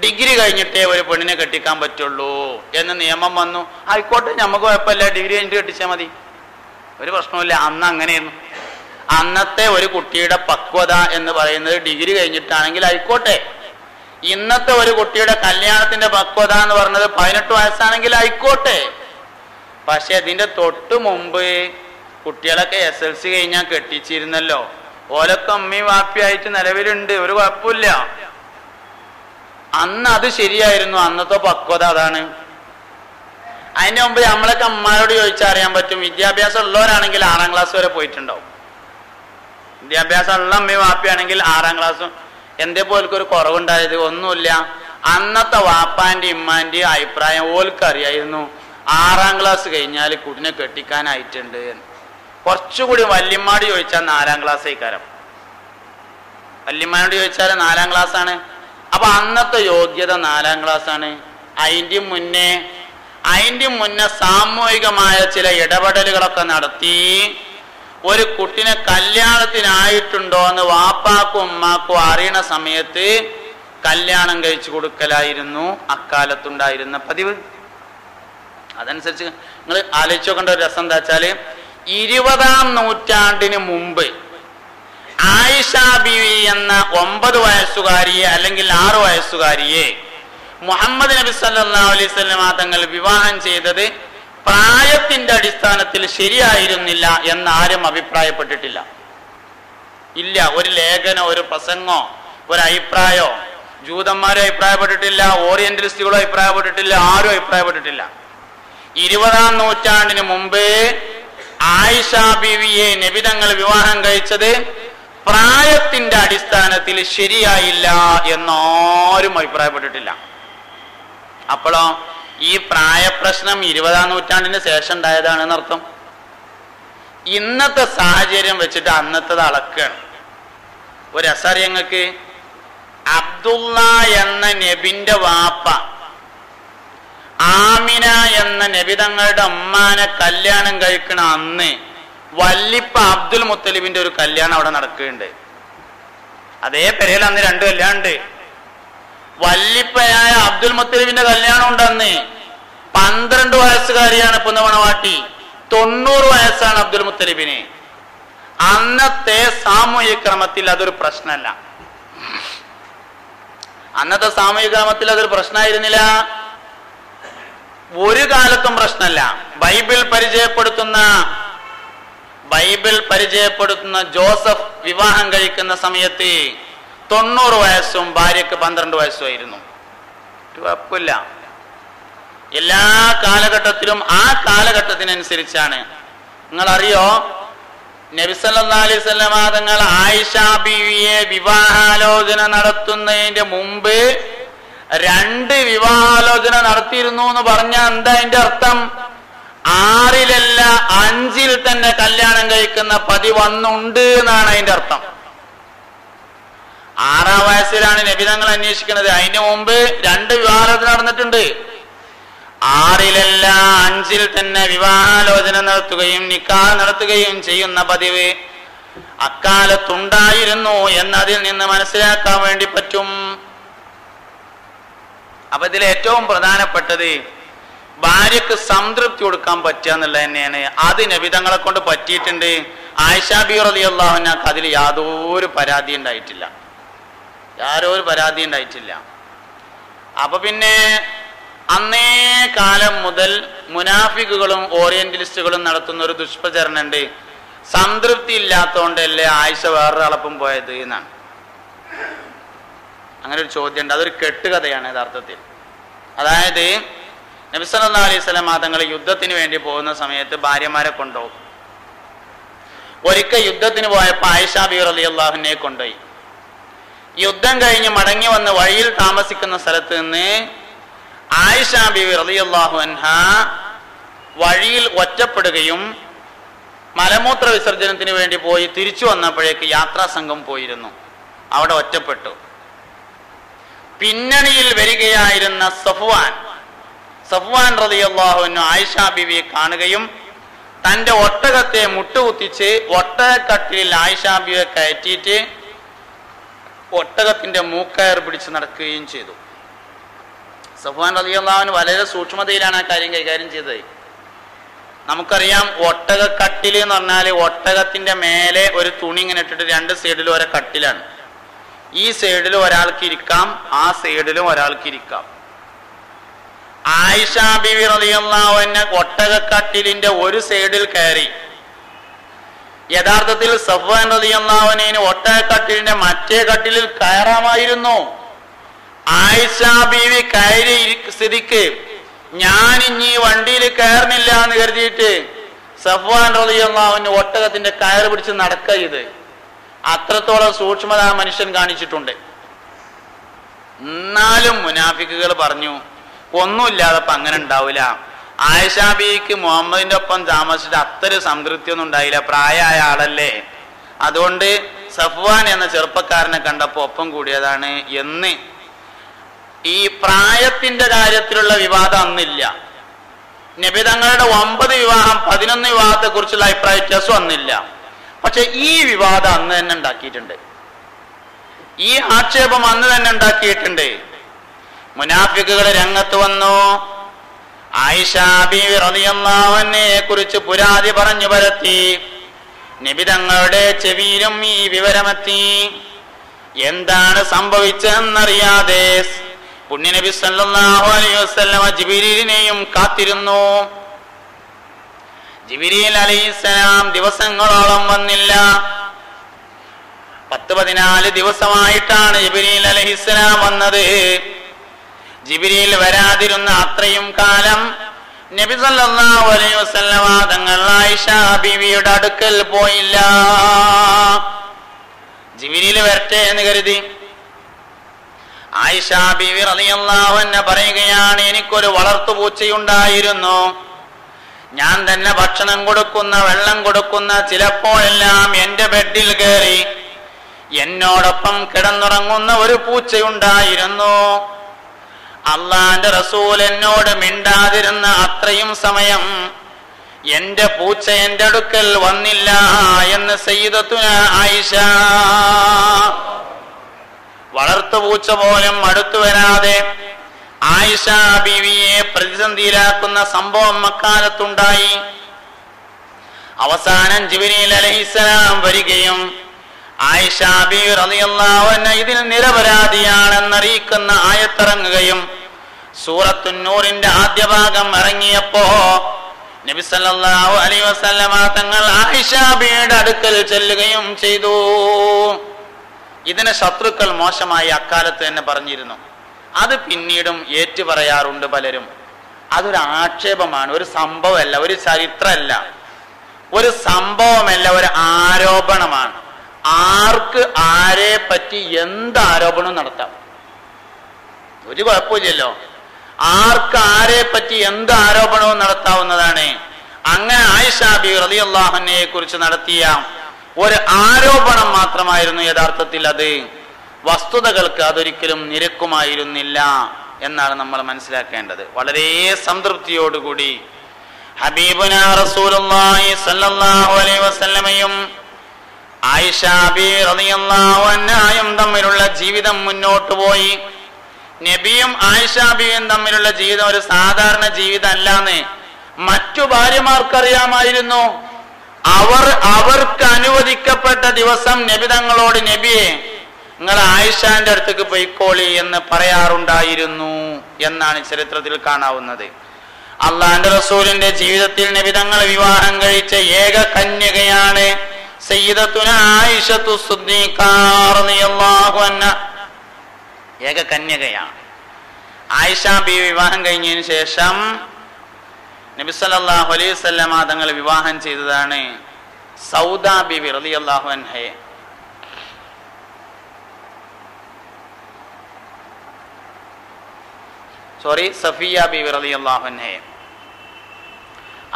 ഡിഗ്രി കഴിഞ്ഞിട്ടേ ഒരു പെണ്ണിനെ കെട്ടിക്കാൻ പറ്റുള്ളൂ എന്ന് നിയമം വന്നു. ആയിക്കോട്ടെ, നമുക്ക് കുഴപ്പമില്ല, ഡിഗ്രി കഴിഞ്ഞിട്ട് കെട്ടിച്ചാൽ മതി, ഒരു പ്രശ്നമില്ല. അന്ന് അങ്ങനെയായിരുന്നു. അന്നത്തെ ഒരു കുട്ടിയുടെ പക്വത എന്ന് പറയുന്നത് ഡിഗ്രി കഴിഞ്ഞിട്ടാണെങ്കിൽ ആയിക്കോട്ടെ. ഇന്നത്തെ ഒരു കുട്ടിയുടെ കല്യാണത്തിന്റെ പക്വത എന്ന് പറയുന്നത് 18 വയസ്സാണെങ്കിൽ ആയിക്കോട്ടെ. പക്ഷെ അതിന്റെ തൊട്ട് മുമ്പ് കുട്ടികളൊക്കെ SLC കഴിഞ്ഞാൽ കെട്ടിച്ചിരുന്നല്ലോ. ഓലൊക്കെ അമ്മയും വാപ്പിയായിട്ട് നിലവിലുണ്ട്, ഒരു കുഴപ്പമില്ല. അന്ന് അത് ശരിയായിരുന്നു, അന്നത്തെ പക്വത അതാണ്. അതിന്റെ മുമ്പ് നമ്മളൊക്കെ അമ്മമാരോട് ചോദിച്ചാൽ അറിയാൻ പറ്റും. വിദ്യാഭ്യാസം ഉള്ളവരാണെങ്കിൽ 6ാം ക്ലാസ് വരെ പോയിട്ടുണ്ടാവും. വിദ്യാഭ്യാസം ഉള്ള അമ്മയും വാപ്പയാണെങ്കിൽ 6ാം ക്ലാസ്സും എന്തേ പോൽക്കൊരു കുറവുണ്ടായത്? ഒന്നുമില്ല. അന്നത്തെ വാപ്പാന്റെ ഇമ്മാന്റെ അഭിപ്രായം ഓൽക്കറിയായിരുന്നു 6ാം ക്ലാസ് കഴിഞ്ഞാൽ കുട്ടിനെ കെട്ടിക്കാനായിട്ടുണ്ട്. കുറച്ചുകൂടി വല്യമ്മാട് ചോദിച്ചാൽ 4ാം ക്ലാസ് ആയിക്കാരം. വല്യമ്മാനോട് ചോദിച്ചാൽ 4ാം ക്ലാസ് ആണ്. അപ്പൊ അന്നത്തെ യോഗ്യത 4ാം ക്ലാസ് ആണ്. അതിന്റെ മുന്നേ സാമൂഹികമായ ചില ഇടപെടലുകളൊക്കെ നടത്തി ഒരു കുട്ടിനെ കല്യാണത്തിനായിട്ടുണ്ടോ എന്ന് വാപ്പാക്കും ഉമ്മാക്കും അറിയണ സമയത്ത് കല്യാണം കഴിച്ചു കൊടുക്കലായിരുന്നു അക്കാലത്തുണ്ടായിരുന്ന പതിവ്. അതനുസരിച്ച് നിങ്ങൾ ആലോചിച്ച് നോക്കേണ്ട ഒരു രസം എന്താ വെച്ചാല് 20ാം നൂറ്റാണ്ടിന് മുമ്പ് ആയിഷ ബീവി എന്ന 9 വയസ്സുകാരിയെ അല്ലെങ്കിൽ 6 വയസ്സുകാരിയെ മുഹമ്മദ് നബി സല്ലല്ലാഹു അലൈഹി വസല്ലം തങ്ങൾ വിവാഹം ചെയ്തത് പ്രായത്തിന്റെ അടിസ്ഥാനത്തിൽ ശരിയായിരുന്നില്ല എന്നാരും അഭിപ്രായപ്പെട്ടിട്ടില്ല. ഇല്ല, ഒരു ലേഖനോ ഒരു പ്രസംഗോ ഒരു അഭിപ്രായോ ജൂതന്മാരും അഭിപ്രായപ്പെട്ടിട്ടില്ല, ഓറിയന്റലിസ്റ്റുകളും അഭിപ്രായപ്പെട്ടിട്ടില്ല, ആരും അഭിപ്രായപ്പെട്ടിട്ടില്ല. 20ാം നൂറ്റാണ്ടിന് മുമ്പ് ആയിഷ ബീവിയെ നബി തങ്ങൾ വിവാഹം കഴിച്ചത് പ്രായത്തിന്റെ അടിസ്ഥാനത്തിൽ ശരിയായില്ല എന്നാരും അഭിപ്രായപ്പെട്ടിട്ടില്ല. അപ്പോഴോ ഈ പ്രായപ്രശ്നം 20ാം നൂറ്റാണ്ടിന് ശേഷം ഉണ്ടായതാണെന്ന് അർത്ഥം. ഇന്നത്തെ സാഹചര്യം വെച്ചിട്ട് അന്നത്തത് അളക്കുകയാണ്. ഒരു രസറിയങ്ങൾക്ക് അബ്ദുള്ള എന്ന നബിന്റെ വാപ്പ ആമിന എന്ന നബി തങ്ങളുടെ അമ്മാനെ കല്യാണം കഴിക്കണ അന്ന് വല്ലിപ്പ അബ്ദുൽ മുത്തലിബിന്റെ ഒരു കല്യാണം അവിടെ നടക്കുന്നുണ്ട്. അതേ പെരയിൽ അന്ന് 2 കല്യാണം ഉണ്ട്. വല്ലിപ്പയായ അബ്ദുൽ മുത്തലിബിന്റെ കല്യാണം ഉണ്ടെന്ന് 12 വയസ്സുകാരിയാണ് ഇപ്പൊ മണവാട്ടി. 90 വയസ്സാണ് അബ്ദുൽ മുത്തലിബിന്. അന്നത്തെ സാമൂഹിക ക്രമത്തിൽ അതൊരു പ്രശ്നമല്ല. അന്നത്തെ സാമൂഹിക ക്രമത്തിൽ അതൊരു പ്രശ്നമായിരുന്നില്ല, ഒരു കാലത്തും പ്രശ്നമല്ല. ബൈബിൾ പരിചയപ്പെടുത്തുന്ന ജോസഫ് വിവാഹം കഴിക്കുന്ന സമയത്ത് 90 വയസ്സും ഭാര്യക്ക് 12 വയസ്സുമായിരുന്നു. ഒരു കുഴപ്പമില്ല. എല്ലാ കാലഘട്ടത്തിലും ആ കാലഘട്ടത്തിനനുസരിച്ചാണ്. നിങ്ങൾ അറിയോ, നബി സല്ലല്ലാഹു അലൈഹി വസല്ലം തങ്ങൾ ആയിഷ ബീവിയെ വിവാഹാലോചന നടത്തുന്നതിന്റെ മുമ്പ് 2 വിവാഹാലോചന നടത്തിയിരുന്നു എന്ന് പറഞ്ഞാൽ എന്താ അതിന്റെ അർത്ഥം? 6-ലല്ല 5-ൽ തന്നെ കല്യാണം കഴിക്കുന്ന പതിവ് അന്നുണ്ട് എന്നാണ് അതിന്റെ അർത്ഥം. 6ാം വയസ്സിലാണ് നബി തങ്ങൾ അന്വേഷിക്കുന്നത്. അതിന് മുമ്പ് 2 വിവാഹാലോചന നടന്നിട്ടുണ്ട്. 6-ലല്ല 5-ൽ തന്നെ വിവാഹാലോചന നടത്തുകയും നിക്കാഹ് നടത്തുകയും ചെയ്യുന്ന പതിവ് അക്കാലത്തുണ്ടായിരുന്നു എന്നതിൽ നിന്ന് മനസ്സിലാക്കാൻ വേണ്ടി പറ്റും. അപ്പൊ ഇതിൽ ഏറ്റവും പ്രധാനപ്പെട്ടത് ഭാര്യക്ക് സംതൃപ്തി കൊടുക്കാൻ പറ്റുക എന്നുള്ളത് തന്നെയാണ്. അത് നബി തങ്ങളെ കൊണ്ട് പറ്റിയിട്ടുണ്ട്. ആയിഷ ബീവി റളിയല്ലാഹു അൻഹക്ക് അതിൽ യാതൊരു പരാതി ഉണ്ടായിട്ടില്ല. അപ്പൊ പിന്നെ അന്നേ കാലം മുതൽ മുനാഫിക്കുകളും ഓറിയന്റലിസ്റ്റുകളും നടത്തുന്ന ഒരു ദുഷ്പ്രചരണമുണ്ട്. സംതൃപ്തി ഇല്ലാത്തതുകൊണ്ടല്ലേ ആയിഷ വേറൊരാളപ്പം പോയത് എന്നാണ്. അങ്ങനെ ഒരു ചോദ്യം ഉണ്ട്. അതൊരു കെട്ടുകഥയാണ് യഥാർത്ഥത്തിൽ. അതായത് നബി സല്ലല്ലാഹു അലൈഹി വസല്ലം തങ്ങൾ യുദ്ധത്തിന് വേണ്ടി പോകുന്ന സമയത്ത് ഭാര്യമാരെ കൊണ്ടുപോകും. ഒരിക്കൽ യുദ്ധത്തിന് പോയപ്പോൾ ആയിഷ ബീവി റളിയല്ലാഹു അൻഹയെ കൊണ്ടുപോയി. യുദ്ധം കഴിഞ്ഞ് മടങ്ങി വന്ന് വഴിയിൽ താമസിക്കുന്ന സ്ഥലത്ത് നിന്ന് ആയിഷ ബീവി റളിയല്ലാഹു അൻഹ വഴിയിൽ ഒറ്റപ്പെടുകയും മലമൂത്ര വിസർജനത്തിന് വേണ്ടി പോയി തിരിച്ചു വന്നപ്പോഴേക്ക് യാത്രാ സംഘം പോയിരുന്നു. അവിടെ ഒറ്റപ്പെട്ടു. പിന്നണിയിൽ വരികയായിരുന്ന സഫ്വാൻ റളിയല്ലാഹു അൻഹു ആയിഷ ബീവിയെ കാണുകയും തന്റെ ഒട്ടകത്തെ മുട്ടുകുത്തിച്ച് ഒട്ടകക്കട്ടിലിൽ ആയിഷ ബീവിയെ കയറ്റിയിട്ട് ഒട്ടകത്തിന്റെ മൂക്കയർ പിടിച്ച് നടക്കുകയും ചെയ്തു. സഫ്വാൻ റളിയല്ലാഹു അൻഹു വളരെ സൂക്ഷ്മതയിലാണ് ആ കാര്യം കൈകാര്യം ചെയ്തത്. നമുക്കറിയാം, ഒട്ടകക്കട്ടിൽ എന്ന് പറഞ്ഞാൽ ഒട്ടകത്തിന്റെ മേലെ ഒരു തുണി ഇങ്ങനെ ഇട്ടിട്ട് 2 സൈഡിലും ഒരേ കട്ടിലാണ്. ഈ സൈഡിലും ഒരാൾക്ക് ഇരിക്കാം, ആ സൈഡിലും ഒരാൾക്ക് ഇരിക്കാം. ആയിഷ ബീവി റളിയല്ലാഹു അൻഹ ഒട്ടകക്കട്ടിലിന്റെ ഒരു സൈഡിൽ കയറി. യഥാർത്ഥത്തിൽ സഫ്വാൻ റളിയല്ലാഹു അൻഹു ഒട്ടകക്കട്ടിലിന്റെ മറ്റേ കട്ടിലിൽ കയറാമായിരുന്നു. ആയിഷ ബീവി കയറി സ്ഥിതിക്ക് ഞാൻ ഇനി വണ്ടിയിൽ കയറുന്നില്ല എന്ന് കരുതിയിട്ട് സഫ്വാൻ റളിയല്ലാഹു അൻഹു ഒട്ടകത്തിന്റെ കയറ് പിടിച്ച് നടക്കുക ചെയ്ത്. അത്രത്തോളം സൂക്ഷ്മത മനുഷ്യൻ കാണിച്ചിട്ടുണ്ട്. എന്നാലും മുനാഫിക്കുകൾ പറഞ്ഞു ഒന്നുമില്ലാതെ അപ്പം അങ്ങനെ ഉണ്ടാവില്ല. ആയിഷ ബീവിക്ക് മുഹമ്മദിന്റെ ഒപ്പം താമസിച്ചിട്ട് അത്ര സംതൃപ്തി ഒന്നും ഉണ്ടായില്ല, പ്രായമായ ആളല്ലേ, അതുകൊണ്ട് സഫ്വാൻ എന്ന ചെറുപ്പക്കാരനെ കണ്ടപ്പോൾ ഒപ്പം കൂടിയതാണ് എന്ന്. ഈ പ്രായത്തിന്റെ കാര്യത്തിലുള്ള വിവാദം അന്നില്ല. നബി തങ്ങളുടെ 9 വിവാഹം 11 വിവാഹത്തെ കുറിച്ചുള്ള അഭിപ്രായ വ്യത്യാസം അന്നില്ല. പക്ഷെ ഈ വിവാദം അന്ന് തന്നെ ഉണ്ടാക്കിയിട്ടുണ്ട്, ഈ ആക്ഷേപം അന്ന് തന്നെ ഉണ്ടാക്കിയിട്ടുണ്ട്. മുനാഫിക്കുകൾ രംഗത്ത് വന്നു. ആയിഷ ബീവി റളിയല്ലാഹു അൻഹയെ കുറിച്ച് പുരാതി പറഞ്ഞു പരത്തി. നബി തങ്ങളുടെ ചെവിയിലും ഈ വിവരമെത്തി. എന്താണ് സംഭവിച്ചതെന്നറിയാതെ പുണ്യനബി സല്ലല്ലാഹു അലൈഹി വസല്ലമ ജിബ്രീലിനെയും കാത്തിരുന്നു. ജിബ്രീൽ അലൈഹിസ്സലാം ദിവസങ്ങളോളം വന്നില്ല. 10-14 ദിവസമായിട്ടാണ് ജിബ്രീൽ അലൈഹിസ്സലാം വന്നത്. ജിബ്രീൽ വരാതിരുന്ന അത്രയും കാലം നബി സല്ലല്ലാഹു അലൈഹി വസല്ലമ തങ്ങൾ ആയിഷ ബീവിയുടെ അടുക്കൽ പോയില്ല. ജിബ്രീൽ വരട്ടെ എന്ന് കരുതി. ആയിഷ ബീവി റളിയല്ലാഹു അൻഹ പറയുകയാണ്, എനിക്കൊരു വളർത്തുപൂച്ചയുണ്ടായിരുന്നു. ഞാൻ തന്നെ ഭക്ഷണം കൊടുക്കുന്ന, വെള്ളം കൊടുക്കുന്ന, ചിലപ്പോഴെല്ലാം എന്റെ ബെഡിൽ കയറി എന്നോടൊപ്പം കിടന്നുറങ്ങുന്ന ഒരു പൂച്ചയുണ്ടായിരുന്നു. അള്ളാന്റെ റസൂൽ എന്നോട് മിണ്ടാതിരുന്ന അത്രയും സമയം എന്റെ പൂച്ച എന്റെ അടുക്കൽ വന്നില്ല എന്ന് സയ്യിദത്തുനാ ആയിഷ. വളർത്തുപൂച്ച പോലും അടുത്തു വരാതെ ആയിഷ ബീവിയെ പ്രതിസന്ധിയിലാക്കുന്ന സംഭവം അക്കാലത്തുണ്ടായി. അവസാനം ജിബ്രീൽ അലൈഹിസ്സലാം വരികയും ആയിഷ ബീവി റളിയല്ലാഹു അൻഹ ഇതിൽ നിരപരാധിയാണെന്നറിയിക്കുന്ന ആയത്തിറങ്ങുകയും സൂറത്തുന്നൂറിന്റെ ആദ്യ ഭാഗം ഇറങ്ങിയപ്പോ നബി സല്ലല്ലാഹു അലൈഹി വസല്ലമ തങ്ങൾ ആയിഷ ബീവിയുടെ അടുക്കൽ ചെല്ലുകയും ചെയ്തു. ഇതിനെ ശത്രുക്കൾ മോശമായി അക്കാലത്ത് തന്നെ പറഞ്ഞിരുന്നു. അത് പിന്നീടും ഏറ്റുപറയാറുണ്ട് പലരും. അതൊരു ആക്ഷേപമാണ്, ഒരു സംഭവമല്ല, ഒരു ചരിത്രമല്ല, ഒരു സംഭവമല്ല, ഒരു ആരോപണമാണ്. ആർക്ക് ആരെ പറ്റി എന്ത് ആരോപണവും നടത്താം, ഒരു കുഴപ്പമില്ലല്ലോ. ആർക്ക് ആരെ പറ്റി എന്ത് ആരോപണവും നടത്താവുന്നതാണ്. അങ്ങനെ ആയിഷ ബീവി റളിയല്ലാഹു അൻഹയെ കുറിച്ച് നടത്തിയ ഒരു ആരോപണം മാത്രമായിരുന്നു യഥാർത്ഥത്തിൽ അത്. വസ്തുതകൾക്ക് അതൊരിക്കലും നിരക്കുമായിരുന്നില്ല എന്നാണ് നമ്മൾ മനസ്സിലാക്കേണ്ടത്. വളരെ സംതൃപ്തിയോടുകൂടി ഹബീബുനാ റസൂലുള്ളാഹി സ്വല്ലല്ലാഹു അലൈഹി വസല്ലമയും ആയിഷ ബീവി റളിയല്ലാഹു അൻഹയും തമ്മിലുള്ള ജീവിതം മുന്നോട്ട് പോയി. നബിയും ആയിഷ ബീവിയും തമ്മിലുള്ള ജീവിതം ഒരു സാധാരണ ജീവിതം അല്ലാന്ന് മറ്റു ഭാര്യമാർക്കറിയാമായിരുന്നു. അവർക്ക് അനുവദിക്കപ്പെട്ട ദിവസം നബി തങ്ങളോട്, നബിയെ നിങ്ങൾ ആയിഷാന്റെ അടുത്തേക്ക് പോയിക്കോളി എന്ന് പറയാറുണ്ടായിരുന്നു എന്നാണ് ചരിത്രത്തിൽ കാണാവുന്നത്. അള്ളാന്റെ റസൂലിന്റെ ജീവിതത്തിൽ നബി തങ്ങൾ വിവാഹം കഴിച്ച ഏക കന്യകയാണ് സയ്യിദത്തുനാ ആയിഷത്തു സിദ്ദീഖ റളിയല്ലാഹു അൻഹ. ഏക കന്യകയാണ്. ആയിഷ ബീവി വിവാഹം കഴിഞ്ഞതിന് ശേഷം നബി സല്ലല്ലാഹു അലൈഹി വസല്ലമ തങ്ങൾ വിവാഹം ചെയ്തതാണ് സൗദ ബീവി റളിയല്ലാഹു അൻഹയെ. സഫിയ ബീവി റളിയല്ലാഹു അൻഹയെ.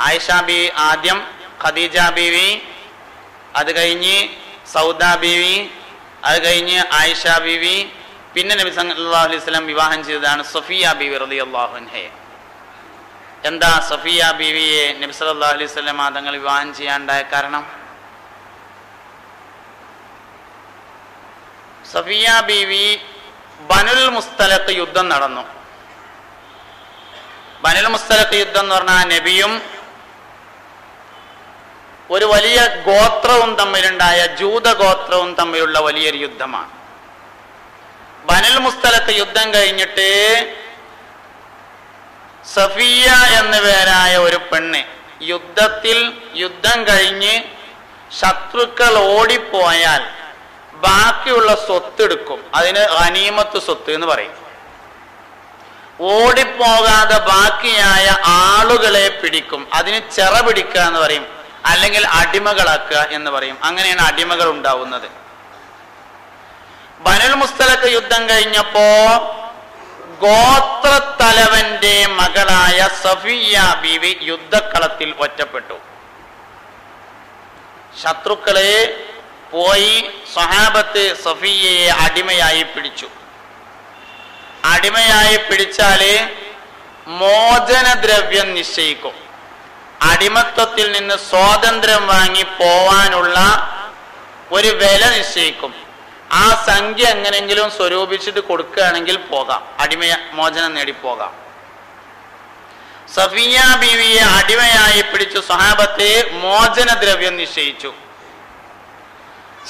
ആയിഷ ബീവി ആദ്യം, ഖദീജ ബീവി, അത് കഴിഞ്ഞ് സൗദ ബീവി, അത് കഴിഞ്ഞ് ആയിഷ ബീവി, പിന്നെ നബി സല്ലല്ലാഹു അലൈഹി വസല്ലം വിവാഹം ചെയ്തതാണ് സഫിയ ബീവി റളിയല്ലാഹു അൻഹയെ. എന്താ സഫിയ ബീവിയെ നബി സല്ലല്ലാഹു അലൈഹി വസല്ലം തങ്ങൾ വിവാഹം ചെയ്യാണ്ടായ കാരണം? സഫിയ ബീവി ബനുൽ മുസ്തലഖ് യുദ്ധം നടന്നു. ബനുൽ മുസ്തലഖ് യുദ്ധം എന്ന് പറഞ്ഞാൽ നബിയും ഒരു വലിയ ഗോത്രവും തമ്മിലുണ്ടായ ജൂതഗോത്രവും തമ്മിലുള്ള വലിയൊരു യുദ്ധമാണ്. ബനുൽ മുസ്തലഖ് യുദ്ധം കഴിഞ്ഞിട്ട് സഫിയ എന്നു പേരായ ഒരു പെണ്ണ് യുദ്ധം കഴിഞ്ഞ് ശത്രുക്കൾ ഓടിപ്പോയാൽ ബാക്കിയുള്ള സ്വത്ത് എടുക്കും. അതിന് ഗനീമത്ത് സ്വത്ത് എന്ന് പറയും. ഓടിപ്പോകാതെ ബാക്കിയായ ആളുകളെ പിടിക്കും. അതിന് ചെറ പിടിക്കുക എന്ന് പറയും, അല്ലെങ്കിൽ അടിമകളാക്കുക എന്ന് പറയും. അങ്ങനെയാണ് അടിമകൾ ഉണ്ടാവുന്നത്. ബനുൽ മുസ്തലഖ് യുദ്ധം കഴിഞ്ഞപ്പോ ഗോത്രത്തലവന്റെ മകളായ സഫിയ ബീവി യുദ്ധക്കളത്തിൽ ഒറ്റപ്പെട്ടു. ശത്രുക്കളെ പോയി സ്വഹാബത്ത് സഫിയയെ അടിമയായി പിടിച്ചു. അടിമയായി പിടിച്ചാല് മോചനദ്രവ്യം നിശ്ചയിക്കും. അടിമത്വത്തിൽ നിന്ന് സ്വാതന്ത്ര്യം വാങ്ങി പോവാനുള്ള ഒരു വില നിശ്ചയിക്കും. ആ സംഖ്യ എങ്ങനെങ്കിലും സ്വരൂപിച്ചിട്ട് കൊടുക്കുകയാണെങ്കിൽ പോകാം, അടിമ മോചനം നേടി പോകാം. സഫിയ ബീവിയെ അടിമയായി പിടിച്ചു സ്വഹാബത്തെ മോചനദ്രവ്യം നിശ്ചയിച്ചു.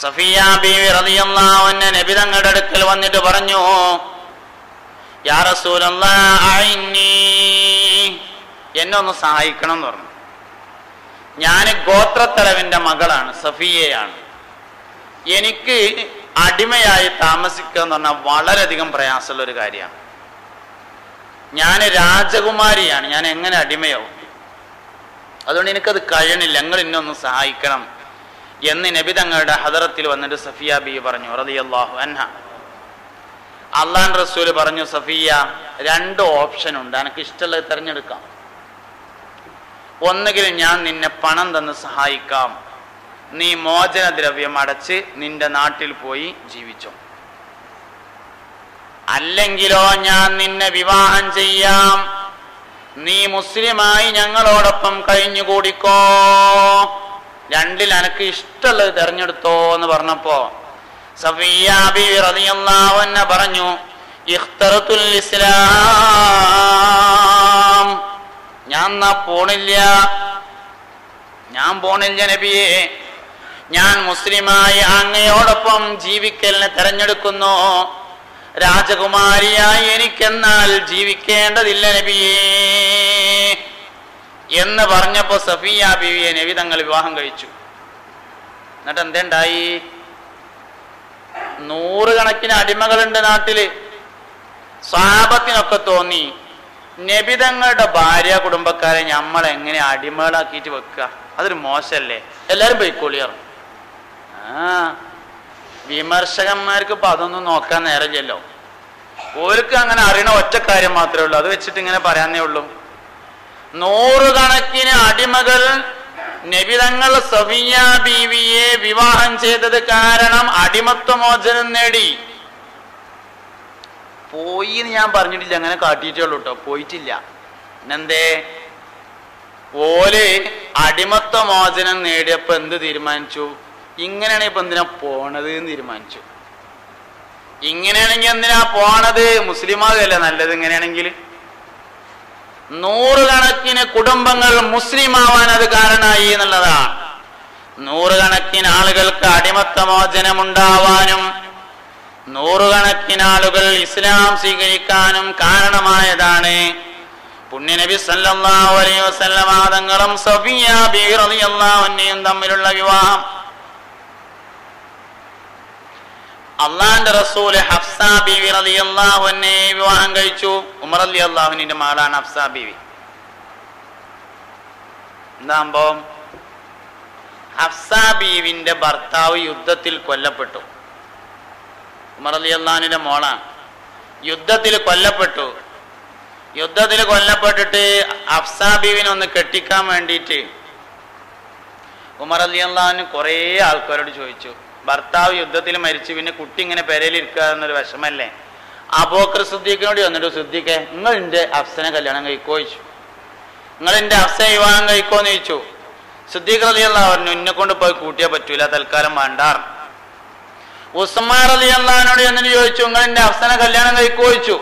സഫിയ ബീവി റളിയല്ലാഹു അൻഹ നബി തങ്ങളുടെ അടുക്കൽ വന്നിട്ട് പറഞ്ഞു, യാ റസൂലല്ലാഹ് അഇന്നി, എന്നെ ഒന്ന് സഹായിക്കണം എന്ന് പറഞ്ഞു. ഞാൻ ഗോത്രത്തലവന്റെ മകളാണ്, സഫിയയാണ്. എനിക്ക് അടിമയായി താമസിക്കുക എന്ന് പറഞ്ഞാൽ വളരെയധികം പ്രയാസമുള്ള ഒരു കാര്യമാണ്. ഞാൻ രാജകുമാരിയാണ്, ഞാൻ എങ്ങനെ അടിമയാവും? അതുകൊണ്ട് എനിക്കത് കഴിയണില്ല, നിങ്ങൾ എന്നെ ഒന്ന് സഹായിക്കണം എന്ന് നബി തങ്ങളുടെ ഹദറത്തിൽ വന്നിട്ട് സഫിയ ബി പറഞ്ഞു റളിയല്ലാഹു അൻഹ. അള്ളാഹുവിന്റെ റസൂല് പറഞ്ഞു, സഫിയ, 2 ഓപ്ഷൻ ഉണ്ട്, എനിക്ക് ഇഷ്ടമുള്ളത് തിരഞ്ഞെടുക്കാം. ഒന്നുകിൽ ഞാൻ നിന്നെ പണം തന്ന് സഹായിക്കാം, നീ മോചനദ്രവ്യം അടച്ച് നിന്റെ നാട്ടിൽ പോയി ജീവിച്ചോ. അല്ലെങ്കിലോ ഞാൻ നിന്നെ വിവാഹം ചെയ്യാം, നീ മുസ്ലിമായി ഞങ്ങളോടൊപ്പം കഴിഞ്ഞുകൂടിക്കോ. 2ൽ എനിക്ക് ഇഷ്ടമുള്ളത് തെരഞ്ഞെടുത്തോ എന്ന് പറഞ്ഞപ്പോ സഫിയ ബീവി റളിയല്ലാഹു അൻഹ പറഞ്ഞു, ഇഖ്തറത്തുൽ ഇസ്ലാം, ഞാൻ പോണില്ല നബിയെ, ഞാൻ മുസ്ലിമായി അങ്ങയോടൊപ്പം ജീവിക്കലിനെ തെരഞ്ഞെടുക്കുന്നു. രാജകുമാരിയായി എനിക്കെന്നാൽ ജീവിക്കേണ്ടതില്ല നബിയേ എന്ന് പറഞ്ഞപ്പോ സഫിയ ബീവിയെ നബി തങ്ങൾ വിവാഹം കഴിച്ചു. എന്നിട്ട് എന്തുണ്ടായി? 100 കണക്കിന് അടിമകളുണ്ട് നാട്ടില്. സ്വഹാബത്തിനൊക്കെ തോന്നി, നബി തങ്ങളുടെ ഭാര്യ കുടുംബക്കാരെ നമ്മൾ എങ്ങനെ അടിമകളാക്കിയിട്ട് വെക്കുക? അതൊരു മോശമല്ലേ, എല്ലാരും പോയിക്കോളിയാറും. വിമർശകന്മാർക്ക് ഇപ്പൊ അതൊന്നും നോക്കാൻ നേരമില്ലല്ലോ. ഓർക്ക് അങ്ങനെ അറിയണ ഒറ്റ കാര്യം മാത്രമേ ഉള്ളൂ, അത് വെച്ചിട്ട് ഇങ്ങനെ പറയാനേ ഉള്ളൂ. 100 കണക്കിന് അടിമകൾ നബി തങ്ങൾ സഫിയ ബീവിയെ വിവാഹം ചെയ്തത് കാരണം അടിമത്വമോചനം നേടി. പോയി എന്ന് ഞാൻ പറഞ്ഞിട്ടില്ല, അങ്ങനെ കാട്ടിയിട്ടേ ഉള്ളൂ കേട്ടോ, പോയിട്ടില്ല. എന്തേ? ഓല് അടിമത്വമോചനം നേടിയപ്പോ എന്ത് തീരുമാനിച്ചു? ഇങ്ങനെയാണെങ്കിൽ ഇപ്പൊ എന്തിനാ പോണത് എന്ന് തീരുമാനിച്ചു. ഇങ്ങനെയാണെങ്കിൽ എന്തിനാ പോണത്? മുസ്ലിമാകല്ലേ നല്ലത്. ഇങ്ങനെയാണെങ്കിൽ 100 കണക്കിന് കുടുംബങ്ങൾ മുസ്ലിമാവാൻ അത് കാരണമായി എന്നുള്ളതാണ്. 100 കണക്കിന് ആളുകൾക്ക് അടിമത്വമോചനം ഉണ്ടാവാനും 100 കണക്കിന് ആളുകൾ ഇസ്ലാം സ്വീകരിക്കാനും കാരണമായതാണ് പുണ്യനബി സല്ലല്ലാഹു അലൈഹി വസല്ലം തങ്ങളും സഫിയ ബീവി റളിയല്ലാഹു അൻഹയും തമ്മിലുള്ള വിവാഹം. അള്ളാന്റെ റസൂല് ഹഫ്സ ബീവി റളിയല്ലാഹു അൻഹയെ വിവാഹം കഴിച്ചു. ഉമർ റളിയല്ലാഹു അൻഹുവിന്റെ മകളാണ് ഹഫ്സ ബീവി. എന്താകുമ്പോ ഹഫ്സ ബീവിന്റെ ഭർത്താവ് യുദ്ധത്തിൽ കൊല്ലപ്പെട്ടു. ഉമർ റളിയല്ലാഹു അൻഹുവിന്റെ മോളാണ്. യുദ്ധത്തിൽ കൊല്ലപ്പെട്ടു. യുദ്ധത്തിൽ കൊല്ലപ്പെട്ടിട്ട് ഹഫ്സ ബീവിനെ ഒന്ന് കെട്ടിക്കാൻ വേണ്ടിയിട്ട് ഉമർ റളിയല്ലാഹു അൻഹു കുറേ ആൾക്കാരോട് ചോദിച്ചു. ഭർത്താവ് യുദ്ധത്തിൽ മരിച്ചു, പിന്നെ കുട്ടി ഇങ്ങനെ പെരയിലിരിക്കുക എന്നൊരു വിഷമല്ലേ. അബൂബക്കർ സിദ്ദീഖിനോട് വന്നിട്ട്, സിദ്ദീഖെ, നിങ്ങൾ എന്റെ ഹഫ്സനെ കല്യാണം കഴിക്കോ ചോദിച്ചു. നിങ്ങൾ എന്റെ ഹഫ്സനെ വിവാഹം കഴിക്കോന്ന് ചോദിച്ചു. സിദ്ദീഖ് റളിയല്ലാഹു പറഞ്ഞു, എന്നെ കൊണ്ട് പോയി കൂട്ടിയാൽ പറ്റൂല, തൽക്കാലം വേണ്ടാർ. ഉസ്മാൻ റളിയല്ലാഹു അൻഹുവിനോട് എന്നിട്ട് ചോദിച്ചു, നിങ്ങൾ എന്റെ ഹഫ്സനെ കല്യാണം കഴിക്കോ ചോദിച്ചു.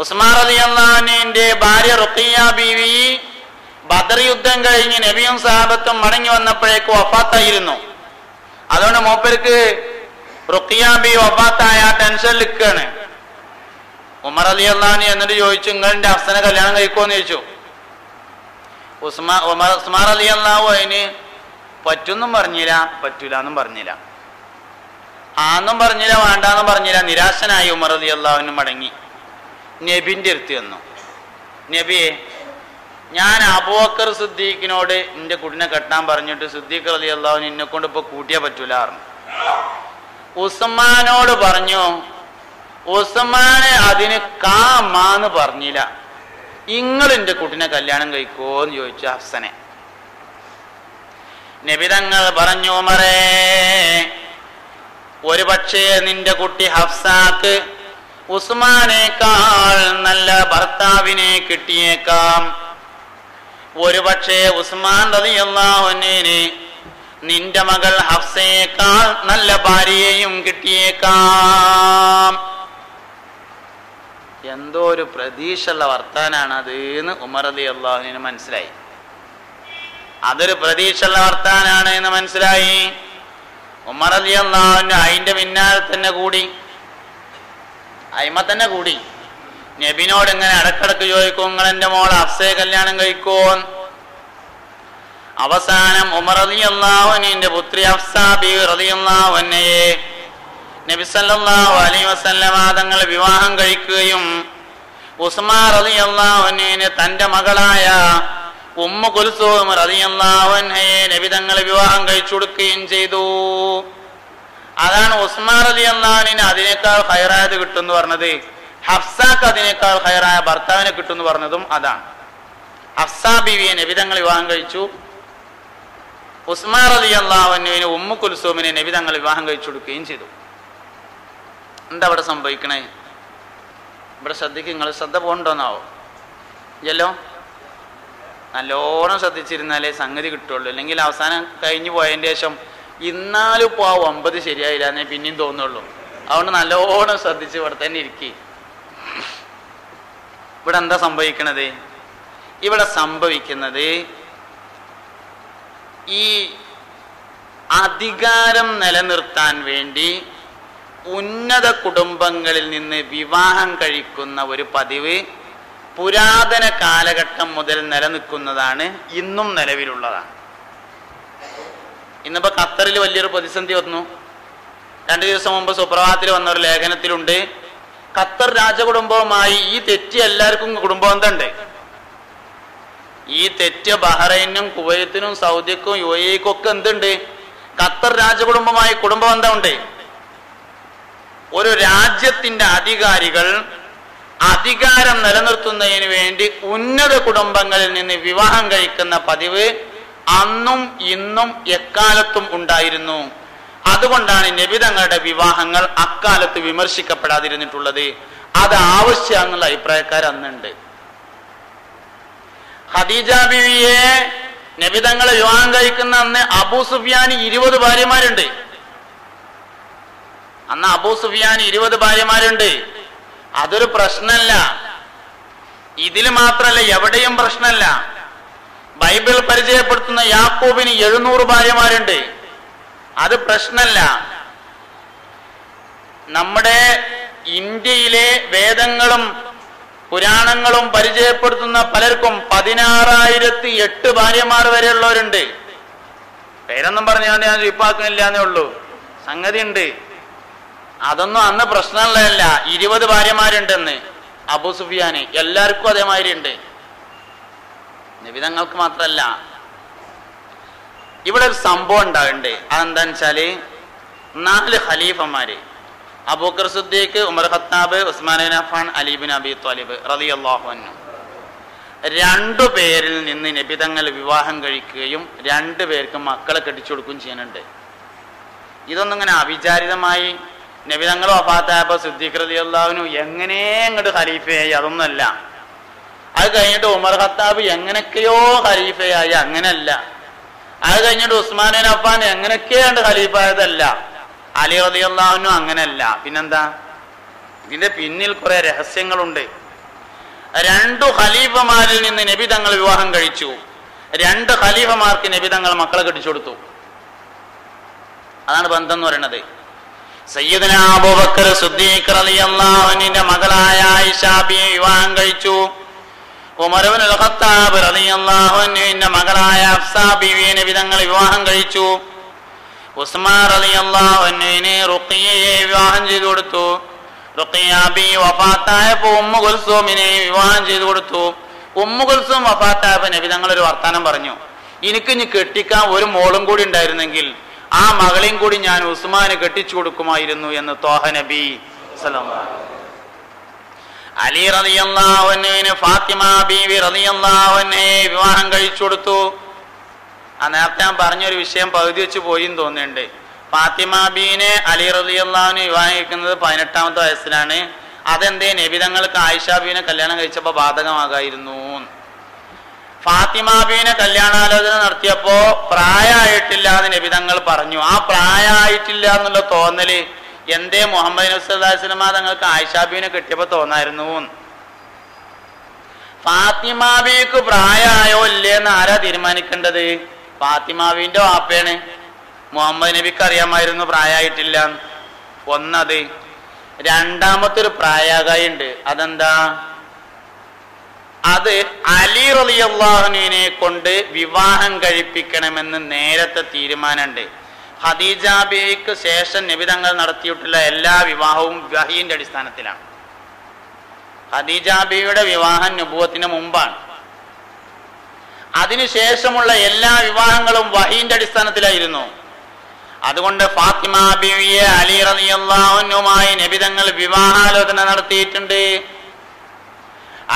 ഉസ്മാൻ റളിയല്ലാഹു അൻഹുവിന്റെ ഭാര്യ റുഖിയ ബീവി ബദർ യുദ്ധം കഴിഞ്ഞ് നബിയും സഹാബത്തും മടങ്ങി വന്നപ്പോഴേക്കും വഫാത്തായിരുന്നു. അതുകൊണ്ട് മൂപ്പർക്ക് റുഖിയ ബീവി വഫാത്തായ ടെൻഷൻ നിൽക്കുകയാണ്. ഉമർ റളിയല്ലാഹു അൻഹു എന്നിട്ട് ചോദിച്ചു, നിങ്ങളുടെ ഹഫ്സനെ കല്യാണം കഴിക്കോന്ന് ചോദിച്ചു. ഉസ്മാൻ റളിയല്ലാഹു അതിന് പറ്റുന്നും പറഞ്ഞില്ല, പറ്റൂല എന്നും പറഞ്ഞില്ല, ആന്നും പറഞ്ഞില്ല, വേണ്ടാന്നും പറഞ്ഞില്ല. നിരാശനായി ഉമർ റളിയല്ലാഹു അൻഹു മടങ്ങി നബിന്റെ അടുത്ത് വന്നു. നബിയെ, ഞാൻ അബൂബക്കർ സിദ്ദീഖിനോട് എന്റെ കുട്ടിനെ കെട്ടാൻ പറഞ്ഞിട്ട് സിദ്ദീഖ് റളിയല്ലാഹു അൻഹു എന്നെ കൊണ്ട് ഇപ്പൊ കൂട്ടിയാ പറ്റൂല പറഞ്ഞു. ഉസ്മാനോട് പറഞ്ഞു. ഉസ്മാനെ അതിന് കാമാന്ന് പറഞ്ഞില്ല. ഇങ്ങളെന്റെ കുട്ടിനെ കല്യാണം കഴിക്കോന്ന് ചോദിച്ചു ഹഫ്സനെ. നബി തങ്ങൾ പറഞ്ഞു, ഉമറേ, ഒരു പക്ഷേ നിന്റെ കുട്ടി ഹഫ്സാക്ക് ഉസ്മാനേക്കാൾ നല്ല ഭർത്താവിനെ കിട്ടിയേക്കാം. ഒരു പക്ഷേ ഉസ്മാൻ റളിയല്ലാഹു അൻഹുവിന് നിന്റെ മകൾ ഹഫ്സയേക്കാൾ നല്ല ഭാര്യയെയും കിട്ടിയേക്കാം. എന്തോ ഒരു പ്രതീക്ഷയുള്ള വർത്താനാണ് അത് എന്ന് ഉമർ റളിയല്ലാഹു അൻഹുവിന് മനസ്സിലായി. അതൊരു പ്രതീക്ഷയുള്ള വർത്താനാണ് എന്ന് മനസ്സിലായി. ഉമർ റളിയല്ലാഹു അൻഹു അതിന്റെ പിന്നാലെ തന്നെ കൂടി, തന്നെ കൂടി. നബിനോട് ഇങ്ങനെ ഇടക്കിടക്ക് ചോദിക്കും, നിങ്ങൾ എന്റെ മോൾ ഹഫ്സയെ കല്യാണം കഴിക്കോ? അവസാനം ഉമർ റളിയല്ലാഹു അൻഹുവിന്റെ പുത്രി ഹഫ്സ ബീവി റളിയല്ലാഹു അൻഹയെ നബി സല്ലല്ലാഹു അലൈഹി വസല്ലമ തങ്ങൾ വിവാഹം കഴിക്കുകയും ഉസ്മാൻ റളിയല്ലാഹു അൻഹുവിനെ തന്റെ മകളായ ഉമ്മു കുൽസൂം റളിയല്ലാഹു അൻഹയെ നബി തങ്ങൾ വിവാഹം കഴിച്ചു കൊടുക്കുകയും ചെയ്തു. അതാണ് ഉസ്മാൻ റളിയല്ലാഹു അൻഹുവിന് അതിനേക്കാൾ ഖൈറായത് കിട്ടുമെന്ന് പറഞ്ഞത്. ഹഫ്സാക്ക് അതിനേക്കാൾ ഖൈറായ ഭർത്താവിനെ കിട്ടുമെന്ന് പറഞ്ഞതും അതാണ്. ഹഫ്സ ബീവിയെ നബി തങ്ങൾ വിവാഹം കഴിച്ചു. ഉസ്മാൻ റളിയല്ലാഹു അൻഹുവിനെ ഉമ്മു കുൽസൂമിനെ നബി തങ്ങൾ വിവാഹം കഴിച്ചു കൊടുക്കുകയും ചെയ്തു. എന്താ അവിടെ സംഭവിക്കണേ? ഇവിടെ ശ്രദ്ധിക്കുക. നിങ്ങൾ ശ്രദ്ധ പോകണ്ടോന്നാവോ? ഇല്ലല്ലോ. നല്ലോണം ശ്രദ്ധിച്ചിരുന്നാലേ സംഗതി കിട്ടുള്ളൂ. അല്ലെങ്കിൽ അവസാനം കഴിഞ്ഞു പോയതിൻ്റെ ശേഷം ഇന്നാലും ഇപ്പോൾ ആ 9 ശരിയായില്ല എന്നേ പിന്നെയും തോന്നുള്ളൂ. അതുകൊണ്ട് നല്ലോണം ശ്രദ്ധിച്ച് ഇവിടെ തന്നെ ഇരിക്കുക. ഇവിടെ എന്താ സംഭവിക്കണത്? ഇവിടെ സംഭവിക്കുന്നത് ഈ അധികാരം നിലനിർത്താൻ വേണ്ടി ഉന്നത കുടുംബങ്ങളിൽ നിന്ന് വിവാഹം കഴിക്കുന്ന ഒരു പതിവ് പുരാതന കാലഘട്ടം മുതൽ നിലനിൽക്കുന്നതാണ്, ഇന്നും നിലവിലുള്ളതാണ്. ഇന്നിപ്പോ ഖത്തറിൽ വലിയൊരു പ്രതിസന്ധി വന്നു. 2 ദിവസം മുമ്പ് സുപ്രഭാതത്തിൽ വന്ന ഒരു ലേഖനത്തിലുണ്ട്, ഖത്തർ രാജകുടുംബവുമായി ഈ തെറ്റ് എല്ലാവർക്കും കുടുംബബന്ധമുണ്ട്. ഈ തെറ്റ് ബഹ്റൈനും കുവൈത്തിനും സൗദിക്കും UAE-ക്കും ഒക്കെ എന്തുണ്ട്? ഖത്തർ രാജകുടുംബമായി കുടുംബബന്ധമുണ്ട്. ഒരു രാജ്യത്തിന്റെ അധികാരികൾ അധികാരം നിലനിർത്തുന്നതിന് വേണ്ടി ഉന്നത കുടുംബങ്ങളിൽ നിന്ന് വിവാഹം കഴിക്കുന്ന പതിവ് അന്നും ഇന്നും എക്കാലത്തും ഉണ്ടായിരുന്നു. അതുകൊണ്ടാണ് നബി തങ്ങളുടെ വിവാഹങ്ങൾ അക്കാലത്ത് വിമർശിക്കപ്പെടാതിരുന്നിട്ടുള്ളത്. അത് ആവശ്യമാണെന്നുള്ള അഭിപ്രായക്കാർ അന്നുണ്ട്. ഖദീജ ബീവിയെ നബി തങ്ങളെ വിവാഹം കഴിക്കുന്ന അന്ന് അബൂ സുഫിയാന് 20 ഭാര്യമാരുണ്ട്. അന്ന് അബൂ സുഫിയാന് 20 ഭാര്യമാരുണ്ട്. അതൊരു പ്രശ്നമല്ല. ഇതിൽ മാത്രമല്ല, എവിടെയും പ്രശ്നമല്ല. ബൈബിൾ പരിചയപ്പെടുത്തുന്ന യാക്കൂബിന് 700 ഭാര്യമാരുണ്ട്. അത് പ്രശ്നമല്ല. നമ്മുടെ ഇന്ത്യയിലെ വേദങ്ങളും പുരാണങ്ങളും പരിചയപ്പെടുത്തുന്ന പലർക്കും 16,008 ഭാര്യമാർ വരെയുള്ളവരുണ്ട്. പേരൊന്നും പറഞ്ഞുകൊണ്ട് ഞാൻ ചീപ്പാക്കുന്നില്ല എന്നേ ഉള്ളൂ. സംഗതി ഉണ്ട്. അതൊന്നും അന്ന് പ്രശ്നമുള്ളതല്ല. 20 ഭാര്യമാരുണ്ടെന്ന് അബൂ സുഫിയാന്. എല്ലാവർക്കും അതേമാതിരി ഉണ്ട്. നബിതങ്ങൾക്ക് മാത്രമല്ല. ഇവിടെ ഒരു സംഭവം ഉണ്ടാകുന്നുണ്ട്. അതെന്താന്ന് വെച്ചാല് 4 ഖലീഫമാര്, Abu Bakr Siddique, Umar Khattab, Usman bin Affan, Ali bin Abi Talib റളിയല്ലാഹു അൻഹു, 2 പേരിൽ നിന്ന് നബി തങ്ങൾ വിവാഹം കഴിക്കുകയും 2 പേർക്ക് മക്കളെ കെട്ടിച്ചു കൊടുക്കുകയും ചെയ്യുന്നുണ്ട്. ഇതൊന്നും ഇങ്ങനെ അവിചാരിതമായി നബി തങ്ങൾ വഫാത്തായപ്പോൾ സിദ്ദീഖ് റളിയല്ലാഹു അൻഹു എങ്ങനെ അങ്ങോട്ട് ഖലീഫയായി അതൊന്നുമല്ല. അത് കഴിഞ്ഞിട്ട് ഉമർ ഖത്താബ് എങ്ങനെയൊക്കെയോ ഖലീഫയായി, അങ്ങനെയല്ല. അത് കഴിഞ്ഞിട്ട് ഉസ്മാൻ ബിൻ അഫ്ഫാൻ എങ്ങനെയൊക്കെയാണ്ട് ഖലീഫായതല്ല. അലി റളിയല്ലാഹു അൻഹു അങ്ങനെയല്ല. പിന്നെന്താ? ഇതിന്റെ പിന്നിൽ കുറെ രഹസ്യങ്ങളുണ്ട്. 2 ഖലീഫമാരിൽ നിന്ന് നബി തങ്ങൾ വിവാഹം കഴിച്ചു. 2 ഖലീഫമാർക്ക് നബി തങ്ങൾ മക്കളെ കെട്ടിച്ചു കൊടുത്തു. അതാണ് ബന്ധം എന്ന് പറയുന്നത്. സയ്യിദുനാ അബൂബക്കർ സിദ്ദീഖ് റളിയല്ലാഹു അൻഹുവിന്റെ മകളായ ആയിഷ ബിയെ വിവാഹം കഴിച്ചു. ഉമർ ഇബ്നുൽ ഖത്താബ് റളിയല്ലാഹു അൻഹുവിന്റെ മകളായ ഹഫ്സ ബിവിയെ നബി തങ്ങൾ വിവാഹം കഴിച്ചു. ഉസ്മാൻ റളിയല്ലാഹു അൻഹുവിനെ റുഖിയയെ വിവാഹം ചെയ്തു കൊടുത്തു. റുഖിയ ബി വഫാത്തായപ്പോൾ ഉമ്മു കുൽസൂമിനെ വിവാഹം ചെയ്തു കൊടുത്തു. ഉമ്മു കുൽസൂം വഫാത്തായപ്പോൾ നബി തങ്ങൾ ഒരു വർത്താനം പറഞ്ഞു, എനിക്ക് ഇനി കെട്ടിക്കാൻ ഒരു മോളും കൂടി ഉണ്ടായിരുന്നെങ്കിൽ ആ മകളെയും കൂടി ഞാൻ ഉസ്മാന് കെട്ടിച്ചു കൊടുക്കുമായിരുന്നു എന്ന് ത്വാഹ നബി സല്ലല്ലാഹു അലൈഹി വസല്ലം. അലി റളിയല്ലാഹു അൻഹുവിന് ഫാത്തിമ ബീവി റളിയല്ലാഹു അൻഹയെ വിവാഹം കഴിച്ചു കൊടുത്തു. ആ നേരത്തെ ഞാൻ പറഞ്ഞൊരു വിഷയം പകുതി വെച്ച് പോയി എന്ന് തോന്നുന്നുണ്ട്. ഫാത്തിമ ബീവിനെ അലി റളിയല്ലാഹു അൻഹു വിവാഹം കഴിക്കുന്നത് 18ാമത്തെ വയസ്സിലാണ്. അതെന്തേ നബി തങ്ങൾക്ക് ആയിഷ ബീവിനെ കല്യാണം കഴിച്ചപ്പോൾ ബാധകമാകായിരുന്നു. ഫാത്തിമ ബീവിനെ കല്യാണാലോചന നടത്തിയപ്പോ പ്രായമായിട്ടില്ല എന്ന് നബി തങ്ങൾ പറഞ്ഞു. ആ പ്രായമായിട്ടില്ല എന്നുള്ള തോന്നല് എന്തേ മുഹമ്മദ് നബി സല്ലല്ലാഹു അലൈഹി വസല്ലം തങ്ങൾക്ക് ആയിഷ ബീവിനെ കിട്ടിയപ്പോ തോന്നായിരുന്നു. ഫാത്തിമ ബീവിക്ക് പ്രായമായോ ഇല്ലേന്ന് ആരാ തീരുമാനിക്കേണ്ടത്? ഫാത്തിമ ബീവിന്റെ വാപ്പയാണ്. മുഹമ്മദ് നബിക്ക് അറിയാമായിരുന്നു പ്രായമായിട്ടില്ല. ഒന്നത്. രണ്ടാമത്തെ ഒരു പ്രായകായുണ്ട്. അതെന്താ? അത് അലി റളിയല്ലാഹു അൻഹുവിനെ കൊണ്ട് വിവാഹം കഴിപ്പിക്കണമെന്ന് നേരത്തെ തീരുമാനമുണ്ട്. ഖദീജ ബീവിക്ക് ശേഷം നബി തങ്ങൾ നടത്തിയിട്ടുള്ള എല്ലാ വിവാഹവും വഹീന്റെ അടിസ്ഥാനത്തിലാണ്. ഖദീജ ബീവിയുടെ വിവാഹം നുബുവത്തിന് മുമ്പാണ്. അതിനുശേഷമുള്ള എല്ലാ വിവാഹങ്ങളും വഹീന്റെ അടിസ്ഥാനത്തിലായിരുന്നു. അതുകൊണ്ട് ഫാത്തിമ ബീവിയെ അലി റളിയല്ലാഹു അൻഹുമായി നബി തങ്ങൾ വിവാഹാലോചന നടത്തിയിട്ടുണ്ട്.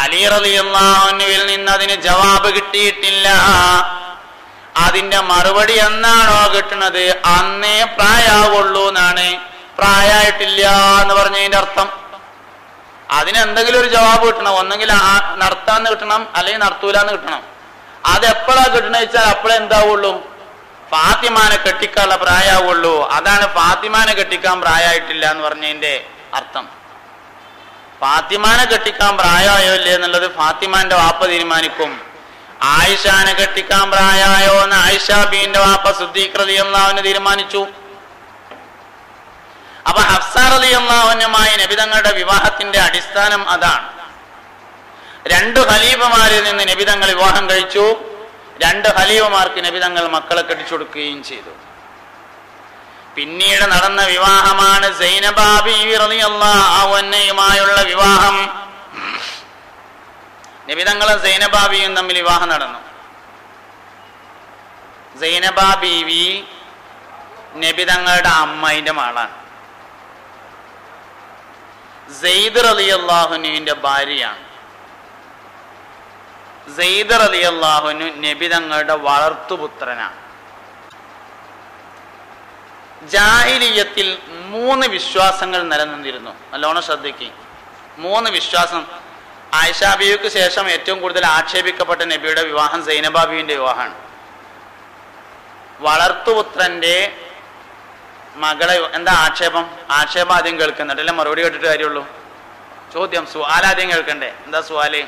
അലി റളിയല്ലാഹു അൻഹുവിൽ നിന്ന് അതിന് ജവാബ് കിട്ടിയിട്ടില്ല. അതിന്റെ മറുപടി എന്നാണോ കിട്ടുന്നത് അന്നേ പ്രായമാവുള്ളൂ എന്നാണ്. പ്രായമായിട്ടില്ല എന്ന് പറഞ്ഞതിന്റെ അർത്ഥം. അതിനെന്തെങ്കിലും ഒരു ജവാബ് കിട്ടണം. ഒന്നെങ്കിൽ നടത്താന്ന് കിട്ടണം, അല്ലെങ്കിൽ നടത്തൂലെന്ന് കിട്ടണം. അതെപ്പോഴാ കിട്ടണമെന്ന് വെച്ചാൽ അപ്പോഴേ എന്താവുള്ളൂ? ഫാത്തിമാനെ കെട്ടിക്കാനുള്ള പ്രായമാവുള്ളൂ. അതാണ് ഫാത്തിമാനെ കെട്ടിക്കാൻ പ്രായമായിട്ടില്ല എന്ന് പറഞ്ഞതിന്റെ അർത്ഥം. ഫാത്തിമാനെ കെട്ടിക്കാൻ പ്രായമായോ ഇല്ലേ എന്നുള്ളത് ഫാത്തിമാന്റെ വാപ്പ തീരുമാനിക്കും. ആയിഷാനെ കെട്ടിക്കാൻ പ്രായമായോ എന്ന് ആയിഷ ബീവിന്റെ വാപ്പ സിദ്ദീഖ് റളിയല്ലാഹു അൻഹു തീരുമാനിച്ചു. അപ്പൊ ഹഫ്സ റളിയല്ലാഹു അൻഹുമായി നബി തങ്ങളുടെ വിവാഹത്തിന്റെ അടിസ്ഥാനം അതാണ്. 2 ഖലീഫമാരിൽ നിന്ന് നബി തങ്ങൾ വിവാഹം കഴിച്ചു. 2 ഖലീഫമാർക്ക് നബി തങ്ങൾ മക്കളെ കെട്ടിച്ചു കൊടുക്കുകയും ചെയ്തു. പിന്നീട് നടന്ന വിവാഹമാണ് സൈനബ ബീവി റളിയല്ലാഹു അൻഹയുമായുള്ള വിവാഹം. നബി തങ്ങളും സൈനബ ബീവിയും തമ്മിൽ വിവാഹം നടന്നു. സൈനബ ബീവി നബി തങ്ങളുടെ അമ്മായിന്റെ മകളാണ്. സെയ്ദ് റളിയല്ലാഹു അൻഹുവിന്റെ ഭാര്യയാണ്. സെയ്ദ് റളിയല്ലാഹു അൻഹു നബി തങ്ങളുടെ വളർത്തുപുത്രനാണ്. ജാഹിലിയ്യത്തിൽ 3 വിശ്വാസങ്ങൾ നിലനിന്നിരുന്നു. നല്ലോണം ശ്രദ്ധിക്കുക. 3 വിശ്വാസം. ആയിഷ ബീവിക്ക് ശേഷം ഏറ്റവും കൂടുതൽ ആക്ഷേപിക്കപ്പെട്ട നബിയുടെ വിവാഹം സൈനബ ബീവിന്റെ വിവാഹമാണ്. വളർത്തുപുത്രന്റെ മകളെ എന്താ ആക്ഷേപം? ആക്ഷേപം ആദ്യം കേൾക്കുന്നുണ്ടല്ലേ, മറുപടി കേട്ടിട്ട് കാര്യമുള്ളൂ. ചോദ്യം സുആലാദ്യം കേൾക്കണ്ടേ? എന്താ സുആല്?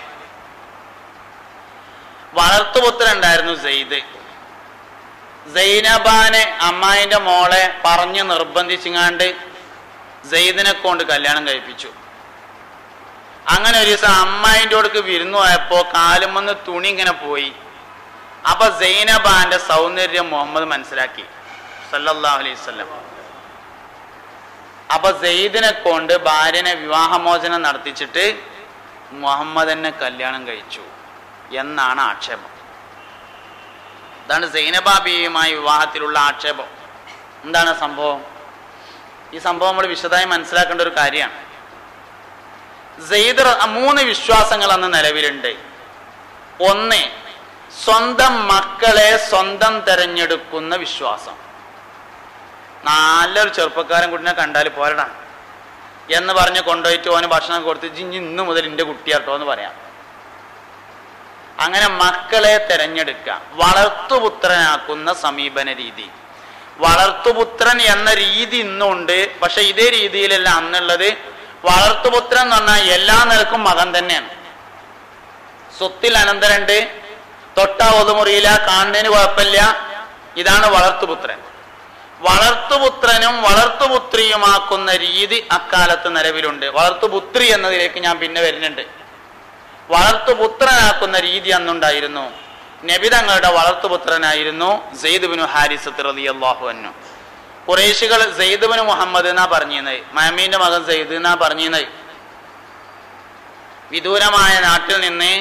വളർത്തുപുത്രൻ ഉണ്ടായിരുന്നു സെയ്ദ്. സൈനബാനെ അമ്മായിന്റെ മോളെ പറഞ്ഞു നിർബന്ധിച്ചിങ്ങാണ്ട് സെയ്ദിനെ കൊണ്ട് കല്യാണം കഴിപ്പിച്ചു. അങ്ങനെ ഒരു ദിവസം അമ്മായിന്റെ അടുക്ക് വിരുന്നു പോയപ്പോ കാലുമെന്ന് തുണി ഇങ്ങനെ പോയി. അപ്പൊ സൈനബാന്റെ സൗന്ദര്യം മുഹമ്മദ് മനസ്സിലാക്കി സല്ലല്ലാഹു അലൈഹി വസല്ലം. അപ്പൊ സെയ്ദിനെ കൊണ്ട് ഭാര്യനെ വിവാഹമോചനം നടത്തിച്ചിട്ട് മുഹമ്മദിനെ കല്യാണം കഴിച്ചു എന്നാണ് ആക്ഷേപം. അതാണ് സൈനബ ബീവിയുമായി വിവാഹത്തിലുള്ള ആക്ഷേപം. എന്താണ് സംഭവം? ഈ സംഭവം നമ്മൾ വിശദമായി മനസ്സിലാക്കേണ്ട ഒരു കാര്യമാണ്. സെയ്ദ് 3 വിശ്വാസങ്ങൾ അന്ന് നിലവിലുണ്ട്. 1, സ്വന്തം മക്കളെ സ്വന്തം തെരഞ്ഞെടുക്കുന്ന വിശ്വാസം. നല്ലൊരു ചെറുപ്പക്കാരൻ കുട്ടിനെ കണ്ടാൽ പോരടാ എന്ന് പറഞ്ഞ് കൊണ്ടുപോയിട്ട് ഓന് ഭക്ഷണം കൊടുത്ത് ഇന്ന് മുതൽ എൻ്റെ കുട്ടിയാട്ടോ എന്ന് പറയാം. അങ്ങനെ മക്കളെ തെരഞ്ഞെടുക്കുക. വളർത്തുപുത്രനാക്കുന്ന സമീപന രീതി. വളർത്തുപുത്രൻ എന്ന രീതി ഇന്നുണ്ട്. പക്ഷെ ഇതേ രീതിയിലല്ല അന്നുള്ളത്. വളർത്തുപുത്രൻ എന്ന് പറഞ്ഞാൽ എല്ലാ നിലക്കും മകൻ തന്നെയാണ്. സ്വത്തിൽ അനന്തരണ്ട്, തൊട്ട ഒതുമുറിയില്ല, കാണുന്നതിന് കുഴപ്പമില്ല. ഇതാണ് വളർത്തുപുത്രൻ. വളർത്തുപുത്രനും വളർത്തുപുത്രിയുമാക്കുന്ന രീതി അക്കാലത്ത് നിലവിലുണ്ട്. വളർത്തുപുത്രി എന്നതിലേക്ക് ഞാൻ പിന്നെ വരുന്നുണ്ട്. വളർത്തുപുത്രനാക്കുന്ന രീതി അന്നുണ്ടായിരുന്നു. നബി തങ്ങളുടെ വളർത്തുപുത്രനായിരുന്നു സെയ്ദ് ബിനു ഹാരിസത്ത് റളിയല്ലാഹു അൻഹു. ഖുറൈശികൾ സെയ്ദ് ബിനു മുഹമ്മദ് എന്നാ പറഞ്ഞിരുന്നത്. മയമീന്റെ മകൻ സെയ്ദ് എന്നാ പറഞ്ഞിരുന്നത്. വിദൂരമായ നാട്ടിൽ നിന്ന്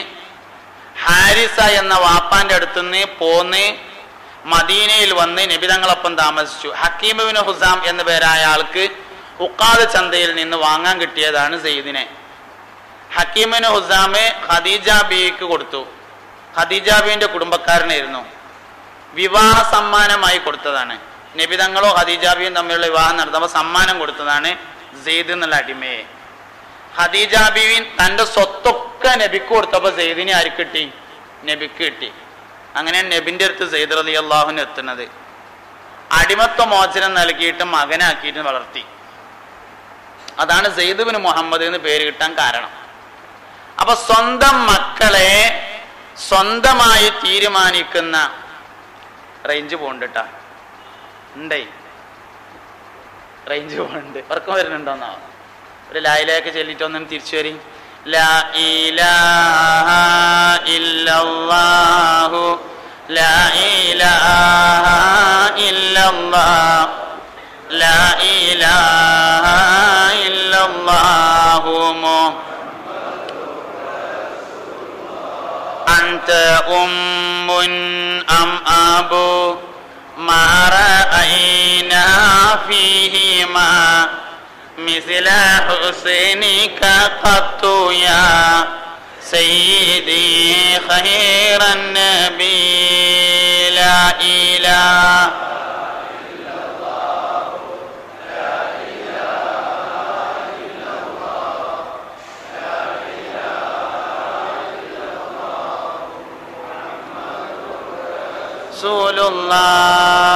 ഹാരിസ എന്ന വാപ്പാന്റെ അടുത്തുനിന്ന് പോന്ന് മദീനയിൽ വന്ന് നബിതങ്ങളൊപ്പം താമസിച്ചു. ഹക്കീം ഇബ്നു ഹുസാം എന്ന പേരായ ആൾക്ക് ഉഖാദ ചന്തയിൽ നിന്ന് വാങ്ങാൻ കിട്ടിയതാണ് സെയ്ദിനെ. ഹക്കീം ഇബ്നു ഹുസാം ഖദീജ ബീവിക്ക് കൊടുത്തു. ഖദീജ ബീവിന്റെ കുടുംബക്കാരനായിരുന്നു. വിവാഹ സമ്മാനമായി കൊടുത്തതാണ്. നബിതങ്ങളോ ഖദീജ ബീവിയും തമ്മിലുള്ള വിവാഹം നടത്തുമ്പോൾ സമ്മാനം കൊടുത്തതാണ് സെയ്ദ് എന്നുള്ള അടിമയെ. ഖദീജ ബീവി തന്റെ സ്വത്തൊക്കെ നബിക്ക് കൊടുത്തപ്പോൾ സെയ്ദിനെ ആർക്ക് കിട്ടി? നബിക്ക് കിട്ടി. അങ്ങനെ നബിന്റെ അടുത്ത് സെയ്ദ് റളിയല്ലാഹുവിന് എത്തുന്നത്. അടിമത്വ മോചനം നൽകിയിട്ട് മകനാക്കിയിട്ട് വളർത്തി. അതാണ് സെയ്ദ് ബിൻ മുഹമ്മദ് എന്ന് പേര് കിട്ടാൻ കാരണം. അപ്പൊ സ്വന്തം മക്കളെ സ്വന്തമായി തീരുമാനിക്കുന്ന റേഞ്ച് പോണ്ടിട്ടാ ഉണ്ടേ, റേഞ്ച് പോണ്ട്. ഉറക്കം വരുന്നുണ്ടോന്നോ? ഒരു ലായിലേക്ക് ചൊല്ലിട്ടൊന്നും തിരിച്ചു വരും. ലാ ഇലാഹ ഇല്ലല്ലാഹു ലാ ഇലാഹ ഇല്ലല്ലാഹ് ലാ ഇലാഹ ഇല്ലല്ലാഹു അൻത ഉമ്മുൻ അം അബു മാ റഅയ്നാ ഫീഹിമാ മിസ്ല ഹുസൈനിക ഖത്തു യാ സയ്യിദി ഖൈറൻ നബി ലാ ഇലാഹ ഇല്ലല്ലാഹു ലാ ഇലാഹ ഇല്ലല്ലാഹ് ലാ ഇലാഹ ഇല്ലല്ലാഹ് മുഹമ്മദുർ റസൂലുള്ളാഹ്.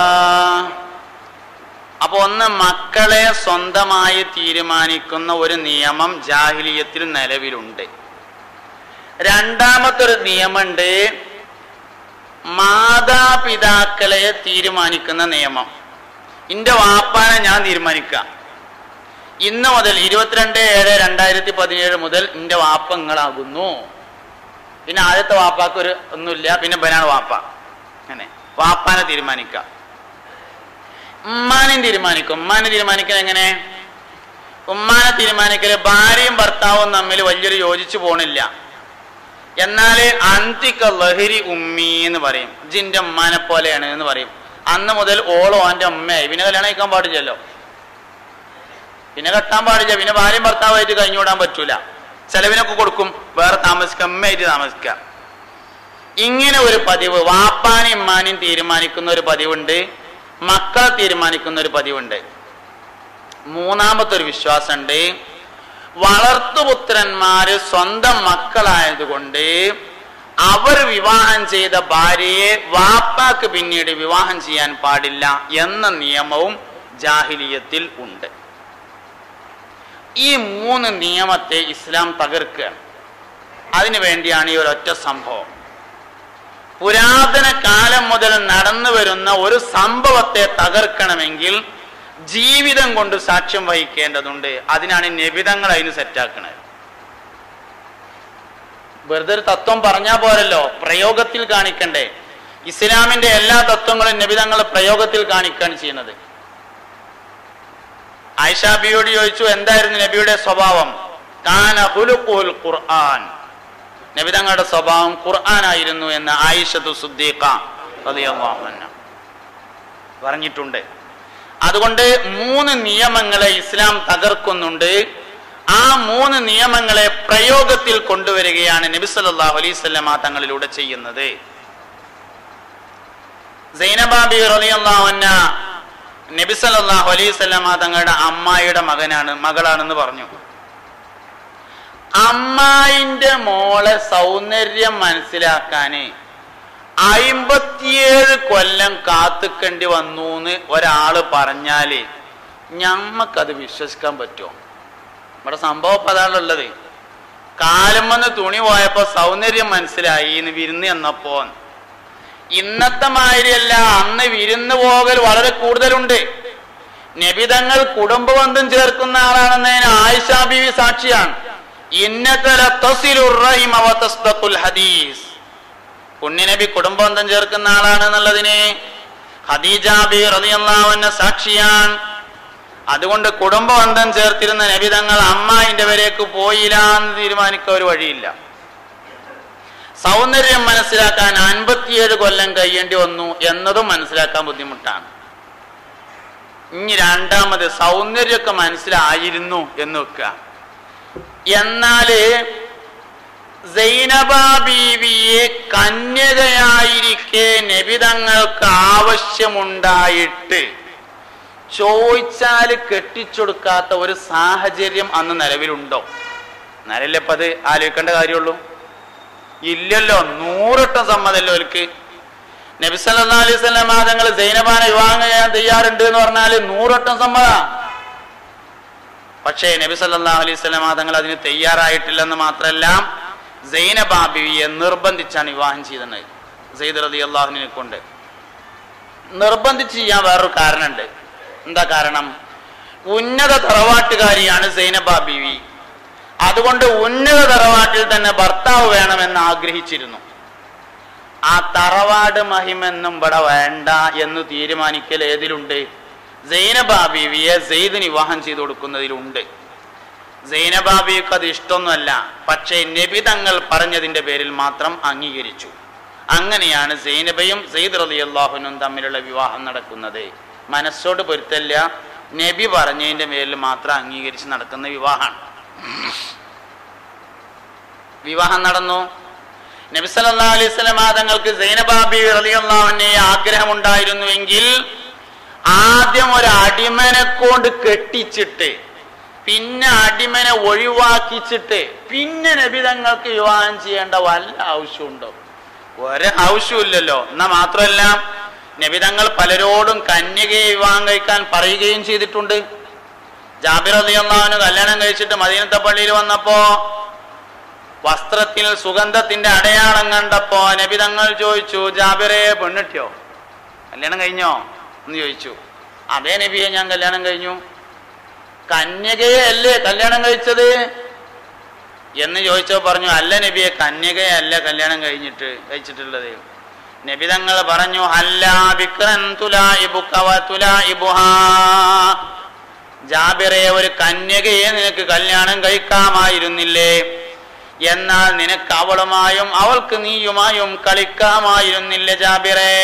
അപ്പൊ ഒന്ന്, മക്കളെ സ്വന്തമായി തീരുമാനിക്കുന്ന ഒരു നിയമം ജാഹിലിയത്തിൽ നിലവിലുണ്ട്. രണ്ടാമത്തൊരു നിയമമുണ്ട്, മാതാപിതാക്കളെ തീരുമാനിക്കുന്ന നിയമം. എന്റെ വാപ്പാനെ ഞാൻ തീരുമാനിക്കാം. ഇന്ന് മുതൽ 22/7/2017 മുതൽ എന്റെ വാപ്പ നിങ്ങളാകുന്നു. പിന്നെ ആദ്യത്തെ വാപ്പാക്ക് ഒരു ഒന്നുമില്ല, പിന്നെ ബനാണ് വാപ്പ. അങ്ങനെ വാപ്പാനെ തീരുമാനിക്കാം. ഉമ്മാനെ തീരുമാനിക്കും. ഉമ്മാനെ തീരുമാനിക്കൽ എങ്ങനെ? ഉമ്മാനെ തീരുമാനിക്കല് ഭാര്യയും ഭർത്താവും തമ്മിൽ വലിയൊരു യോജിച്ചു പോണില്ല. എന്നാല് അന്തിക ലഹരി ഉമ്മി എന്ന് പറയും. ജിന്റെ ഉമ്മാനെ പോലെയാണ് എന്ന് പറയും. അന്ന് മുതൽ ഓളോ അവന്റെ ഉമ്മയായി. പിന്നെ കല്യാണം കഴിക്കാൻ പാടില്ലല്ലോ, പിന്നെ കെട്ടാൻ പാടില്ല. പിന്നെ ഭാര്യയും ഭർത്താവായിട്ട് കഴിഞ്ഞുകൂടാൻ പറ്റൂല. ചെലവിനൊക്കെ കൊടുക്കും, വേറെ താമസിക്കാം, ഉമ്മയായിട്ട് താമസിക്കാം. ഇങ്ങനെ ഒരു പതിവ് വാപ്പാനും ഉമ്മാനും തീരുമാനിക്കുന്ന ഒരു പതിവുണ്ട്, മക്കളെ തീരുമാനിക്കുന്ന ഒരു പതിവുണ്ട്. മൂന്നാമത്തെ ഒരു വിശ്വാസമുണ്ട്, വളർത്തുപുത്രന്മാര് സ്വന്തം മക്കളായതുകൊണ്ട് അവർ വിവാഹം ചെയ്ത ഭാര്യയെ വാപ്പാക്ക് പിന്നീട് വിവാഹം ചെയ്യാൻ പാടില്ല എന്ന നിയമവും ജാഹിലിയത്തിൽ ഉണ്ട്. ഈ മൂന്ന് നിയമത്തെ ഇസ്ലാം തകർക്കുകയാണ്. അതിനു വേണ്ടിയാണ് ഈ ഒരൊറ്റ സംഭവം. പുരാതന കാലം മുതൽ നടന്നു വരുന്ന ഒരു സംഭവത്തെ തകർക്കണമെങ്കിൽ ജീവിതം കൊണ്ട് സാക്ഷ്യം വഹിക്കേണ്ടതുണ്ട്. അതിനാണ് നബിതങ്ങൾ അതിന് സെറ്റാക്കുന്നത്. വെറുതെ ഒരു തത്വം പറഞ്ഞാൽ പോരല്ലോ, പ്രയോഗത്തിൽ കാണിക്കണ്ടേ. ഇസ്ലാമിന്റെ എല്ലാ തത്വങ്ങളും നബിതങ്ങൾ പ്രയോഗത്തിൽ കാണിക്കുകയാണ് ചെയ്യുന്നത്. ആയിഷ ബിയോട് ചോദിച്ചു, എന്തായിരുന്നു നബിയുടെ സ്വഭാവം? കാന ഖുലുഖുൽ ഖുർആൻ, നബിതങ്ങളുടെ സ്വഭാവം ഖുർആനായിരുന്നു എന്ന് ആയിഷത്തു സിദ്ദീഖ റളിയല്ലാഹു അൻഹ പറഞ്ഞിട്ടുണ്ട്. അതുകൊണ്ട് മൂന്ന് നിയമങ്ങളെ ഇസ്ലാം തകർക്കുന്നുണ്ട്. ആ മൂന്ന് നിയമങ്ങളെ പ്രയോഗത്തിൽ കൊണ്ടുവരികയാണ് നബി സല്ലല്ലാഹു അലൈഹി വസല്ലമ തങ്ങളിലൂടെ ചെയ്യുന്നത്. സൈനബ ബിബി റളിയല്ലാഹു അൻഹ നബി സല്ലല്ലാഹു അലൈഹി വസല്ലമ തങ്ങളുടെ അമ്മായിയുടെ മകളാണെന്ന് പറഞ്ഞു. അമ്മായിന്റെ മോളെ സൗന്ദര്യം മനസ്സിലാക്കാന് 57 കൊല്ലം കാത്തുക്കേണ്ടി വന്നു എന്ന് ഒരാള് പറഞ്ഞാല് ഞമ്മക്കത് വിശ്വസിക്കാൻ പറ്റുമോ? ഇവിടെ സംഭവം അതാണുള്ളത്. കാലം വന്ന് തുണി പോയപ്പോ സൗന്ദര്യം മനസ്സിലായി എന്ന് വിരുന്ന് എന്നപ്പോ. ഇന്നത്തെ മാതിരിയല്ല, അന്ന് വിരുന്ന് പോകൽ വളരെ കൂടുതലുണ്ട്. നബിതങ്ങൾ കുടുംബബന്ധം ചേർക്കുന്ന ആളാണെന്നതിന് ആയിഷ ബീവി സാക്ഷിയാണ്. പുണ്യനബി കുടുംബബന്ധം ചേർക്കുന്ന ആളാണ് എന്നുള്ളതിന് ഖദീജ ബീവി റളിയല്ലാഹു അൻഹ സാക്ഷിയാണ്. അതുകൊണ്ട് കുടുംബബന്ധം ചേർത്തിരുന്ന നബിതങ്ങൾ അമ്മായിന്റെ വരേക്ക് പോയില്ല എന്ന് തീരുമാനിക്കാൻ ഒരു വഴിയില്ല. സൗന്ദര്യം മനസ്സിലാക്കാൻ 57 കൊല്ലം കഴിയേണ്ടി വന്നു എന്നതും മനസ്സിലാക്കാൻ ബുദ്ധിമുട്ടാണ്. ഇനി രണ്ടാമത് സൗന്ദര്യമൊക്കെ മനസ്സിലായിരുന്നു എന്ന് വെക്കുക. എന്നാല് സൈനബ ബീവിയെ കന്യകയായിരിക്കെ നബി തങ്ങൾക്ക് ആവശ്യമുണ്ടായിട്ട് ചോദിച്ചാൽ കെട്ടിച്ചൊടുക്കാത്ത ഒരു സാഹചര്യം അന്ന് നിലവിലുണ്ടോ? നിലവിലിപ്പോ അത് ആലോചിക്കേണ്ട കാര്യമുള്ളൂ. ഇല്ലല്ലോ. 100 വട്ടം സമ്മതമല്ലോ അവർക്ക്. നബി സല്ലല്ലാഹു അലൈഹി വസല്ലം തങ്ങൾ സൈനബാനെ വിവാഹം ചെയ്യാൻ തയ്യാറുണ്ട് എന്ന് പറഞ്ഞാൽ 100 വട്ടം സമ്മതാ. പക്ഷേ നബി സല്ലല്ലാഹു അലൈഹി വസല്ലം തങ്ങൾ അതിന് തയ്യാറായിട്ടില്ലെന്ന് മാത്രമല്ല, സൈനബ ബീവിയെ നിർബന്ധിച്ചാണ് വിവാഹം ചെയ്തത്. സയ്യിദ് റളിയല്ലാഹു അൻഹുവിനെ കൊണ്ട് നിർബന്ധിച്ച് ചെയ്യാൻ വേറൊരു കാരണമുണ്ട്. എന്താ കാരണം? ഉന്നത തറവാട്ടുകാരിയാണ് സൈനബ ബീവി. അതുകൊണ്ട് ഉന്നത തറവാട്ടിൽ തന്നെ ഭർത്താവ് വേണമെന്ന് ആഗ്രഹിച്ചിരുന്നു. ആ തറവാട് മഹിമെന്നും ഇവിടെ വേണ്ട എന്ന് തീരുമാനിക്കൽ ഏതിലുണ്ട്? സൈനബ ബീവിയെ സെയ്ദിന് വിവാഹം ചെയ്തു കൊടുക്കുന്നതിലുണ്ട്. സൈനബ ബീവിക്ക് അത് ഇഷ്ടമൊന്നുമല്ല, പക്ഷേ നബി തങ്ങൾ പറഞ്ഞതിന്റെ പേരിൽ മാത്രം അംഗീകരിച്ചു. അങ്ങനെയാണ് സൈനബയും സെയ്ദ് റളിയല്ലാഹു അൻഹും തമ്മിലുള്ള വിവാഹം നടക്കുന്നത്. മനസ്സോട് പൊരുത്തല്ല, നബി പറഞ്ഞതിന്റെ പേരിൽ മാത്രം അംഗീകരിച്ച് നടക്കുന്ന വിവാഹമാണ്. വിവാഹം നടന്നു. നബി സല്ലല്ലാഹു അലൈഹി വസല്ലം തങ്ങൾക്ക് സൈനബ ബീവി റളിയല്ലാഹു അൻഹയെ ആഗ്രഹമുണ്ടായിരുന്നുവെങ്കിൽ ആദ്യം ഒരു അടിമനെ കൊണ്ട് കെട്ടിച്ചിട്ട് പിന്നെ അടിമനെ ഒഴിവാക്കിച്ചിട്ട് പിന്നെ നബി തങ്ങൾക്ക് വിവാഹം ചെയ്യേണ്ട വല്ല ആവശ്യമുണ്ടോ? ഒരാവശ്യമില്ലല്ലോ. എന്നാ മാത്രമല്ല, നബി തങ്ങൾ പലരോടും കന്യകയെ വിവാഹം കഴിക്കാൻ പറയുകയും ചെയ്തിട്ടുണ്ട്. ജാബിർ റളിയല്ലാഹു അൻഹു കല്യാണം കഴിച്ചിട്ട് മദീനത്തെ പള്ളിയിൽ വന്നപ്പോ വസ്ത്രത്തിൽ സുഗന്ധത്തിന്റെ അടയാളം കണ്ടപ്പോ നബി തങ്ങൾ ചോദിച്ചു, ജാബിറെ പെണ്ണിട്ടിയോ? കല്യാണം കഴിഞ്ഞോ എന്ന് ചോദിച്ചു. അതേ നബിയെ, ഞാൻ കല്യാണം കഴിഞ്ഞു. കന്യകയെ അല്ലേ കല്യാണം കഴിച്ചത് എന്ന് ചോദിച്ചോ പറഞ്ഞു, അല്ല നബിയെ, കന്യകയെ അല്ല കല്യാണം കഴിച്ചിട്ടുള്ളത്. നബി തങ്ങൾ പറഞ്ഞു, അല്ലാ ബിക്റൻ തുലായിബുക വ തുലായിബുഹാ. ജാബിറെ, ഒരു കന്യകയെ നിനക്ക് കല്യാണം കഴിക്കാമായിരുന്നില്ലേ? എന്നാൽ നിനക്ക് അവളുമായും അവൾക്ക് നീയുമായും കളിക്കാമായിരുന്നില്ലേ ജാബിറെ?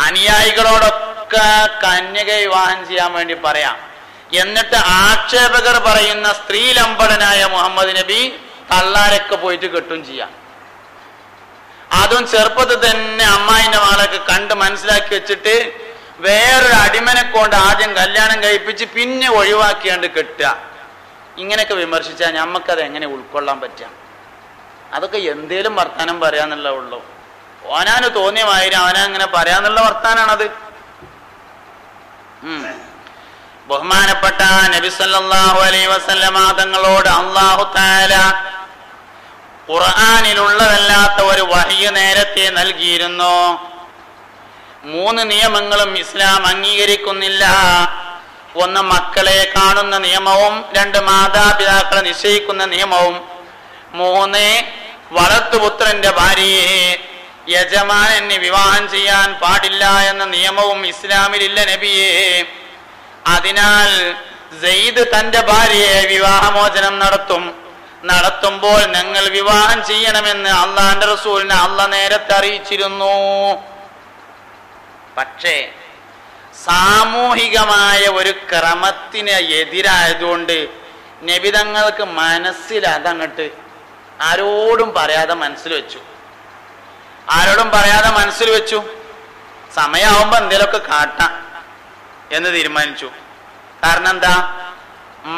അനുയായികളോടൊക്കെ കന്യക വിവാഹം ചെയ്യാൻ വേണ്ടി പറയാം. എന്നിട്ട് ആക്ഷേപകർ പറയുന്ന സ്ത്രീലമ്പടനായ മുഹമ്മദ് നബി തള്ളാരൊക്കെ പോയിട്ട് കെട്ടും ചെയ്യാം. അതും ചെറുപ്പത്തിൽ തന്നെ അമ്മായിന്റെ മകളൊക്കെ കണ്ട് മനസ്സിലാക്കി വെച്ചിട്ട് വേറൊരു അടിമനെ കൊണ്ട് ആദ്യം കല്യാണം കഴിപ്പിച്ച് പിന്നെ ഒഴിവാക്കിയാണ്ട് കെട്ടുക. ഇങ്ങനെയൊക്കെ വിമർശിച്ചാൽ ഞമ്മക്കത് എങ്ങനെ ഉൾക്കൊള്ളാൻ പറ്റുക? അതൊക്കെ എന്തേലും വർത്താനം പറയാന്നുള്ള ഉള്ളൂ. ഓനാന് തോന്നിയ മാതിരി അവനങ്ങനെ പറയാന്നുള്ള വർത്താനാണത്. ബഹുമാനപ്പെട്ട നബി സല്ലല്ലാഹു അലൈഹി വസല്ലമ തങ്ങളോട് അല്ലാഹു തആല ഖുർആനിലുള്ളതല്ലാത്ത ഒരു വഹ്യ് നേരത്തെ നൽകിയിരുന്നു. 3 നിയമങ്ങളും ഇസ്ലാം അംഗീകരിക്കുന്നില്ല. 1 മക്കളെ കാണുന്ന നിയമവും, 2 മാതാപിതാക്കളെ നിശ്ചയിക്കുന്ന നിയമവും, 3 വളർത്തുപുത്രന്റെ ഭാര്യയെ യജമാനന് വിവാഹം ചെയ്യാൻ പാടില്ല എന്ന നിയമവും ഇസ്ലാമിലില്ല നബിയെ. അതിനാൽ സെയ്ദ് തന്റെ ഭാര്യയെ വിവാഹമോചനം നടത്തുമ്പോൾ ഞങ്ങൾ വിവാഹം ചെയ്യണമെന്ന് അള്ളാന്റെ റസൂലിനെ അള്ളാഹ് നേരത്തെ അറിയിച്ചിരുന്നു. പക്ഷേ സാമൂഹികമായ ഒരു ക്രമത്തിന് എതിരായതുകൊണ്ട് നബി തങ്ങൾക്ക് മനസ്സിൽ അതങ്ങട്ട് ആരോടും പറയാതെ മനസ്സിൽ വെച്ചു. സമയമാവുമ്പോ എന്തേലൊക്കെ കാട്ടാം എന്ന് തീരുമാനിച്ചു. കാരണം എന്താ?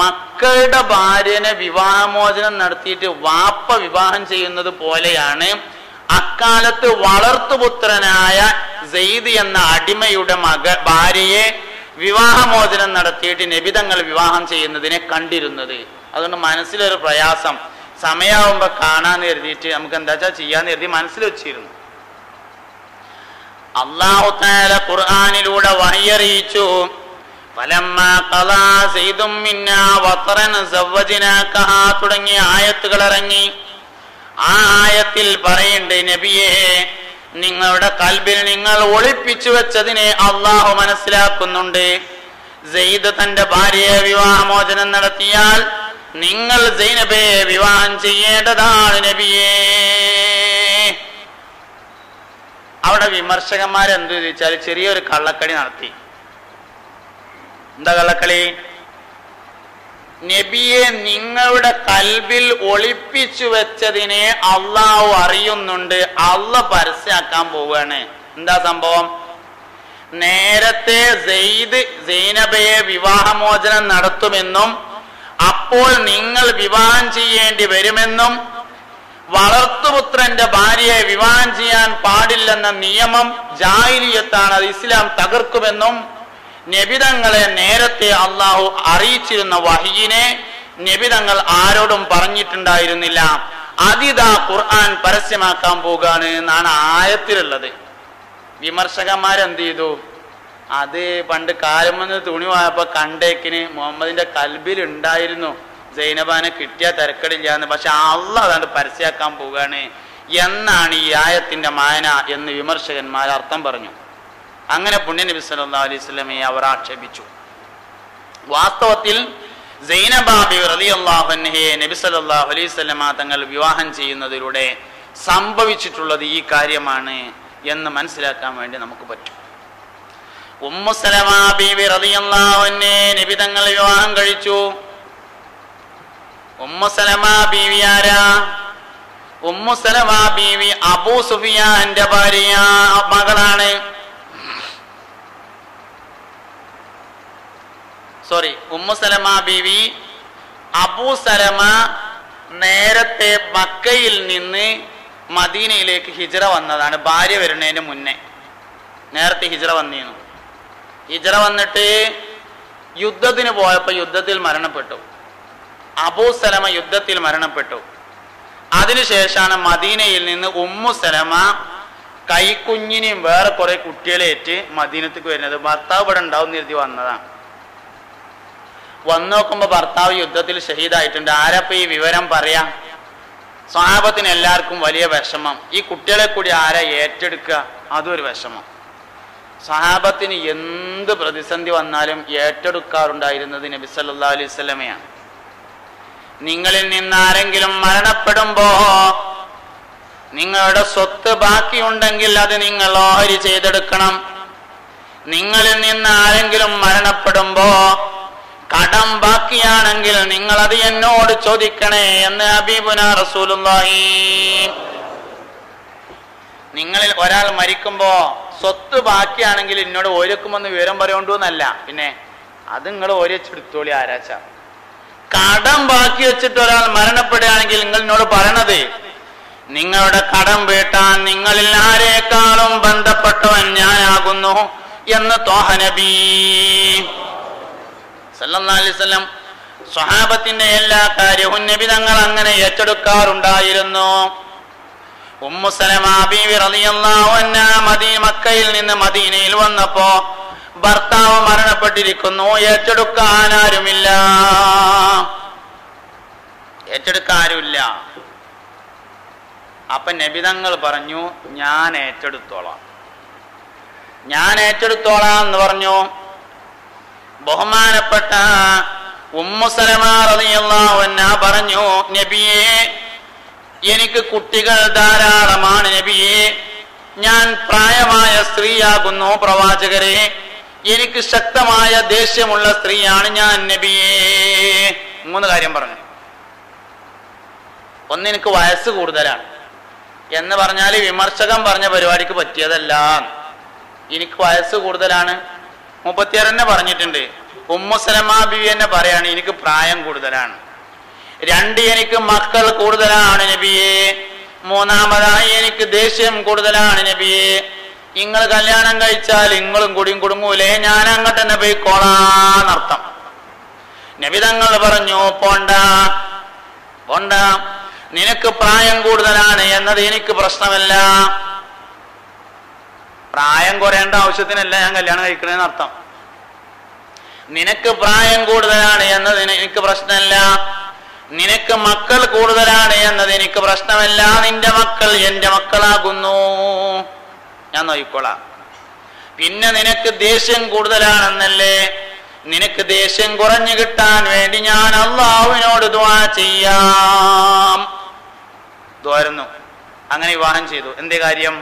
മക്കളുടെ ഭാര്യനെ വിവാഹമോചനം നടത്തിയിട്ട് വാപ്പ വിവാഹം ചെയ്യുന്നത് പോലെയാണ് അക്കാലത്ത് വളർത്തുപുത്രനായ സെയ്ദ് എന്ന അടിമയുടെ ഭാര്യയെ വിവാഹമോചനം നടത്തിയിട്ട് നബി തങ്ങൾ വിവാഹം ചെയ്യുന്നതിനെ കണ്ടിരുന്നത്. അതുകൊണ്ട് മനസ്സിലൊരു പ്രയാസം, സമയമാവുമ്പോ കാണാന്ന് കരുതിയിട്ട് നമുക്ക് എന്താ വെച്ചാൽ ചെയ്യാന്ന് കരുതി മനസ്സിൽ വെച്ചിരുന്നു. അല്ലാഹു തആല ഖുർആനിലൂടെ വഹ്യറിയിച്ചു, ഫലമ്മാ ഖളാ സൈദും മിന്നാ വതറൻ സവ്വജ്നാകഹാ തുടങ്ങിയ ആയത്തുകൾ ഇറങ്ങി. ആ ആയത്തിൽ പറയുന്നുണ്ട്, നബിയെ, നിങ്ങളുടെ കൽബിൽ നിങ്ങൾ ഒളിപ്പിച്ചു വെച്ചതിനെ അള്ളാഹു മനസ്സിലാക്കുന്നുണ്ട്. സെയ്ദ് തന്റെ ഭാര്യയെ വിവാഹമോചനം നടത്തിയാൽ നിങ്ങൾ സൈനബയെ വിവാഹം ചെയ്യേണ്ടതാണ് നബിയേ. അവിടെ വിമർശകന്മാരെന്ത് ചോദിച്ചാൽ ചെറിയൊരു കള്ളക്കളി നടത്തി. എന്താ കള്ളക്കളി? നബിയെ നിങ്ങളുടെ കൽബിൽ ഒളിപ്പിച്ചു വെച്ചതിനെ അള്ളാഹു അറിയുന്നുണ്ട്, അള്ളാഹ് പരസ്യമാക്കാൻ പോവുകയാണ്. എന്താ സംഭവം? നേരത്തെ സൈനബയെ വിവാഹമോചനം നടത്തുമെന്നും അപ്പോൾ നിങ്ങൾ വിവാഹം ചെയ്യേണ്ടി വരുമെന്നും വളർത്തുപുത്രന്റെ ഭാര്യയെ വിവാഹം ചെയ്യാൻ പാടില്ലെന്ന നിയമം ജാഹിലിയത്താണ്, അത് ഇസ്ലാം തകർക്കുമെന്നും നബിതങ്ങളെ നേരത്തെ അള്ളാഹു അറിയിച്ചിരുന്ന വഹിയിനെ നബിതങ്ങൾ ആരോടും പറഞ്ഞിട്ടുണ്ടായിരുന്നില്ല. അതിതാ ഖുർആൻ പരസ്യമാക്കാൻ പോവുകയാണ് എന്നാണ് ആയത്തിലുള്ളത്. വിമർശകന്മാരെന്ത് ചെയ്തു? അത് പണ്ട് കാലമെന്ന് തുണി പോയപ്പോ കണ്ടേക്കിന് മുഹമ്മദിന്റെ കൽബിൽ ഉണ്ടായിരുന്നു സൈനബാനെ കിട്ടിയ തിരക്കടില്ല എന്ന്. പക്ഷെ അള്ളാഹ് അതാണ്ട് പരസ്യമാക്കാൻ പോവുകയാണ് എന്നാണ് ഈ ആയത്തിന്റെ മായന എന്ന് വിമർശകന്മാർ അർത്ഥം പറഞ്ഞു. അങ്ങനെ പുണ്യനബി സല്ലല്ലാഹു അലൈഹി വസല്ലമയെ അവർ ആക്ഷേപിച്ചു. വാസ്തവത്തിൽ സൈനബ ബിവി റളിയല്ലാഹു അൻഹയെ നബി സല്ലല്ലാഹു അലൈഹി വസല്ലമ തങ്ങൾ വിവാഹം ചെയ്യുന്നതിലൂടെ സംഭവിച്ചിട്ടുള്ളത് ഈ കാര്യമാണ് എന്ന് മനസ്സിലാക്കാൻ വേണ്ടി നമുക്ക് പറ്റും. ഉമ്മു സലമ ബീവി റളിയല്ലാഹു അൻഹയെ നബി തങ്ങൾ വിവാഹം കഴിച്ചു. ഉമ്മു സലമ ബീവി ആരാ? ഉമ്മു സലമ ബീവി അബൂ സുഫിയാന്റെ ഭാര്യ മകളാണ്. ഉമ്മു സലമ ബീവി അബൂ സലമ നേരത്തെ മക്കയിൽ നിന്ന് മദീനയിലേക്ക് ഹിജ്റ വന്നതാണ്. ഭാര്യ വരുന്നതിന് മുന്നേ നേരത്തെ ഹിജ്റ വന്നിരുന്നു. ഹിജ്റ വന്നിട്ട് യുദ്ധത്തിന് പോയപ്പോൾ യുദ്ധത്തിൽ മരണപ്പെട്ടു. അബൂ സലമ യുദ്ധത്തിൽ മരണപ്പെട്ടു. അതിനുശേഷമാണ് മദീനയിൽ നിന്ന് ഉമ്മു സലമ കൈക്കുഞ്ഞിനെയും വേറെ കുറെ കുട്ടികളേറ്റ് മദീനത്തേക്ക് വരുന്നത്. ഭർത്താവ് ഇവിടെ ഉണ്ടാവും എഴുതി വന്നതാണ്. വന്നു നോക്കുമ്പോ ഭർത്താവ് യുദ്ധത്തിൽ ഷഹീദായിട്ടുണ്ട്. ആരപ്പ ഈ വിവരം പറയാ? സ്വഹാബത്തിന് എല്ലാവർക്കും വലിയ വിഷമം. ഈ കുട്ടികളെ കൂടി ആരാ ഏറ്റെടുക്കുക? അതൊരു വിഷമം. സ്വഹാബത്തിന് എന്ത് പ്രതിസന്ധി വന്നാലും ഏറ്റെടുക്കാറുണ്ടായിരുന്നത് നബി സല്ലല്ലാഹു അലൈഹി വസല്ലമയാണ്. നിങ്ങളിൽ നിന്ന് ആരെങ്കിലും മരണപ്പെടുമ്പോ നിങ്ങളുടെ സ്വത്ത് ബാക്കിയുണ്ടെങ്കിൽ അത് നിങ്ങൾ ഓഹരി ചെയ്തെടുക്കണം. നിങ്ങളിൽ നിന്ന് ആരെങ്കിലും മരണപ്പെടുമ്പോ കടം ബാക്കിയാണെങ്കിൽ നിങ്ങൾ അത് എന്നോട് ചോദിക്കണേ എന്ന് ഹബീബുനാ റസൂലുള്ളാഹി. നിങ്ങളിൽ ഒരാൾ മരിക്കുമ്പോ സ്വത്ത് ബാക്കിയാണെങ്കിൽ എന്നോട് ഓരക്കുമെന്ന് വിവരം പറയോണ്ടൂന്നല്ല, പിന്നെ അത് നിങ്ങൾ ഓരച്ചെടുത്തോളി ആരാച്ച. കടം ബാക്കി വെച്ചിട്ട് ഒരാൾ മരണപ്പെടുകയാണെങ്കിൽ നിങ്ങൾ എന്നോട് പറയണത് നിങ്ങളുടെ കടം വീട്ടാൻ നിങ്ങളിൽ ആരേക്കാളും ബന്ധപ്പെട്ടവൻ ഞാനാകുന്നു എന്ന് ത്വാഹ നബി സല്ലല്ലാഹു അലൈഹി വസല്ലം. സ്വഹാബത്തിന്റെ എല്ലാ കാര്യവും നബി തങ്ങൾ അങ്ങനെ ഏറ്റെടുക്കാറുണ്ടായിരുന്നു. ഉമ്മു സലമ ബീവി റളിയല്ലാഹു അൻഹാ മക്കയിൽ നിന്ന് മദീനയിൽ വന്നപ്പോ ഭർത്താവ് മരണപ്പെട്ടിരിക്കുന്നു. ഏറ്റെടുക്കാനാരുമില്ല. അപ്പൊ നബി തങ്ങൾ പറഞ്ഞു, ഞാൻ ഏറ്റെടുത്തോളാം എന്ന് പറഞ്ഞു. ബഹുമാനപ്പെട്ട ഉമ്മു സലമ റളിയല്ലാഹു അൻഹാ പറഞ്ഞു, നബിയേ, എനിക്ക് കുട്ടികൾ ധാരാളമാണ് നബിയേ, ഞാൻ പ്രായമായ സ്ത്രീയാകുന്നു പ്രവാചകരെ, എനിക്ക് ശക്തമായ ദേഷ്യമുള്ള സ്ത്രീയാണ് ഞാൻ നബിയേ. 3 കാര്യം പറഞ്ഞു. ഒന്ന്, എനിക്ക് വയസ്സ് കൂടുതലാണ് എന്ന് പറഞ്ഞാൽ വിമർശകൻ പറഞ്ഞ പരിപാടിക്ക് പറ്റിയതല്ല. എനിക്ക് വയസ്സ് കൂടുതലാണ്. 36 തന്നെ പറഞ്ഞിട്ടുണ്ട്. ഉമ്മു സലമ ബിവി എന്നെ പറയാണ് എനിക്ക് പ്രായം കൂടുതലാണ്. 2, എനിക്ക് മക്കൾ കൂടുതലാണ് നബിയേ. 3-മതായി എനിക്ക് ദേഷ്യം കൂടുതലാണ് നബിയേ. നിങ്ങൾ കല്യാണം കഴിച്ചാൽ നിങ്ങളും കൂടിയും കുടുങ്ങൂലേ, ഞാൻ അങ്ങോട്ട് തന്നെ പോയിക്കോളാന്നർത്ഥം. നബി തങ്ങൾ പറഞ്ഞു, പോണ്ട, നിനക്ക് പ്രായം കൂടുതലാണ് എന്നത് എനിക്ക് പ്രശ്നമല്ല. പ്രായം കുറയേണ്ട ആവശ്യത്തിനല്ല ഞാൻ കല്യാണം കഴിക്കണേന്ന് അർത്ഥം. നിനക്ക് പ്രായം കൂടുതലാണ് എന്നത് എനിക്ക് പ്രശ്നമല്ല. നിനക്ക് മക്കൾ കൂടുതലാണ് എന്നത് എനിക്ക് പ്രശ്നമല്ല. നിന്റെ മക്കൾ എന്റെ മക്കളാകുന്നു, ഞാൻ നോക്കിക്കോളാം. പിന്നെ നിനക്ക് ദേഷ്യം കൂടുതലാണെന്നല്ലേ, നിനക്ക് ദേഷ്യം കുറഞ്ഞു കിട്ടാൻ വേണ്ടി ഞാൻ അള്ളാഹുവിനോട് ദുആ ചെയ്യാം. ദ്വാരുന്നു. അങ്ങനെ വിവാഹം ചെയ്തു. എന്തേ കാര്യം?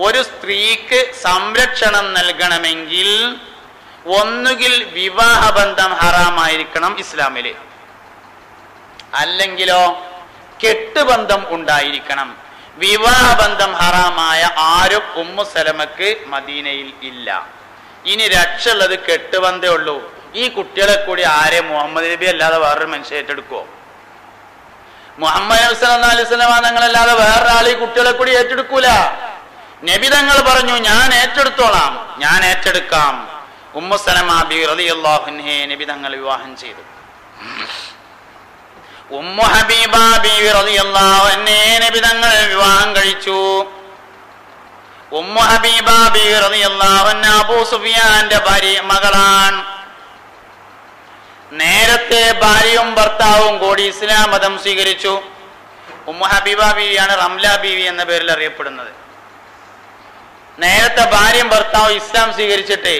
ഒരു സ്ത്രീക്ക് സംരക്ഷണം നൽകണമെങ്കിൽ ഒന്നുകിൽ വിവാഹബന്ധം ഹറാമായിരിക്കണം ഇസ്ലാമില്, അല്ലെങ്കിലോ കെട്ടുബന്ധം ഉണ്ടായിരിക്കണം. വിവാഹബന്ധം ഹറാമായ ആരും ഉമ്മു സലമക്ക് മദീനയിൽ ഇല്ല. ഇനി രക്ഷയുള്ളത് കെട്ടുബന്ധേ ഉള്ളൂ. ഈ കുട്ടികളെ കൂടി ആരെ മുഹമ്മദ് നബി അല്ലാതെ വേറൊരു മനുഷ്യൻ ഏറ്റെടുക്കുവോ? മുഹമ്മദ് നബി സല്ലല്ലാഹു അലൈഹി വസല്ലം തങ്ങളല്ലാതെ വേറൊരാൾ ഈ കുട്ടികളെ കൂടി ഏറ്റെടുക്കൂല. നബി തങ്ങൾ പറഞ്ഞു, ഞാൻ ഏറ്റെടുത്തോളാം, ഞാൻ ഏറ്റെടുക്കാം. ഉമ്മു സലമ ബിവി റളിയല്ലാഹു അൻഹയെ നബി തങ്ങൾ വിവാഹം ചെയ്തു. ഉമ്മു ഹബീബ ബിവി റളിയല്ലാഹു അൻഹയെ നബി തങ്ങൾ വിവാഹം കഴിച്ചു. ഉമ്മു ഹബീബ ബിവി റളിയല്ലാഹു അൻഹ അബൂ സുഫിയാന്റെ ഭാര്യ മകളാണ്. നേരത്തെ ഭാര്യയും ഭർത്താവും കൂടി ഇസ്ലാം മതം സ്വീകരിച്ചു. ഉമ്മു ഹബീബ ബീവിയാണ് റംല ബീവി എന്ന പേരിൽ അറിയപ്പെടുന്നത്. നേരത്തെ ഭാര്യയും ഭർത്താവും ഇസ്ലാം സ്വീകരിച്ചിട്ട്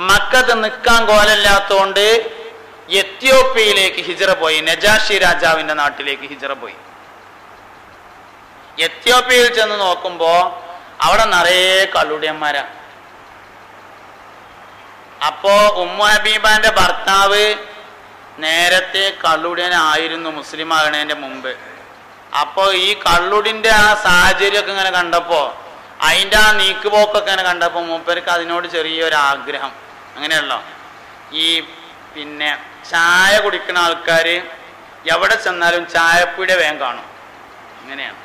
മക്കത്ത് നിൽക്കാൻ കോലല്ലാത്തോണ്ട് എത്യോപ്യയിലേക്ക് ഹിജ്റ പോയി. നജാഷി രാജാവിന്റെ നാട്ടിലേക്ക് ഹിജ്റ പോയി. എത്യോപ്യയിൽ ചെന്ന് നോക്കുമ്പോ അവിടെ നിറയെ കള്ളുടിയന്മാരാ. അപ്പോ ഉമ്മു ഹബീബാന്റെ ഭർത്താവ് നേരത്തെ കള്ളുടിയനായിരുന്നു മുസ്ലിം ആകണേന്റെ മുമ്പ്. അപ്പോ ഈ കള്ളുടിന്റെ ആ സാഹചര്യമൊക്കെ ഇങ്ങനെ കണ്ടപ്പോ, അതിന്റെ ആ നീക്കുപോക്കൊക്കെ ഇങ്ങനെ കണ്ടപ്പോ മൂപ്പർക്ക് അതിനോട് ചെറിയൊരാഗ്രഹം. അങ്ങനെയല്ലോ ഈ പിന്നെ ചായ കുടിക്കുന്ന ആൾക്കാര് എവിടെ ചെന്നാലും ചായപ്പീടിക വേഗം കാണും. അങ്ങനെയാണ്.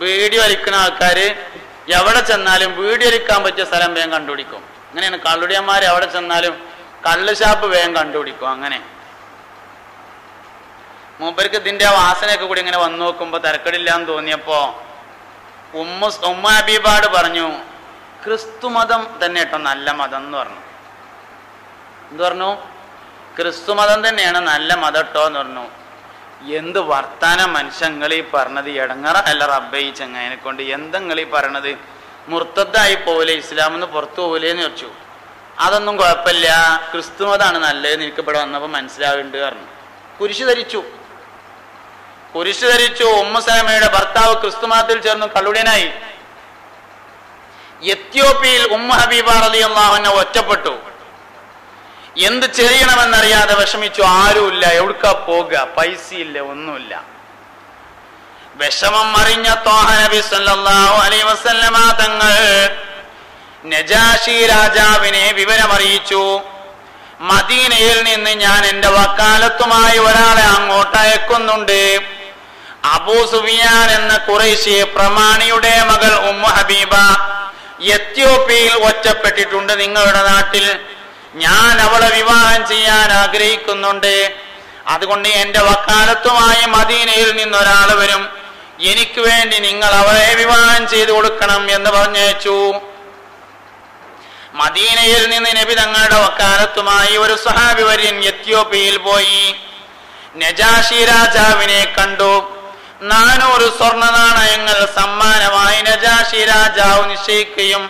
ബീഡി വലിക്കുന്ന ആൾക്കാര് എവിടെ ചെന്നാലും ബീഡി വലിക്കാൻ പറ്റിയ സ്ഥലം വേഗം കണ്ടുപിടിക്കും. അങ്ങനെയാണ്. കള്ളുടിയന്മാർ എവിടെ ചെന്നാലും കള്ള് ഷാപ്പ് വേഗം കണ്ടുപിടിക്കും. അങ്ങനെ മൂപ്പർക്ക് ഇതിന്റെ വാസനയൊക്കെ കൂടി ഇങ്ങനെ വന്നു നോക്കുമ്പോ തിരക്കടില്ലാന്ന് തോന്നിയപ്പോ ഉമ്മ ഹബീബാട് പറഞ്ഞു, ക്രിസ്തു മതം തന്നെ കേട്ടോ നല്ല മതം എന്ന് പറഞ്ഞു. എന്ത് പറഞ്ഞു? ക്രിസ്തു മതം തന്നെയാണ് നല്ല മതം കേട്ടോ എന്ന് പറഞ്ഞു. എന്ത് വർത്താന മനുഷ്യങ്ങളീ പറഞ്ഞത്? എടങ്ങറ അല്ല റബ്ബേ ഈ ചങ്ങായിനെ കൊണ്ട് എന്തെങ്ങളീ പറയണത്? മുർത്തദ്ദായി പോലെ ഇസ്ലാമിന്ന് പുറത്തു പോലെന്ന് ചോദിച്ചു. അതൊന്നും കുഴപ്പമില്ല, ക്രിസ്തു മതമാണ് നല്ലതെന്ന് എനിക്ക് ഇവിടെ വന്നപ്പോൾ മനസ്സിലാവുന്നുണ്ട് പറഞ്ഞു. കുരിശ് ധരിച്ചു. ഉമ്മു സലമയുടെ ഭർത്താവ് ക്രിസ്തു മതത്തിൽ ചേർന്നു കള്ളുടിയനായി. എത്യോപ്യയിൽ ഉമ്മു ഹബീബ റളിയല്ലാഹു അൻഹ ഒറ്റപ്പെട്ടു. എന്ത് ചെയ്യണമെന്നറിയാതെ വിഷമിച്ചു. ആരുമില്ല, എവിടുക്കാ പോകുക? പൈസയില്ല, ഒന്നുമില്ല. വിഷമം അറിഞ്ഞ ത്വാഹ നബി സല്ലല്ലാഹു അലൈഹി വസല്ലമ തങ്ങൾ നജാഷി രാജാവിനെ വിവരമറിയിച്ചു. മദീനയിൽ നിന്ന് ഞാൻ എന്റെ വക്കാലത്തുമായി ഒരാളെ അങ്ങോട്ട് അയക്കുന്നുണ്ട്. അബൂ സുഫിയാൻ എന്ന ഖുറൈശി പ്രമാണിയുടെ മകൾ ഉമ്മു ഹബീബ എത്യോപ്യയിൽ ഒറ്റപ്പെട്ടിട്ടുണ്ട് നിങ്ങളുടെ നാട്ടിൽ. ഞാൻ അവളെ വിവാഹം ചെയ്യാൻ ആഗ്രഹിക്കുന്നുണ്ട്. അതുകൊണ്ട് എന്റെ വക്കാലത്തുമായി മദീനയിൽ നിന്നൊരാൾ വരും. എനിക്ക് വേണ്ടി നിങ്ങൾ അവളെ വിവാഹം ചെയ്തു കൊടുക്കണം എന്ന് പറഞ്ഞയച്ചു. മദീനയിൽ നിന്ന് നബി തങ്ങളുടെ വക്കാലത്തുമായി ഒരു സ്വഹാബി വര്യൻ എത്യോപ്യയിൽ പോയി. നജാഷി രാജാവിനെ കണ്ടു. 400 സ്വർണ്ണ നാണയങ്ങൾ സമ്മാനമായി നജാഷി രാജാവ് നിശ്ചയിക്കുകയും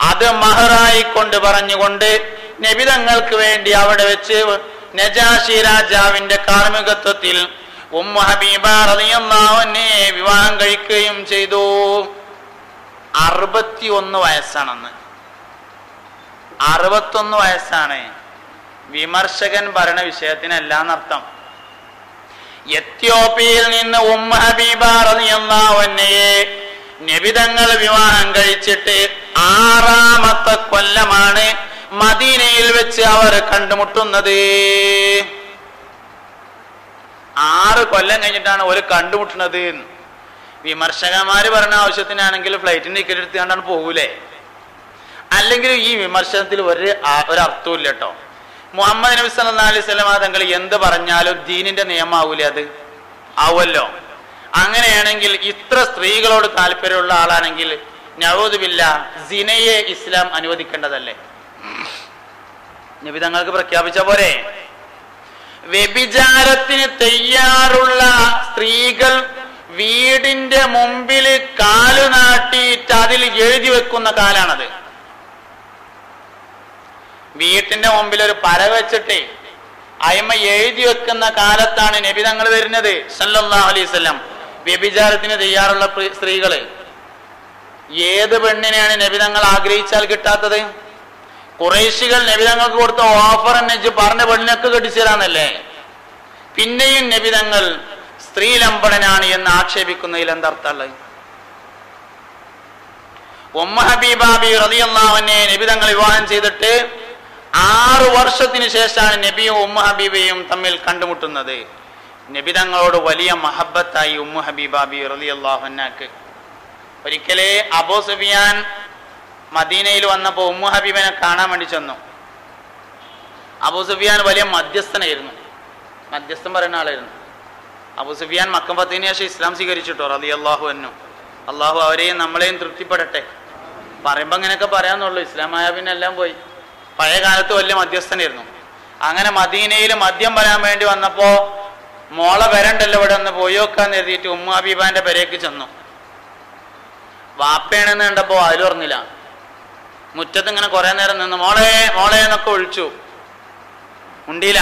അത് മഹറായി കൊണ്ട് പറഞ്ഞുകൊണ്ട് നബി തങ്ങൾക്ക് വേണ്ടി അവിടെ വെച്ച് നജാഷി രാജാവിന്റെ കാർമ്മികത്വത്തിൽ ഉമ്മു ഹബീബ റളിയല്ലാഹു അൻഹയെ വിവാഹം കഴിക്കുകയും ചെയ്തു. 61 വയസ്സാണെന്ന്. 61 വയസ്സാണ്. വിമർശകൻ ഭരണ വിഷയത്തിനല്ല എന്നർത്ഥം. എത്യോപ്യയിൽ നിന്ന് ഉമ്മു ഹബീബ റളിയല്ലാഹു അൻഹയെ നബി തങ്ങൾ വിവാഹം കഴിച്ചിട്ട് 6ാമത്തെ കൊല്ലമാണ് മദീനയിൽ വെച്ച് അവർ കണ്ടുമുട്ടുന്നത്. 6 കൊല്ലം കഴിഞ്ഞിട്ടാണ് ഒരു കണ്ടുമുട്ടുന്നത്. വിമർശകന്മാര് പറഞ്ഞ ആവശ്യത്തിനാണെങ്കിൽ ഫ്ലൈറ്റിന് ടിക്കറ്റ് എടുത്തുകൊണ്ടാണ് പോകൂലേ? അല്ലെങ്കിൽ ഈ വിമർശനത്തിൽ ഒരർത്ഥവും ഇല്ല കേട്ടോ. മുഹമ്മദ് നബി സല്ലല്ലാഹു അലൈഹി വസല്ലം തങ്ങൾ എന്ത് പറഞ്ഞാലും ദീനിന്റെ നിയമമാവൂലേ? അത് ആവുമല്ലോ. അങ്ങനെയാണെങ്കിൽ ഇത്ര സ്ത്രീകളോട് താല്പര്യമുള്ള ആളാണെങ്കിൽ നഊദു ബില്ലാഹ് സിനയെ ഇസ്ലാം അനുവദിക്കേണ്ടതല്ലേ? നബി തങ്ങൾക്ക് പ്രഖ്യാപിച്ച പോരെ? വ്യഭിചാരത്തിന് തയ്യാറുള്ള സ്ത്രീകൾ വീടിന്റെ മുമ്പിൽ കാലു നാട്ടിയിട്ട് അതിൽ എഴുതി വെക്കുന്ന കാലാണത്. വീട്ടിന്റെ മുമ്പിൽ ഒരു പര വെച്ചിട്ടേ അയിമ എഴുതി വെക്കുന്ന കാലത്താണ് നബി തങ്ങൾ വരുന്നത് സല്ലല്ലാഹു അലൈഹി വസല്ലം. വ്യഭിചാരത്തിന് തയ്യാറുള്ള സ്ത്രീകള്. ഏത് പെണ്ണിനെയാണ് നബി തങ്ങൾ ആഗ്രഹിച്ചാൽ കിട്ടാത്തത്? ഖുറൈശികൾ നബി തങ്ങൾക്ക് കൊടുത്ത ഓഫർ എന്നു പറഞ്ഞ പെണ്ണിനൊക്കെ കെട്ടിച്ചു തരാന്നല്ലേ. പിന്നെയും നബി തങ്ങൾ സ്ത്രീലംബടനാണ് എന്ന് ആക്ഷേപിക്കുന്നതിൽ എന്തർത്ഥമുള്ളത്? ഉമ്മ ഹബീബ റളിയല്ലാഹു അൻഹയെ നബി തങ്ങൾ വിവാഹം ചെയ്തിട്ട് 6 വർഷത്തിന് ശേഷമാണ് നബിയും ഉമ്മ ഹബീബയും തമ്മിൽ കണ്ടുമുട്ടുന്നത്. നബി തങ്ങളോട് വലിയ മഹബത്തായി ഉമ്മ ഹബീബ റളിയല്ലാഹു അൻഹക്ക്. ഒരിക്കലേ അബൂ സുഫിയാൻ മദീനയിൽ വന്നപ്പോൾ ഉമ്മു ഹബീബിനെ കാണാൻ വേണ്ടി ചെന്നു. അബൂ സുഫിയാൻ വലിയ മധ്യസ്ഥനായിരുന്നു, മധ്യസ്ഥൻ പറയുന്ന ആളായിരുന്നു. അബൂ സുഫിയാൻ മക്ക ഫതഹിന് ശേഷം ഇസ്ലാം സ്വീകരിച്ചിട്ടോ റളിയല്ലാഹു അൻഹു. അള്ളാഹു അവരെയും നമ്മളെയും തൃപ്തിപ്പെടട്ടെ. പറയുമ്പോൾ അങ്ങനെയൊക്കെ പറയാന്നുള്ളൂ, ഇസ്ലാമായ പിന്നെ എല്ലാം പോയി. പഴയ കാലത്ത് വലിയ മധ്യസ്ഥനായിരുന്നു. അങ്ങനെ മദീനയിൽ മദ്യം വരാൻ വേണ്ടി വന്നപ്പോ മോളെ വരണ്ടല്ലോ ഇവിടെ ഒന്ന് പോയി വെക്കാന്ന് എഴുതിയിട്ട് ഉമ്മു ഹബീബാന്റെ പെരേക്ക് ചെന്നു. വാപ്പയാണെന്ന് കണ്ടപ്പോ അതിൽ പറഞ്ഞില്ല. മുറ്റത്ത് ഇങ്ങനെ കുറെ നേരം നിന്ന് മോളെ മോളെ എന്നൊക്കെ വിളിച്ചു, ഉണ്ടില്ല.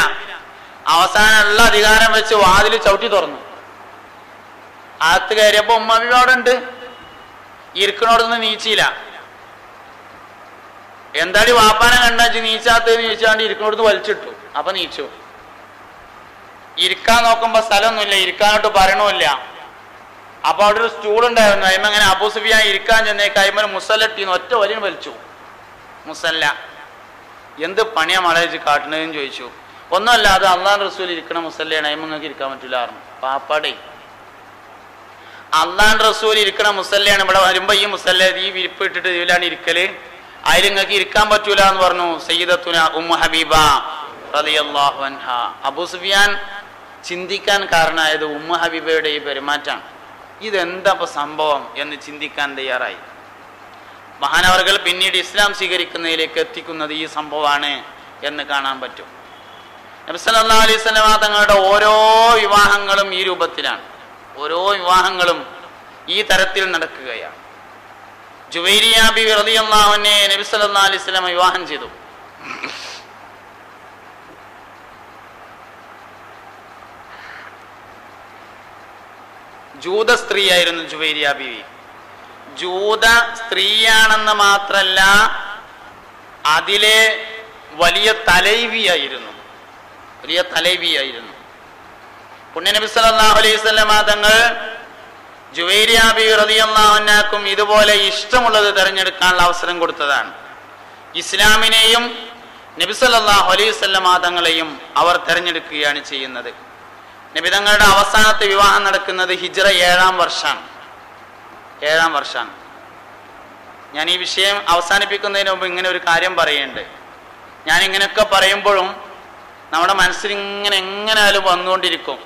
അവസാനമുള്ള അധികാരം വെച്ച് വാതിൽ ചവിട്ടി തുറന്നു. അകത്ത് കയറിയപ്പോ ഉമ്മ ഹബീബ അവിടെ ഉണ്ട്. ഇരിക്കണോടൊന്ന് നീച്ചില്ല. എന്താടി വാപ്പാനെ കണ്ടാച്ച് നീച്ചാത്തെന്ന് ചോദിച്ചാണ്ട് ഇരിക്കണോടത്ത് വലിച്ചിട്ടു. അപ്പൊ നീച്ചു. ഇരിക്കാൻ നോക്കുമ്പോ സ്ഥലമൊന്നുമില്ല, ഇരിക്കാനോട്ട് പറയണമില്ല. അപ്പൊ അവിടെ ഒരു സ്റ്റൂൾ ഉണ്ടായിരുന്നു. അയിമ അങ്ങനെ അബൂ സുഫിയാൻ ഇരിക്കാൻ ചെന്നേക്ക് അയിമ മുസല്ലട്ടീന്ന് ഒറ്റ വലിയ വലിച്ചു. മുസല്ല എന്ത് പണിയാ മളയിച്ച് കാട്ടണതെന്ന് ചോദിച്ചു. ഒന്നുമല്ല, അത് അള്ളാഹ് റസൂൽ ഇരിക്കണ മുസല്ലയാണ്, അയിമ നിങ്ങൾക്ക് ഇരിക്കാൻ പറ്റൂല പറഞ്ഞു. പാപ്പാടേ, അള്ളാഹ് റസൂൽ ഇരിക്കണ മുസല്ലയാണ്. ഇവിടെ വരുമ്പോ ഈ മുസല്ല ഈ വിരിപ്പ് ഇട്ടിട്ട് ഇതിലാണ് ഇരിക്കല്, അതിൽ നിങ്ങൾക്ക് ഇരിക്കാൻ പറ്റൂല എന്ന് പറഞ്ഞു സയ്യിദത്തുന ഉമ്മു ഹബീബ റളിയല്ലാഹു അൻഹ. അബൂ സുഫിയാൻ ചിന്തിക്കാൻ കാരണമായത് ഉമ്മു ഹബീബയുടെ ഈ പെരുമാറ്റാണ്. ഇതെന്താ സംഭവം എന്ന് ചിന്തിക്കാൻ തയ്യാറായി. മഹാനവർകൾ പിന്നീട് ഇസ്ലാം സ്വീകരിക്കുന്നതിലേക്ക് എത്തിക്കുന്നത് ഈ സംഭവമാണ് എന്ന് കാണാൻ പറ്റും. നബി സല്ലല്ലാഹു അലൈഹി വസല്ലം തങ്ങളുടെ ഓരോ വിവാഹങ്ങളും ഈ രൂപത്തിലാണ്. ഓരോ വിവാഹങ്ങളും ഈ തരത്തിൽ നടക്കുകയാണ്. ജുവൈരിയ ബിവി റളിയല്ലാഹു അൻഹയെ നബി സല്ലല്ലാഹു അലൈഹി വസല്ലം വിവാഹം ചെയ്തു. ജൂത സ്ത്രീയായിരുന്നു ജുവൈരിയ ബിവി. ജൂത സ്ത്രീയാണെന്ന് മാത്രല്ല, അതിലെ വലിയ തലൈവിയായിരുന്നു. പുണ്യ നബി സല്ലല്ലാഹു അലൈഹി വസല്ലം തങ്ങൾ ജുവൈരിയ ബിവി റളിയല്ലാഹു അൻഹക്കും ഇതുപോലെ ഇഷ്ടമുള്ളത് തിരഞ്ഞെടുക്കാനുള്ള അവസരം കൊടുത്തതാണ്. ഇസ്ലാമിനെയും നബി സല്ലല്ലാഹു അലൈഹി വസല്ലം തങ്ങളെയും അവർ തിരഞ്ഞെടുക്കുകയാണ് ചെയ്യുന്നത്. നബി തങ്ങളുടെ അവസാനത്തെ വിവാഹം നടക്കുന്നത് ഹിജ്റ 7-ാം വർഷമാണ്. ഞാൻ ഈ വിഷയം അവസാനിപ്പിക്കുന്നതിന് മുമ്പ് ഇങ്ങനെ ഒരു കാര്യം പറയുന്നുണ്ട്. ഞാൻ ഇങ്ങനെയൊക്കെ പറയുമ്പോഴും നമ്മുടെ മനസ്സിൽ ഇങ്ങനെ എങ്ങനെയായാലും വന്നുകൊണ്ടിരിക്കും.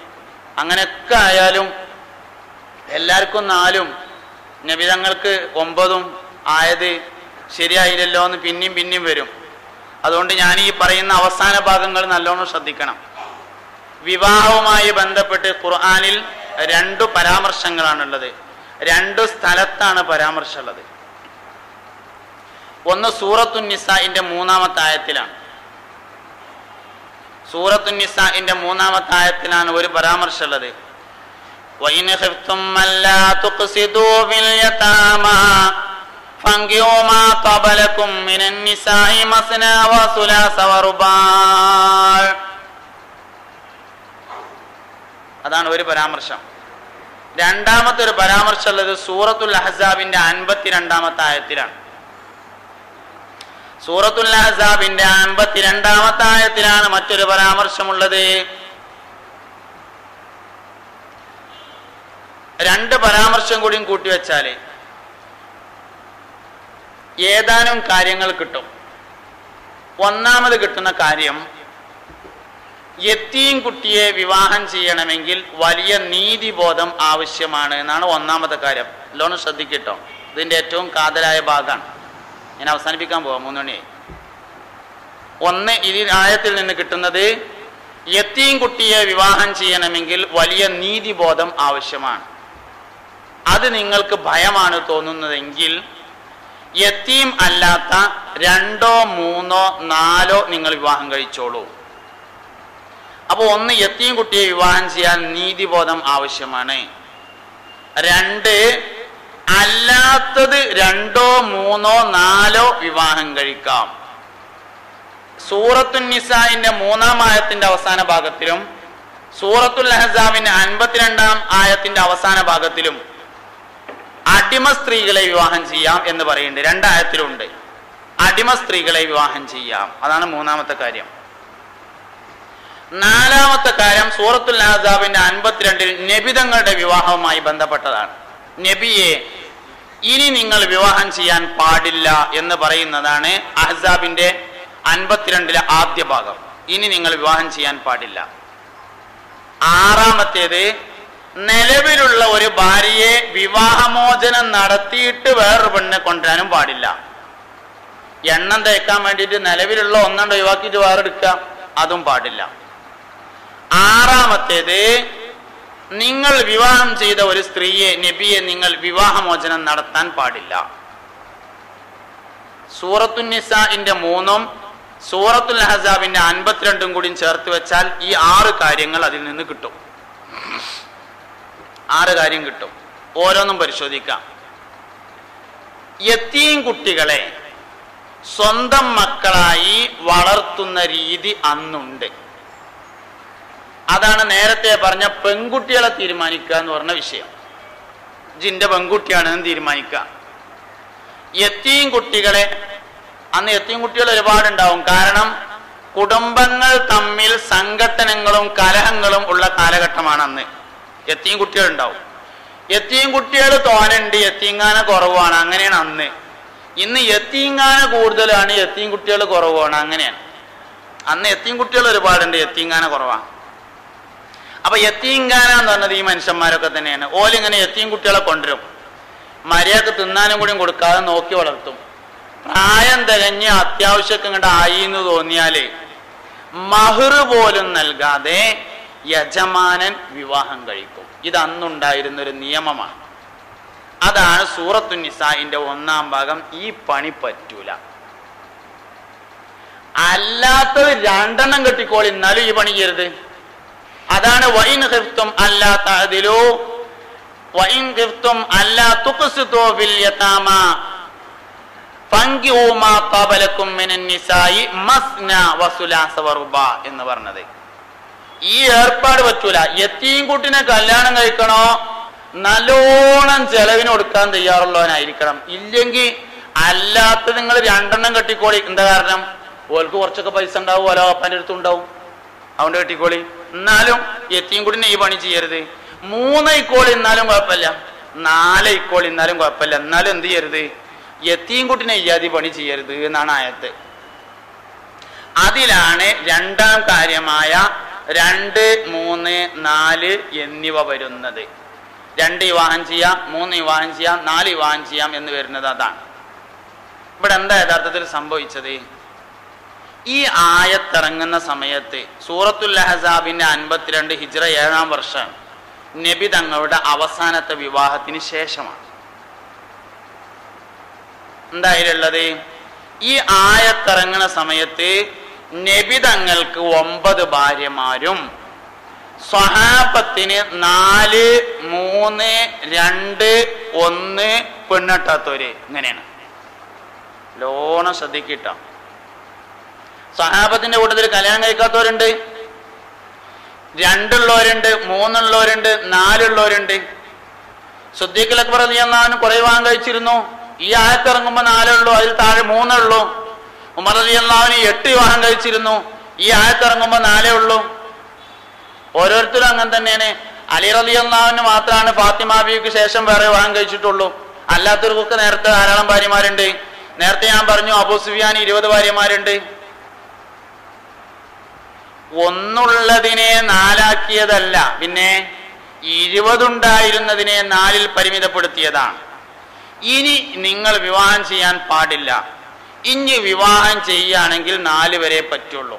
അങ്ങനെയൊക്കെ ആയാലും എല്ലാവർക്കും 4 നബി തങ്ങൾക്ക് 9 ആയത് ശരിയായില്ലല്ലോ എന്ന് പിന്നെയും വരും. അതുകൊണ്ട് ഞാൻ ഈ പറയുന്ന അവസാന ഭാഗങ്ങൾ നല്ലോണം ശ്രദ്ധിക്കണം. വിവാഹവുമായി ബന്ധപ്പെട്ട് ഖുർആനിൽ 2 പരാമർശങ്ങളാണുള്ളത്. 2 സ്ഥലത്താണ് പരാമർശമുള്ളത്. ഒന്ന് സൂറത്തുൻ നിസാഇന്റെ 3-ാമത്തെ ആയത്തിലാണ്. സൂറത്തുൻ നിസാഇന്റെ 3-ാമത്തെ ആയത്തിലാണ് ഒരു പരാമർശമുള്ളത്. വഇൻ ഖിഫ്തും അല്ലാ തുഖ്സിദൂ ഫിൽ യതാമാ ഫൻകിഹൂ മാ തബലകും മിനൻ നിസാഇ മസ്നാ വസുലാസ വറുബാ. അതാണ് ഒരു പരാമർശം. 2-ാമത്തെ ഒരു പരാമർശം ഉള്ളത് സൂറത്തുൽ അഹ്സാബിന്റെ 52-ാമത്തെ ആയത്തിലാണ്. സൂറത്തുൽ അഹ്സാബിന്റെ 52-ാമത്തെ ആയത്തിലാണ് മറ്റൊരു പരാമർശമുള്ളത്. 2 പരാമർശം കൂടിയും കൂട്ടിവെച്ചാല് ഏതാനും കാര്യങ്ങൾ കിട്ടും. ഒന്നാമത് കിട്ടുന്ന കാര്യം, യത്തീം കുട്ടിയെ വിവാഹം ചെയ്യണമെങ്കിൽ വലിയ നീതിബോധം ആവശ്യമാണ് എന്നാണ് ഒന്നാമത്തെ കാര്യം. നല്ലോണം ശ്രദ്ധിക്കട്ടോ, ഇതിന്റെ ഏറ്റവും കാതലായ ഭാഗമാണ്. ഞാൻ അവസാനിപ്പിക്കാൻ പോവാം, 3 മണിയായി. ഒന്ന്, ഈ ആയത്തിൽ നിന്ന് കിട്ടുന്നത് യത്തീം കുട്ടിയെ വിവാഹം ചെയ്യണമെങ്കിൽ വലിയ നീതിബോധം ആവശ്യമാണ്. അത് നിങ്ങൾക്ക് ഭയമാണ് തോന്നുന്നതെങ്കിൽ യത്തീം അല്ലാത്ത 2, 3, 4 നിങ്ങൾ വിവാഹം കഴിച്ചോളൂ. അപ്പോൾ ഒന്ന്, യത്തീം കുട്ടിയെ വിവാഹം ചെയ്യാൻ നീതിബോധം ആവശ്യമാണ്. 2, അല്ലാത്തത് 2, 3, 4 വിവാഹം കഴിക്കാം. സൂറത്തുൻ നിസാഇന്റെ 3-ാം ആയത്തിന്റെ അവസാന ഭാഗത്തിലും സൂറത്തുൽ അഹ്സാബിന്റെ 52-ാം ആയത്തിന്റെ അവസാന ഭാഗത്തിലും അടിമ സ്ത്രീകളെ വിവാഹം ചെയ്യാം എന്ന് പറയുന്നുണ്ട്. 2 ആയത്തിലുണ്ട് അടിമ സ്ത്രീകളെ വിവാഹം ചെയ്യാം. അതാണ് 3-ാമത്തെ കാര്യം. 4-ാമത്തെ കാര്യം സൂറത്തുൽ അഹ്സാബിന്റെ 52-ൽ നബിതങ്ങളുടെ വിവാഹവുമായി ബന്ധപ്പെട്ടതാണ്. നബിയെ ഇനി നിങ്ങൾ വിവാഹം ചെയ്യാൻ പാടില്ല എന്ന് പറയുന്നതാണ് അഹ്സാബിന്റെ 52-ലെ ആദ്യ ഭാഗം. ഇനി നിങ്ങൾ വിവാഹം ചെയ്യാൻ പാടില്ല. 6-ാമത്തേത് നിലവിലുള്ള ഒരു ഭാര്യയെ വിവാഹമോചനം നടത്തിയിട്ട് വേറൊരു പെണ്ണിനെ കൊണ്ടുവരാനും പാടില്ല. എണ്ണം തേക്കാൻ വേണ്ടിയിട്ട് നിലവിലുള്ള ഒന്നുണ്ട് ഒഴിവാക്കിയിട്ട് വേറെ എടുക്കുക, അതും പാടില്ല. 6-ാമത്തേത് നിങ്ങൾ വിവാഹം ചെയ്ത ഒരു സ്ത്രീയെ നബിയെ നിങ്ങൾ വിവാഹമോചനം നടത്താൻ പാടില്ല. സൂറത്തുൻ നിസാഇന്റെ 3-ഉം സൂറത്തുൽ അഹ്സാബിന്റെ 52-ഉം കൂടി ചേർത്ത് വെച്ചാൽ ഈ 6 കാര്യങ്ങൾ അതിൽ നിന്ന് കിട്ടും. 6 കാര്യം കിട്ടും. ഓരോന്നും പരിശോധിക്കാം. യത്തീം കുട്ടികളെ സ്വന്തം മക്കളായി വളർത്തുന്ന രീതി അന്നുണ്ട്. അതാണ് നേരത്തെ പറഞ്ഞ പെൺകുട്ടികളെ തീരുമാനിക്കുക എന്ന് പറഞ്ഞ വിഷയം. ജിന്റെ പെൺകുട്ടിയാണെന്ന് തീരുമാനിക്കുക. യത്തീം കുട്ടികളെ അന്ന് യത്തീം കുട്ടികൾ ഒരുപാടുണ്ടാവും. കാരണം കുടുംബങ്ങൾ തമ്മിൽ സംഘട്ടനങ്ങളും കലഹങ്ങളും ഉള്ള കാലഘട്ടമാണ് അന്ന്. യത്തീം കുട്ടികൾ ഉണ്ടാവും. യത്തീം കുട്ടികൾ തോനുണ്ട്, യത്തീങ്കാന കുറവാണ്. അങ്ങനെയാണ് അന്ന്. ഇന്ന് യത്തീങ്കാന കൂടുതലാണ്, യത്തീം കുട്ടികൾ കുറവാണ്. അങ്ങനെയാണ്. അന്ന് യത്തീം കുട്ടികൾ ഒരുപാടുണ്ട്, യത്തീങ്കാന കുറവാണ്. അപ്പൊ യത്തീങ്കാന എന്ന് പറഞ്ഞത് ഈ മനുഷ്യന്മാരൊക്കെ തന്നെയാണ്. ഓലിങ്ങനെ യത്തീം കുട്ടികളെ കൊണ്ടുവരും, മര്യാദക്ക് തിന്നാനും കൂടിയും കൊടുക്കാതെ നോക്കി വളർത്തും. പ്രായം തികഞ്ഞ് അത്യാവശ്യമൊക്കെ ഇങ്ങോട്ട് ആയി എന്ന് തോന്നിയാല് മഹർ പോലും നൽകാതെ യജമാനൻ വിവാഹം കഴിക്കും. ഇത് അന്നുണ്ടായിരുന്നൊരു നിയമമാണ്. അതാണ് സൂറത്തുൻ നിസാഇന്റെ 1-ാം ഭാഗം. ഈ പണി പറ്റൂല. അല്ലാത്തത് 2 കെട്ടിക്കോളി, എന്നാലും ഈ പണി ചെയ്യരുത്. അതാണ് വഇൻ ഖിഫ്തും അല്ലാ തഅദിലു വഇൻ ഖിഫ്തും അല്ലാ തുഖ്സിതു ഫിൽ യതാമ ഫൻകിഹു മാ ഖബലകും മിനൻ നിസായി മസ്ന വസുലാസ വറുബാ എന്ന് പറഞ്ഞത്. ഈ ഏർപ്പാട് പറ്റൂല. യത്തീം കുട്ടിനെ കല്യാണം കഴിക്കണോ നല്ലോണം ചെലവിന് കൊടുക്കാൻ തയ്യാറുള്ളവനായിരിക്കണം. ഇല്ലെങ്കിൽ അല്ലാത്ത നിങ്ങൾ 2 കെട്ടിക്കോളി. എന്താ കാരണം? ഓൾക്ക് കുറച്ചൊക്കെ പൈസ ഉണ്ടാവും, ഓരോ അപ്പൻ്റെ അടുത്തും ഉണ്ടാവും, അതുകൊണ്ട് കെട്ടിക്കോളി. എന്നാലും യത്തീം കുട്ടിനെ ഈ പണി ചെയ്യരുത്. 3 ഇക്കോളി എന്നാലും കുഴപ്പമില്ല, 4 ഇക്കോളി എന്നാലും കുഴപ്പമില്ല. എന്നാലും എന്ത് ചെയ്യരുത്? യത്തീം കുട്ടിനെ ഇയാതി പണി ചെയ്യരുത് എന്നാണ് ആയത്ത്. അതിലാണ് 2-ാം കാര്യമായ 2, 3, 4 എന്നിവ വരുന്നത്. 2 വിവാഹം ചെയ്യാം, 3 വിവാഹം ചെയ്യാം, 4 വിവാഹം ചെയ്യാം എന്ന് വരുന്നത് അതാണ്. ഇവിടെ എന്താ യഥാർത്ഥത്തിൽ സംഭവിച്ചത്? ഈ ആയത്തിറങ്ങുന്ന സമയത്ത് സൂറത്തുൽ അഹ്സാബിന്റെ 52 ഹിജ്റ 7-ാം വർഷം നബി തങ്ങളുടെ അവസാനത്തെ വിവാഹത്തിന് ശേഷമാണ്. എന്തായാലുള്ളത് ഈ ആയത്തിറങ്ങുന്ന സമയത്ത് നബി തങ്ങൾക്ക് 9 ഭാര്യമാരും സ്വഹാബത്തിന് 4, 3, 2, 1 പെണ്ണെട്ടാത്തവര്. ഇങ്ങനെയാണ്. ലോണം ശ്രദ്ധിക്കട്ടോ. സ്വഹാബത്തിന്റെ കൂട്ടത്തിൽ കല്യാണം കഴിക്കാത്തവരുണ്ട്, 2 ഉള്ളവരുണ്ട്, 3 ഉള്ളവരുണ്ട്, 4 ഉള്ളവരുണ്ട്. സിദ്ദീഖുൽ അക്ബർ റളിയല്ലാഹു അൻഹു കുറെ വിവാഹം കഴിച്ചിരുന്നു. ഈ ആയത്തിറങ്ങുമ്പോ 4 ഉള്ളൂ, അതിൽ താഴെ 3 ഉള്ളൂ. ഉമർ റളിയല്ലാഹു അൻഹു 8 വിവാഹം കഴിച്ചിരുന്നു. ഈ ആയത്തിറങ്ങുമ്പോ 4 ഉള്ളൂ. ഓരോരുത്തരും അങ്ങനെ തന്നെയാണ്. അലി റളിയല്ലാഹു അൻഹു മാത്രമാണ് ഫാത്തിമ ബീവിക്ക് ശേഷം വേറെ വിവാഹം കഴിച്ചിട്ടുള്ളൂ. അല്ലാത്തവർക്കൊക്കെ നേരത്തെ ധാരാളം ഭാര്യമാരുണ്ട്. നേരത്തെ ഞാൻ പറഞ്ഞു അബൂ സുഫിയാൻ 20 ഭാര്യമാരുണ്ട്. ഒന്നുള്ളതിനെ 4 പിന്നെ 20 ഉണ്ടായിരുന്നതിനെ 4 പരിമിതപ്പെടുത്തിയതാണ്. ഇനി നിങ്ങൾ വിവാഹം ചെയ്യാൻ പാടില്ല. ഇനി വിവാഹം ചെയ്യുകയാണെങ്കിൽ 4 വരെ പറ്റുള്ളൂ.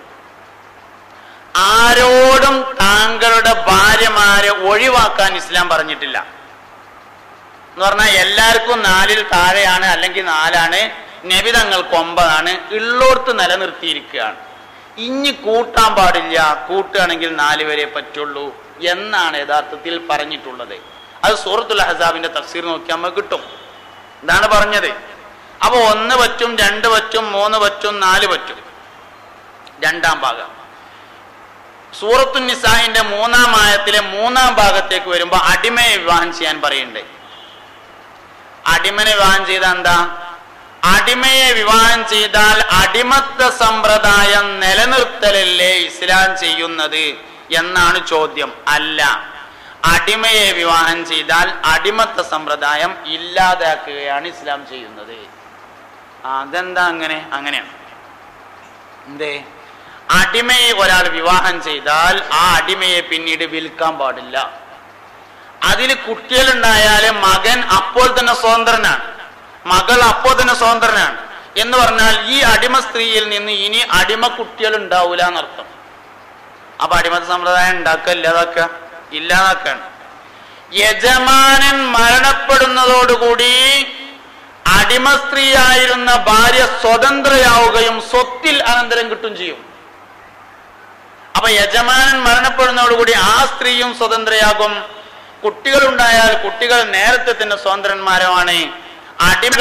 ആരോടും താങ്കളുടെ ഭാര്യമാരെ ഒഴിവാക്കാൻ ഇസ്ലാം പറഞ്ഞിട്ടില്ല. എന്ന് പറഞ്ഞാൽ എല്ലാവർക്കും 4-ൽ താഴെയാണ്, അല്ലെങ്കിൽ 4ആണ്. നബി തങ്ങൾക്ക് 9ആണ്. ഉള്ളോർത്ത് നിലനിർത്തിയിരിക്കുകയാണ്. ഇനി കൂട്ടാൻ പാടില്ല, കൂട്ടുകയാണെങ്കിൽ 4 വരെ പറ്റുള്ളൂ എന്നാണ് യഥാർത്ഥത്തിൽ പറഞ്ഞിട്ടുള്ളത്. അത് സൂറത്തുൽ അഹ്സാബിന്റെ തഫ്സീർ നോക്കിയാൽ നമുക്ക് കിട്ടും. ഇതാണ് പറഞ്ഞത്. അപ്പൊ 1 പറ്റും, 2 പറ്റും, 3 പറ്റും, 4 പറ്റും. രണ്ടാം ഭാഗം സൂറത്തുൻ നിസാഇന്റെ 3-ാം ആയത്തിലെ 3-ാം ഭാഗത്തേക്ക് വരുമ്പോ അടിമയെ വിവാഹം ചെയ്യാൻ പറയുന്നുണ്ട്. അടിമനെ വിവാഹം ചെയ്താൽ എന്താ? അടിമയെ വിവാഹം ചെയ്താൽ അടിമത്ത സമ്പ്രദായം നിലനിർത്തലല്ലേ ഇസ്ലാം ചെയ്യുന്നത് എന്നാണ് ചോദ്യം. അല്ല, അടിമയെ വിവാഹം ചെയ്താൽ അടിമത്ത സമ്പ്രദായം ഇല്ലാതാക്കുകയാണ് ഇസ്ലാം ചെയ്യുന്നത്. അതെന്താ അങ്ങനെ? അങ്ങനെയാണ്. എന്തേ? അടിമയെ ഒരാൾ വിവാഹം ചെയ്താൽ ആ അടിമയെ പിന്നീട് വിൽക്കാൻ പാടില്ല. അതിൽ കുട്ടികളുണ്ടായാല് മകൻ അപ്പോൾ തന്നെ സ്വതന്ത്രനാണ്, മകൾ അപ്പോൾ തന്നെ സ്വതന്ത്രനാണ്. എന്ന് പറഞ്ഞാൽ ഈ അടിമ സ്ത്രീയിൽ നിന്ന് ഇനി അടിമ കുട്ടികൾ ഉണ്ടാവൂല എന്നർത്ഥം. അപ്പൊ അടിമത്ത സമ്പ്രദായം ഉണ്ടാക്കുക ഇല്ലാതാക്കാണ്. യജമാനൻ മരണപ്പെടുന്നതോടുകൂടി അടിമ സ്ത്രീയായിരുന്ന ഭാര്യ സ്വതന്ത്രയാവുകയും സ്വത്തിൽ അനന്തരം കിട്ടും ചെയ്യും. അപ്പൊ യജമാനൻ മരണപ്പെടുന്നതോടുകൂടി ആ സ്ത്രീയും സ്വതന്ത്രയാകും. കുട്ടികളുണ്ടായാൽ കുട്ടികൾ നേരത്തെ തന്നെ സ്വതന്ത്രന്മാരുമാണ്. അടിമ